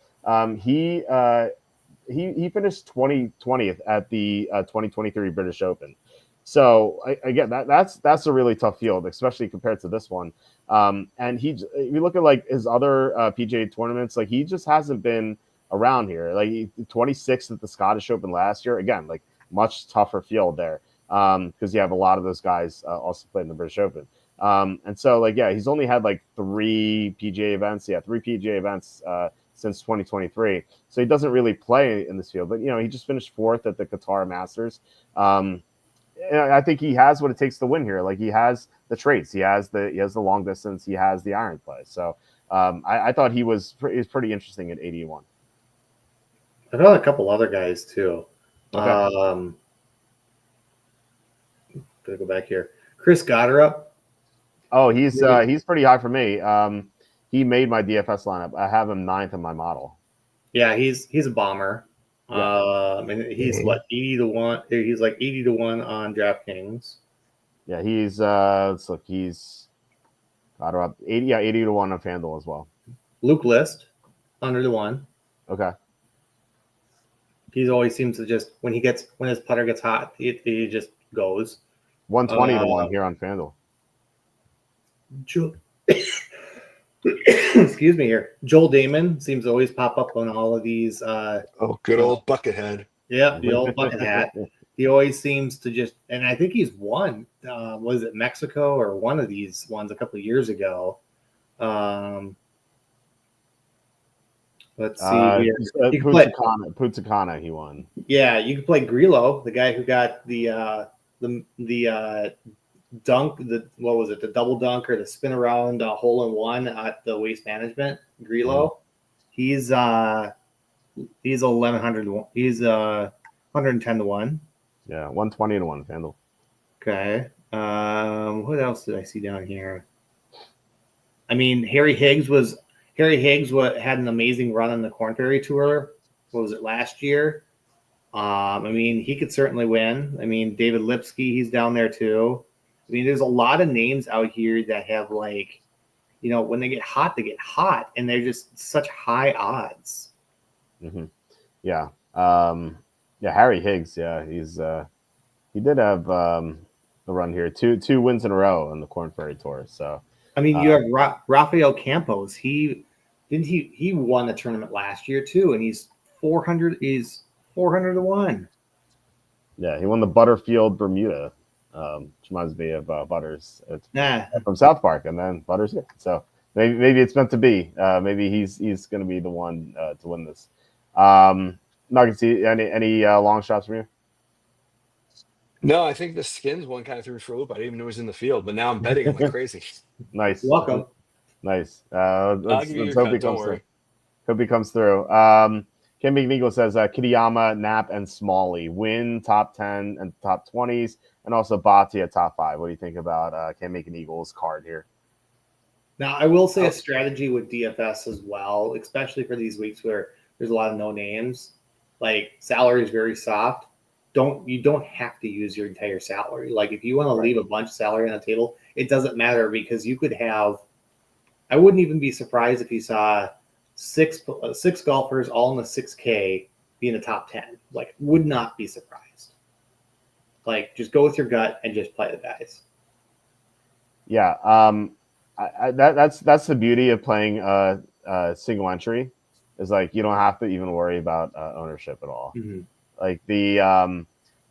He finished 20th at the 2023 British Open. So again, that's a really tough field, especially compared to this one. And if you look at like his other PGA tournaments, like he just hasn't been around here. Like 26th at the Scottish Open last year. Again, like much tougher field there because you have a lot of those guys also playing the British Open. And so like yeah, he's only had like 3 PGA events. Yeah, 3 PGA events since 2023. So he doesn't really play in this field, but he just finished 4th at the Qatar Masters. And I think he has what it takes to win here. Like he has the traits, he has the long distance, he has the iron play. So I thought he was pretty interesting at 81. I found a couple other guys too. Okay. Gonna go back here. Chris Gotterup. Oh, he's pretty high for me. He made my DFS lineup. I have him 9th in my model. Yeah, he's a bomber. Yeah. And he's what 80 to 1. He's like 80 to 1 on DraftKings. Yeah, he's let's look. He's got about 80 to 1 on FanDuel as well. Luke List, 100 to 1. Okay. He always seems to just when his putter gets hot, he just goes. 120 to 1 here on FanDuel. Excuse me here. Joel Damon seems to always pop up on all of these. Good old Buckethead. Yeah, the old bucket hat. He always seems to just, and I think he's won. Was it Mexico or one of these ones a couple of years ago? Let's see here. Putsakana, he won. Yeah, you could play Grillo, the guy who got the dunk, what was it, the double dunk or the spin around hole in one at the Waste Management. Grillo, he's 1100 to 1. He's 110 to 1. Yeah, 120 to 1 FanDuel. Okay. What else did I see down here? I mean, Harry Higgs had an amazing run on the Corn Ferry Tour. What was it, last year? I mean, he could certainly win. I mean, David Lipsky, he's down there too. I mean, there's a lot of names out here that have, like, you know, when they get hot, and they're just such high odds. Mm-hmm. Yeah. Harry Higgs. Yeah, he did have a run here, two wins in a row on the Corn Ferry Tour. So I mean, you have Rafael Campos. He won the tournament last year too, and he's 400 to 1. Yeah, he won the Butterfield Bermuda, which reminds me of Butters from South Park, and then Butters here. So maybe it's meant to be. Maybe he's going to be the one to win this. Nuggets, any long shots from you? No, I think the Skins one kind of threw me for a loop. I didn't even know he was in the field, but now I'm betting him like crazy. Nice. Welcome. Nice. I'll give you your cut, don't worry. Hope he comes through. Ken McNeagle says Kitayama, Knapp, and Smalley win top 10 and top 20s, and also Bhatia top 5. What do you think about Ken McNeagle's card here? Now, I will say a strategy with DFS as well, especially for these weeks where there's a lot of no names. Like, salary is very soft. You don't have to use your entire salary. Like, if you want to leave a bunch of salary on the table, it doesn't matter, because you could have. I wouldn't even be surprised if you saw six golfers all in the 6K be in the top 10. Like, would not be surprised. Like, just go with your gut and just play the guys. Yeah, that's the beauty of playing single entry, is like you don't have to even worry about ownership at all. Mm-hmm. Like the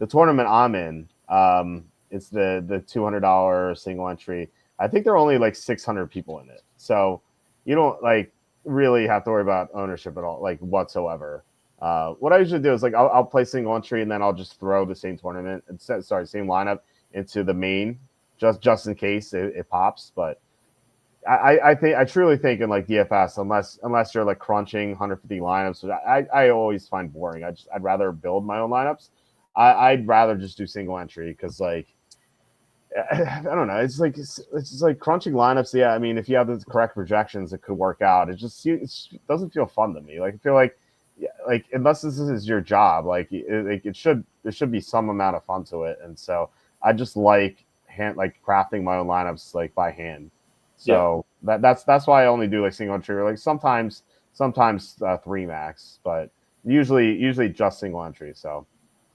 tournament I'm in, it's the $200 single entry. I think there are only like 600 people in it, so you don't like really have to worry about ownership at all, like whatsoever. What I usually do is like I'll play single entry, and then I'll just throw the same same lineup into the main, just in case it pops. But I truly think in like DFS, unless you're like crunching 150 lineups, which I always find boring. I'd rather build my own lineups. I'd rather just do single entry, because like I don't know, it's just like crunching lineups. Yeah, I mean, if you have the correct projections, it could work out. It doesn't feel fun to me. Like I feel like unless this is your job, there should be some amount of fun to it. And so I just like crafting my own lineups like by hand. So that's why I only do like single entry, or like sometimes 3 max, but usually just single entry. So,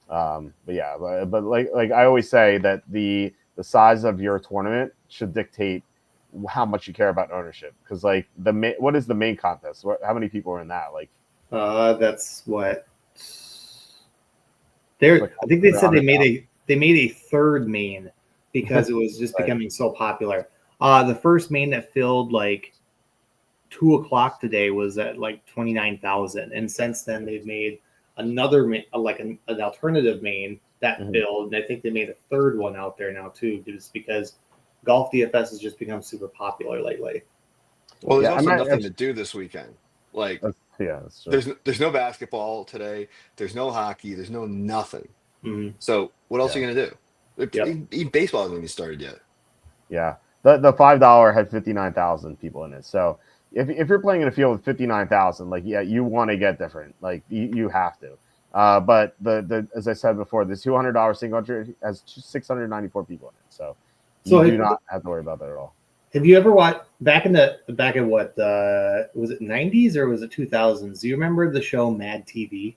but like I always say that the size of your tournament should dictate how much you care about ownership. Because like what is the main contest? How many people are in that? Like, that's what they're. Like, I think they said they made a third main because it was just becoming so popular. The first main that filled like 2:00 today was at like 29,000, and since then they've made another like an alternative main that filled, and I think they made a third one out there now too, just because golf DFS has just become super popular lately. Well, there's also nothing to do this weekend. Like, that's true. There's no basketball today. There's no hockey. There's no nothing. Mm-hmm. So what else are you gonna do? Even baseball hasn't even started yet. Yeah. The $5 had 59,000 people in it. So if you're playing in a field with 59,000, like, yeah, you want to get different. Like you have to. But the as I said before, the $200 single entry has 694 people in it. So you do not have to worry about that at all. Have you ever watched back in what was it 90s or was it 2000s? Do you remember the show Mad TV?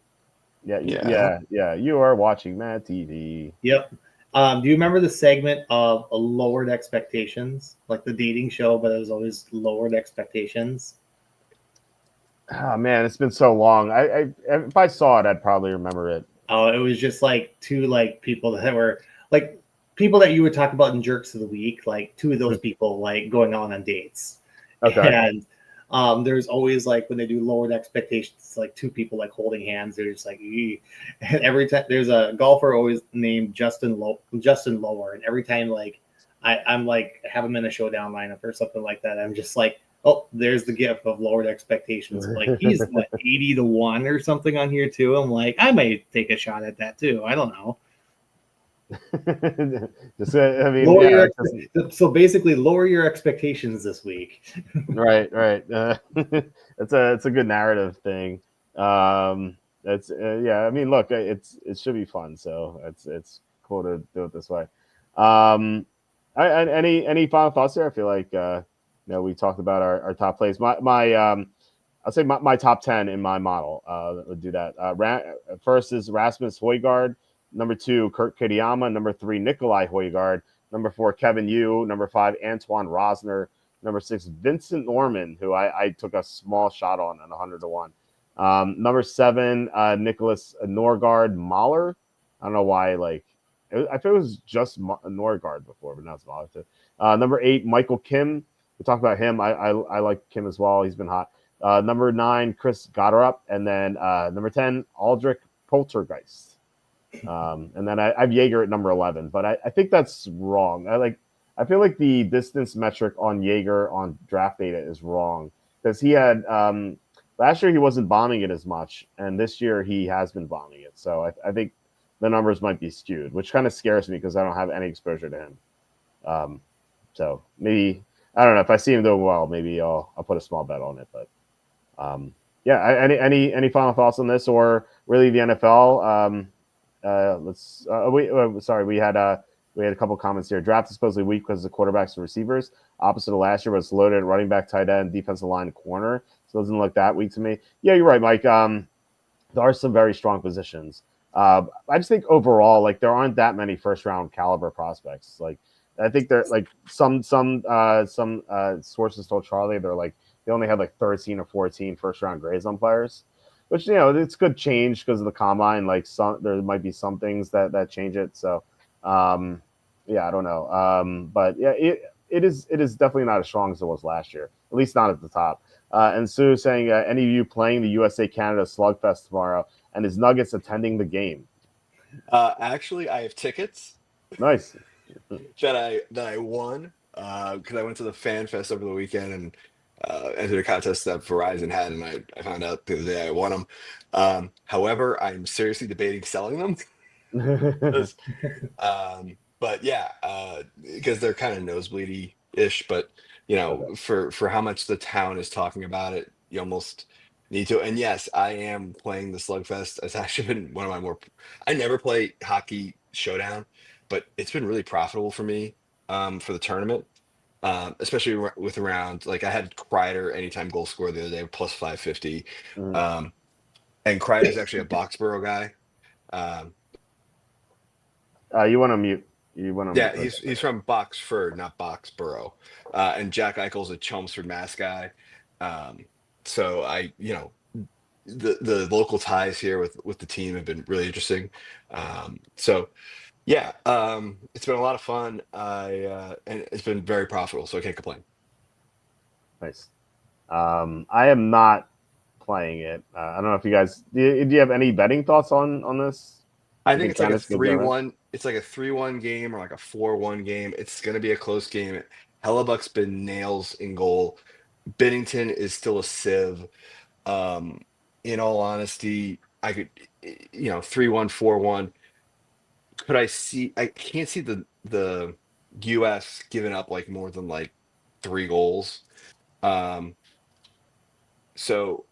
Yeah. You are watching Mad TV. Yep. Do you remember the segment of Lowered Expectations, like the dating show, but it was always Lowered Expectations? Oh man, it's been so long. If I saw it, I'd probably remember it. Oh, it was just like two like people that were like people that you would talk about in Jerks of the Week, like two of those people like going on dates. Okay. And there's always like when they do Lowered Expectations, it's like two people like holding hands. They're just like, "Ee." And every time there's a golfer always named Justin Lower, and every time like I'm like have him in a showdown lineup or something like that, I'm just like, oh, there's the gift of Lowered Expectations. Like he's what 80-1 or something on here too. I'm like, I might take a shot at that too. I don't know. Just, I mean, Lower yeah, your so basically lower your expectations this week. right, right. It's a good narrative thing. It's yeah. I mean, look, it should be fun. So it's cool to do it this way. Any final thoughts there? I feel like we talked about our top plays. I'll say my top 10 in my model. Would do that. First is Rasmus Højgaard. Number 2, Kurt Kitayama. Number 3, Nikolai Højgaard. Number 4, Kevin Yu. Number 5, Antoine Rosner. Number 6, Vincent Norman, who I took a small shot on at 100-1. Number 7, Nicholas Norgard Mahler. I don't know why, I thought it was just Norgard before, but now it's Mahler too. Number 8, Michael Kim. We talked about him. I like Kim as well. He's been hot. Number 9, Chris Gotterup. And then number 10, Aldrich Poltergeist. And then I have Jaeger at number 11, but I think that's wrong. I feel like the distance metric on Jaeger on draft data is wrong because he had last year he wasn't bombing it as much, and this year he has been bombing it. So I think the numbers might be skewed, which kind of scares me because I don't have any exposure to him. So maybe I don't know if I see him doing well, maybe I'll put a small bet on it. But yeah, any final thoughts on this or really the NFL? We had a couple comments here. Draft is supposedly weak because of the quarterbacks and receivers. Opposite of last year, was loaded at running back, tight end, defensive line, corner. So it doesn't look that weak to me. Yeah, you're right, Mike. There are some very strong positions. I just think overall, there aren't that many first round caliber prospects. I think they're some sources told Charlie they only had 13 or 14 first round grades on players, which it's good change because of the combine. There might be some things that change it. So yeah, I don't know. But yeah, it is definitely not as strong as it was last year, at least not at the top. And Sue saying, any of you playing the USA Canada Slugfest tomorrow, and is Nuggets attending the game? Actually, I have tickets. Nice. that I won because I went to the Fan Fest over the weekend and entered a contest that Verizon had, and I found out the other day I won them. However, I'm seriously debating selling them. But yeah, because they're kind of nosebleedy-ish, but Okay. for how much the town is talking about it, you almost need to. And yes, I am playing the Slugfest. It's actually been one of my more. I never play Hockey Showdown, but it's been really profitable for me for the tournament, especially with around I had Kreider anytime goal scorer the other day plus 550, Mhm. and Kreider's actually a Boxborough guy. You want to mute. You want to Yeah, mute. he's from Boxford, not Boxborough. And Jack Eichel's a Chelmsford, Mass guy. So the local ties here with the team have been really interesting. So yeah, it's been a lot of fun. And it's been very profitable, so I can't complain. Nice. I am not playing it. I don't know if you guys do you have any betting thoughts on this? I You think think it's like a Canada's good at it? 3-1. It's like a 3-1 game or like a 4-1 game. It's going to be a close game. Hellebuck's been nails in goal. Bennington is still a sieve. Um, in all honesty, I could, 3-1, 4-1. Could I see? I can't see the U.S. giving up more than 3 goals. Um, so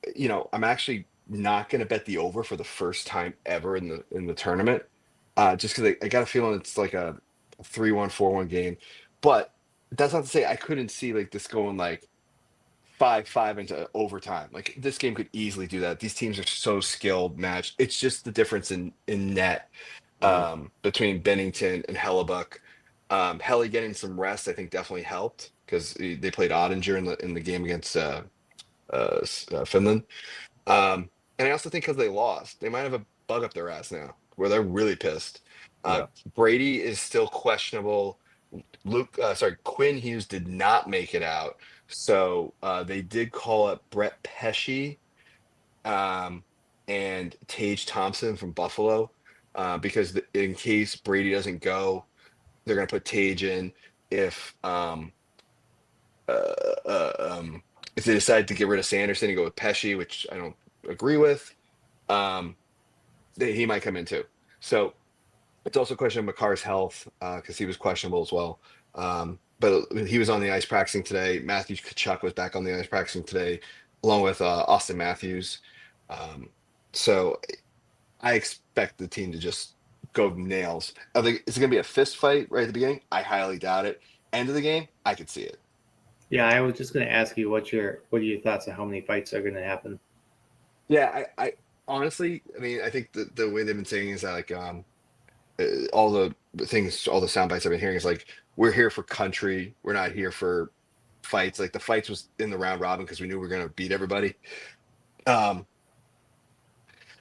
I'm actually not going to bet the over for the first time ever in the tournament, just because I got a feeling it's like a 3-1, 4-1 game. But that's not to say I couldn't see this going 5-5 into overtime. This game could easily do that. These teams are so skilled, matched. It's just the difference in net. between Bennington and Hellebuck. Helly getting some rest, I think, definitely helped because they played Ottinger in the game against Finland. And I also think because they lost, they might have a bug up their ass now where they're really pissed. Yeah. Brady is still questionable. Quinn Hughes did not make it out. So they did call up Brett Pesci and Tage Thompson from Buffalo because in case Brady doesn't go, they're going to put Tage in if uh, uh, um, if they decide to get rid of Sanderson and go with Pesci, which I don't agree with, he might come in too. So it's also a question of McCarr's health because he was questionable as well. But he was on the ice practicing today. Matthew Kachuk was back on the ice practicing today, along with Austin Matthews. So I expect the team to just go nails. I think it's going to be a fist fight right at the beginning. I highly doubt it. End of the game, I could see it. Yeah, I was just going to ask you what are your thoughts on how many fights are going to happen? Yeah, I honestly, I mean, I think the way they've been saying is that like all the things, all the sound bites I've been hearing is like we're here for country, we're not here for fights. Like the fights was in the round robin because we knew we were going to beat everybody.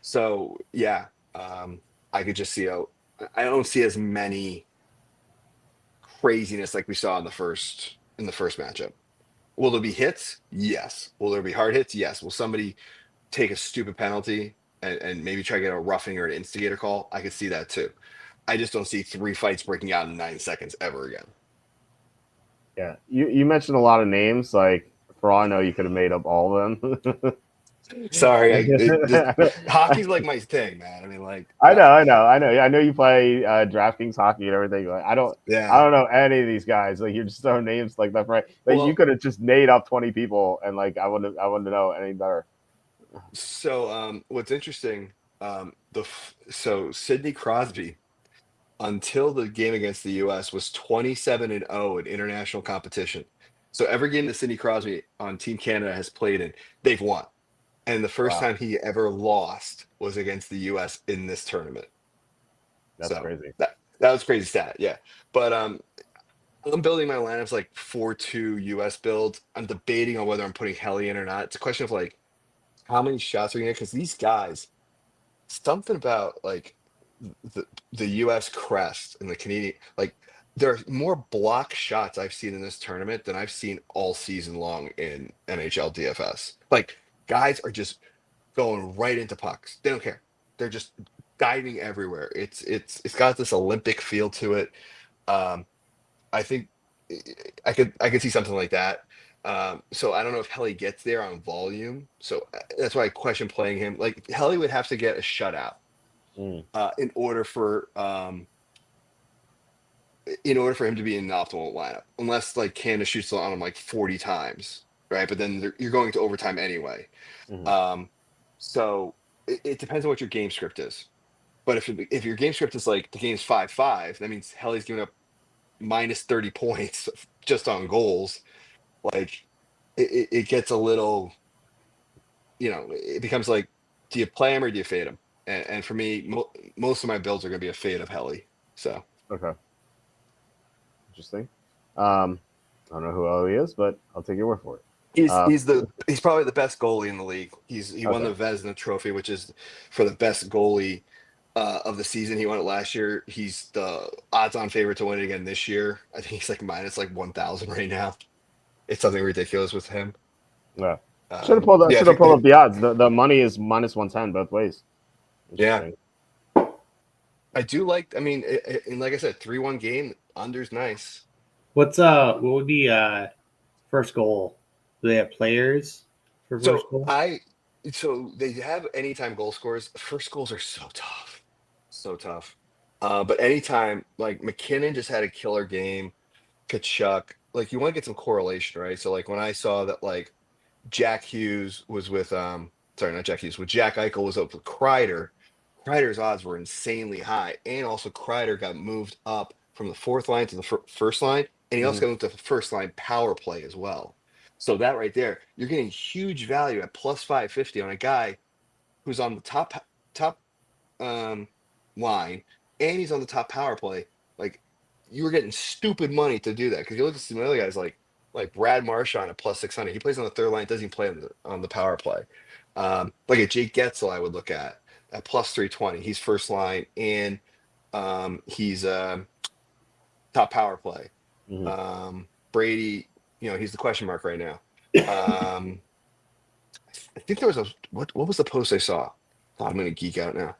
So yeah, I could just see I don't see as many craziness like we saw in the first matchup. Will there be hits? Yes. Will there be hard hits? Yes. Will somebody take a stupid penalty and maybe try to get a roughing or an instigator call? I could see that too. I just don't see 3 fights breaking out in 9 seconds ever again. Yeah, you mentioned a lot of names. Like for all I know, you could have made up all of them. Sorry, hockey's like my thing, man. I mean, like I know. Yeah, I know you play DraftKings hockey and everything. Like I don't know any of these guys. Like you're just throwing names like that, right? Like you could have just made up 20 people, and like I wouldn't know any better. So what's interesting, so Sidney Crosby, until the game against the US, was 27-0 in international competition. So every game that Sidney Crosby on Team Canada has played in, they've won. And the first time he ever lost was against the US in this tournament. That's crazy. That was a crazy stat, yeah. But I'm building my lineups like 4-2 US build. I'm debating on whether I'm putting Helly in or not. It's a question of like how many shots are you gonna get? Because these guys, something about like the US crest and the Canadian, like there are more block shots I've seen in this tournament than I've seen all season long in NHL DFS. Like guys are just going right into pucks. They don't care. They're just diving everywhere. It's got this Olympic feel to it. I think I could see something like that. So I don't know if Helly gets there on volume. So that's why I question playing him. Like Helly would have to get a shutout in order for him to be in an optimal lineup, unless like Canada shoots on him like 40 times, right? But then you're going to overtime anyway. So it depends on what your game script is. But if your game script is like the game's 5-5, that means Helly's giving up minus 30 points just on goals. Like it gets a little, it becomes like, do you play him or do you fade him? And for me, most of my builds are going to be a fade of Helly. So okay, interesting. I don't know who Helly is, but I'll take your word for it. He's probably the best goalie in the league. He won the Vezina Trophy, which is for the best goalie of the season. He won it last year. He's the odds-on favorite to win it again this year. I think he's like minus like 1,000 right now. It's something ridiculous with him. Yeah, should have pulled up the odds. The money is minus 110 both ways. Yeah, I do like. I mean, and like I said, 3-1 game under's nice. What would be first goal? Do they have players for first goal? So they have anytime goal scorers. First goals are so tough, so tough. But anytime, like McKinnon just had a killer game. Kachuk, like you want to get some correlation, right? So like when I saw that like Jack Hughes was with not Jack Hughes, with Jack Eichel was up with Kreider. Kreider's odds were insanely high, and also Kreider got moved up from the fourth line to the first line, and he also got moved to the first line power play as well. So that right there, you're getting huge value at plus 550 on a guy who's on the top line and he's on the top power play. Like you were getting stupid money to do that because you look at some other guys like Brad Marchand at plus 600. He plays on the third line, doesn't even play on the power play. Like a Jake Getzel, I would look at plus 320. He's first line and he's top power play. Brady, he's the question mark right now. I think there was what was the post I saw? Oh, I'm gonna geek out now.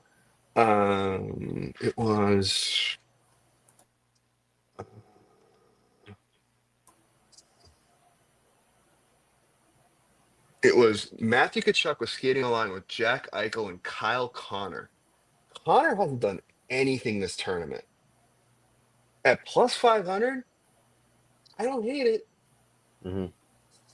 It was Matthew Tkachuk was skating along with Jack Eichel and Kyle Connor. Connor hasn't done anything this tournament. At plus 500, I don't hate it.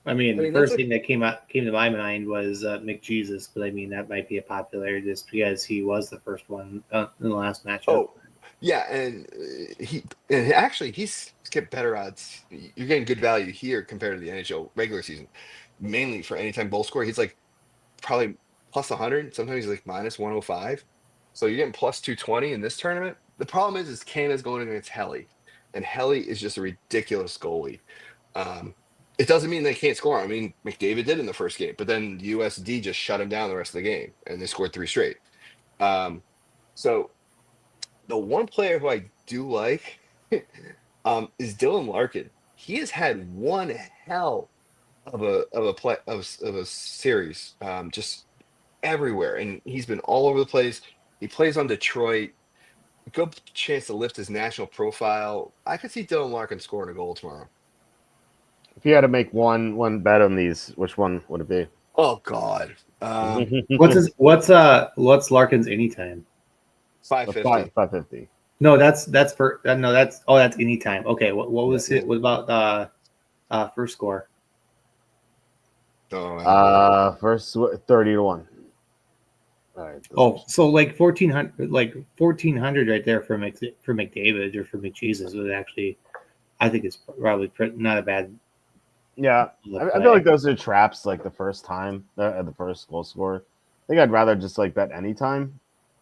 I mean, the first thing that came to my mind was McJesus, but I mean that might be a popular just because he was the first one in the last matchup. Oh, yeah, and he's get better odds. You're getting good value here compared to the NHL regular season, mainly for anytime goal scorer. He's like probably plus 100. Sometimes he's like minus 105. So you're getting plus 220 in this tournament. The problem is Canada's going against Helly, and Helly is just a ridiculous goalie. It doesn't mean they can't score. I mean, McDavid did in the first game, but then USD just shut him down the rest of the game, and they scored 3 straight. So the one player who I do like is Dylan Larkin. He has had one hell of a series, just everywhere, and he's been all over the place. He plays on Detroit. Good chance to lift his national profile. I could see Dylan Larkin scoring a goal tomorrow. If you had to make one bet on these, which one would it be? Oh God. What's Larkin's anytime? 550. 550. No, that's anytime. Okay, what was it? What about first score? First 30 to 1. All right. Oh, so like 1400 right there for McDavid or for McJesus was actually, I think it's probably not a bad. Yeah, I feel like those are traps. Like the first time, the first goal scorer. I think I'd rather just like bet anytime.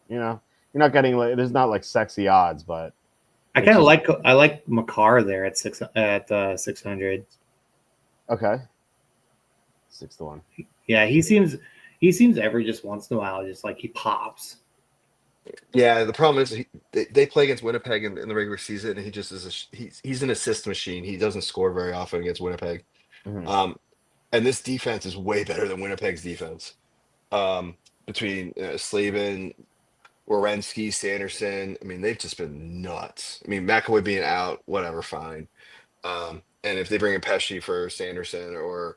You're not getting like there's not like sexy odds, but I kind of like Makar there at 600. Okay, 6 to 1. Yeah, he seems every just once in a while, just like he pops. Yeah, the problem is they play against Winnipeg in the regular season, and he just is he's an assist machine. He doesn't score very often against Winnipeg. And this defense is way better than Winnipeg's defense. Between Slavin, Werenski, Sanderson, I mean, they've just been nuts. I mean, McAvoy being out, whatever, fine. And if they bring in Pesci for Sanderson or,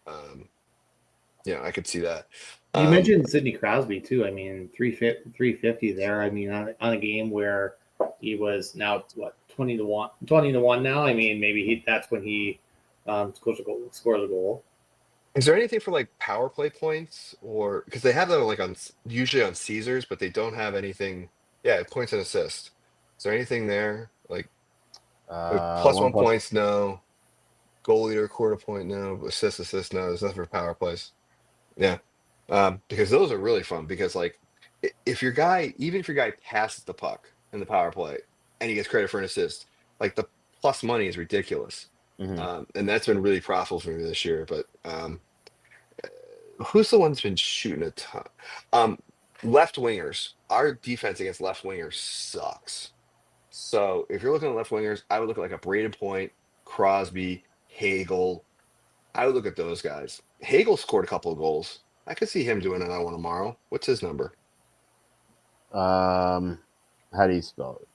I could see that. You mentioned Sidney Crosby too. I mean, 350 there. I mean, on a game where he was now 20 to 1 now. I mean, maybe that's when he scores a goal. Is there anything for like power play points, or because they have them like usually on Caesars, but they don't have anything? Yeah, points and assists. Is there anything there like plus 1 points? No. Goal leader, quarter point? No. Assist? No. There's nothing for power plays. Yeah. Because those are really fun because like if your guy passes the puck in the power play and he gets credit for an assist, like the plus money is ridiculous. And that's been really profitable for me this year. But who's the one that's been shooting a ton? Left wingers. Our defense against left wingers sucks. So if you're looking at left wingers, I would look at like a Braden Point, Crosby, Hagel. I would look at those guys. Hagel scored a couple of goals. I could see him doing another one tomorrow. What's his number? How do you spell it?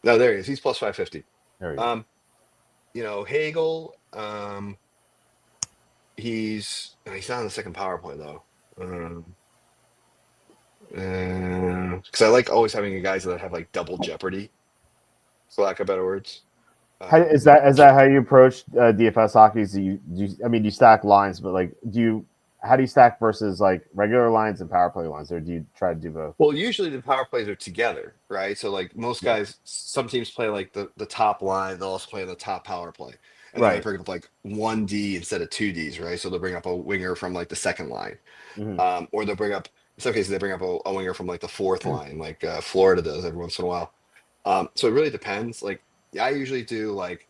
No, there he is. He's plus 550. There we go. Hagel, he's not on the second power play though. Because I like always having guys that have like double jeopardy, for lack of better words. Is that how you approach DFS hockey? Do you stack lines, but like how do you stack versus like regular lines and power play lines, or do you try to do both? Well, usually the power plays are together, right? So like most guys, some teams play like the top line, they'll also play the top power play. And then they bring up like 1D instead of 2Ds, right? So they'll bring up a winger from like the second line. Or they'll bring up In some cases, they bring up a winger from like the fourth line, like Florida does every once in a while. So it really depends. Like, yeah, I usually do like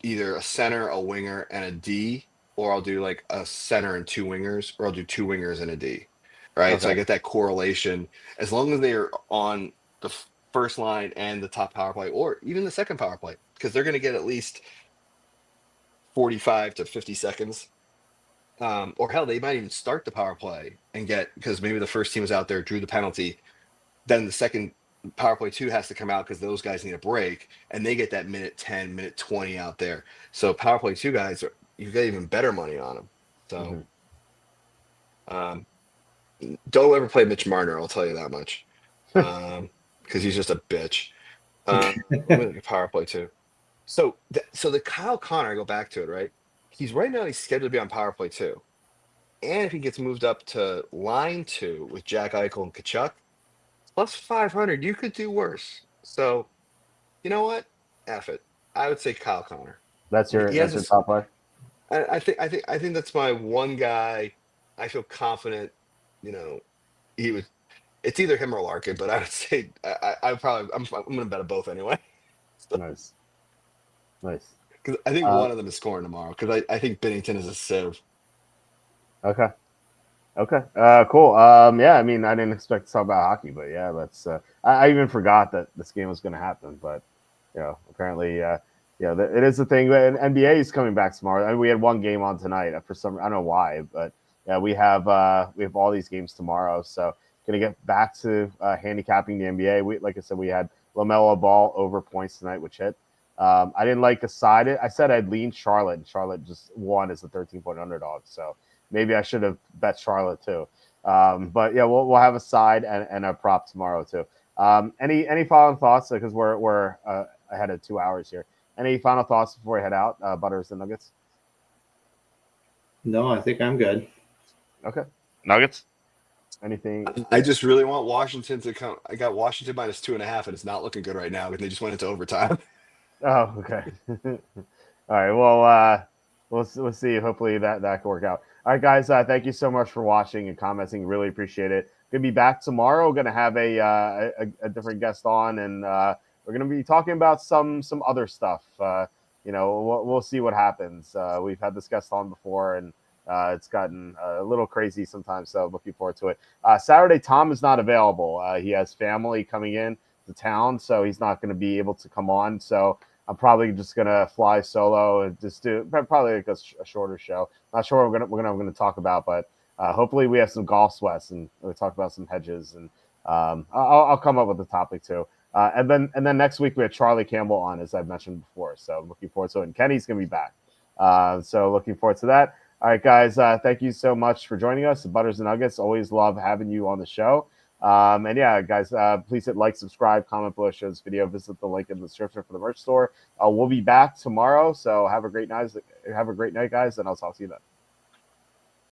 either a center, a winger, and a D, or I'll do like a center and two wingers, or I'll do two wingers and a D. Right. So I Okay. get that correlation as long as they are on the first line and the top power play, or even the second power play, because they're going to get at least 45 to 50 seconds. Or hell, they might even start the power play and get, because maybe the first team was out there, drew the penalty. Then the second power play two has to come out because those guys need a break, and they get that minute 10, minute 20 out there. So power play two guys, you get even better money on them. So um, don't ever play Mitch Marner, I'll tell you that much, because he's just a bitch. Power play two. So the Kyle Connor, I go back to it, right? Right now he's scheduled to be on power play two. And if he gets moved up to line two with Jack Eichel and Kachuk, plus 500, you could do worse. So, you know what? F it. I would say Kyle Connor. That's your He has top play. I think that's my one guy. I feel confident. You know, he would. It's either him or Larkin, but I would say I'm going to bet on both anyway. Nice. Because I think one of them is scoring tomorrow. Because I think Bennington is a sieve. Okay. Cool. Yeah, I mean, I didn't expect to talk about hockey, but yeah, let's. I even forgot that this game was going to happen, but apparently, it is the thing. And NBA is coming back tomorrow. I mean, we had one game on tonight for some. I don't know why, but yeah, we have all these games tomorrow. So going to get back to handicapping the NBA. Like I said, we had LaMelo Ball over points tonight, which hit. I didn't like the side. I said I'd lean Charlotte, and Charlotte just won as a 13-point underdog. So maybe I should have bet Charlotte too. But yeah, we'll have a side and a prop tomorrow too. Any final thoughts? Because we're ahead of 2 hours here. Any final thoughts before we head out? Butters and Nuggets. No, I think I'm good. Okay. Nuggets. Anything? I just really want Washington to come. I got Washington minus 2.5, and it's not looking good right now because they just went into overtime. Oh, okay. All right. Well, we'll see. Hopefully that can work out. All right, guys. Thank you so much for watching and commenting. Really appreciate it. Gonna be back tomorrow. Gonna have a different guest on, and we're gonna be talking about some other stuff. We'll see what happens. We've had this guest on before, and it's gotten a little crazy sometimes. So looking forward to it. Saturday, Tom is not available. He has family coming in to town, so he's not going to be able to come on. So I'm probably just gonna fly solo and just do probably like a shorter show. Not sure what we're gonna talk about, but hopefully we have some golf sweats and we talk about some hedges, and I'll come up with a topic too. And then next week we have Charlie Campbell on, as I've mentioned before. So looking forward to it. And Kenny's gonna be back. So looking forward to that. All right, guys. Thank you so much for joining us. Butters and Nuggets. Always love having you on the show. And yeah, guys, please hit like, subscribe, comment below, share this video, visit the link in the description for the merch store. We'll be back tomorrow. So have a great night, guys, and I'll talk to you then.